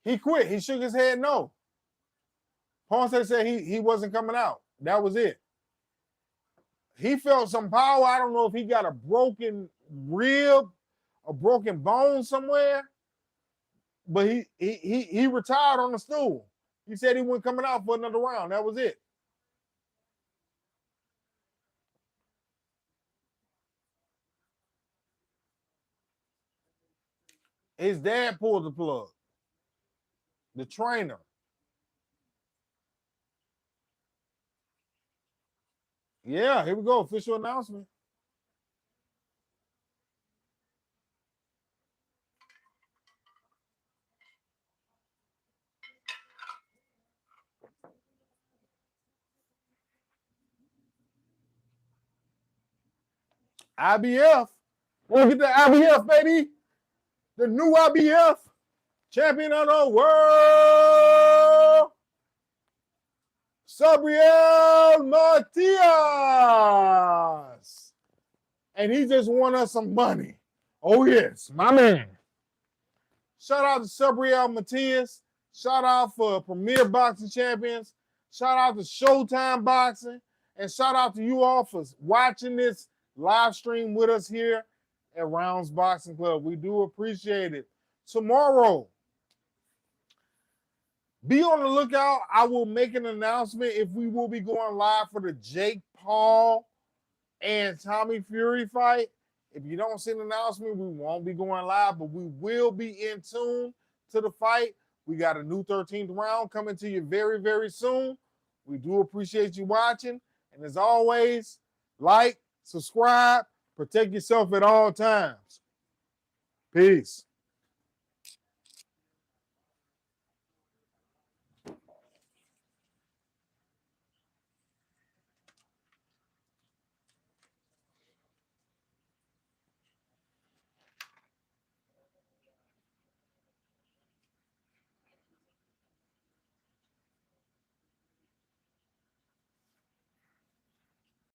He quit. He shook his head no. Ponce said he wasn't coming out. That was it. He felt some power. I don't know if he got a broken rib, a broken bone somewhere, but he retired on the stool. He said he wasn't coming out for another round. That was it. His dad pulled the plug. The trainer. Yeah, here we go. Official announcement. IBF. We'll get the IBF, baby. The new IBF. Champion of the world. Subriel Matias. And he just won us some money. Oh, yes, my man. Shout out to Subriel Matias. Shout out for Premier Boxing Champions. Shout out to Showtime Boxing. And shout out to you all for watching this live stream with us here at Rounds Boxing Club. We do appreciate it. Tomorrow, be on the lookout. I will make an announcement if we will be going live for the Jake Paul and Tommy Fury fight. If you don't see an announcement, we won't be going live, but we will be in tune to the fight. We got a new 13th round coming to you very, very soon. We do appreciate you watching. And as always, like, subscribe, protect yourself at all times. Peace.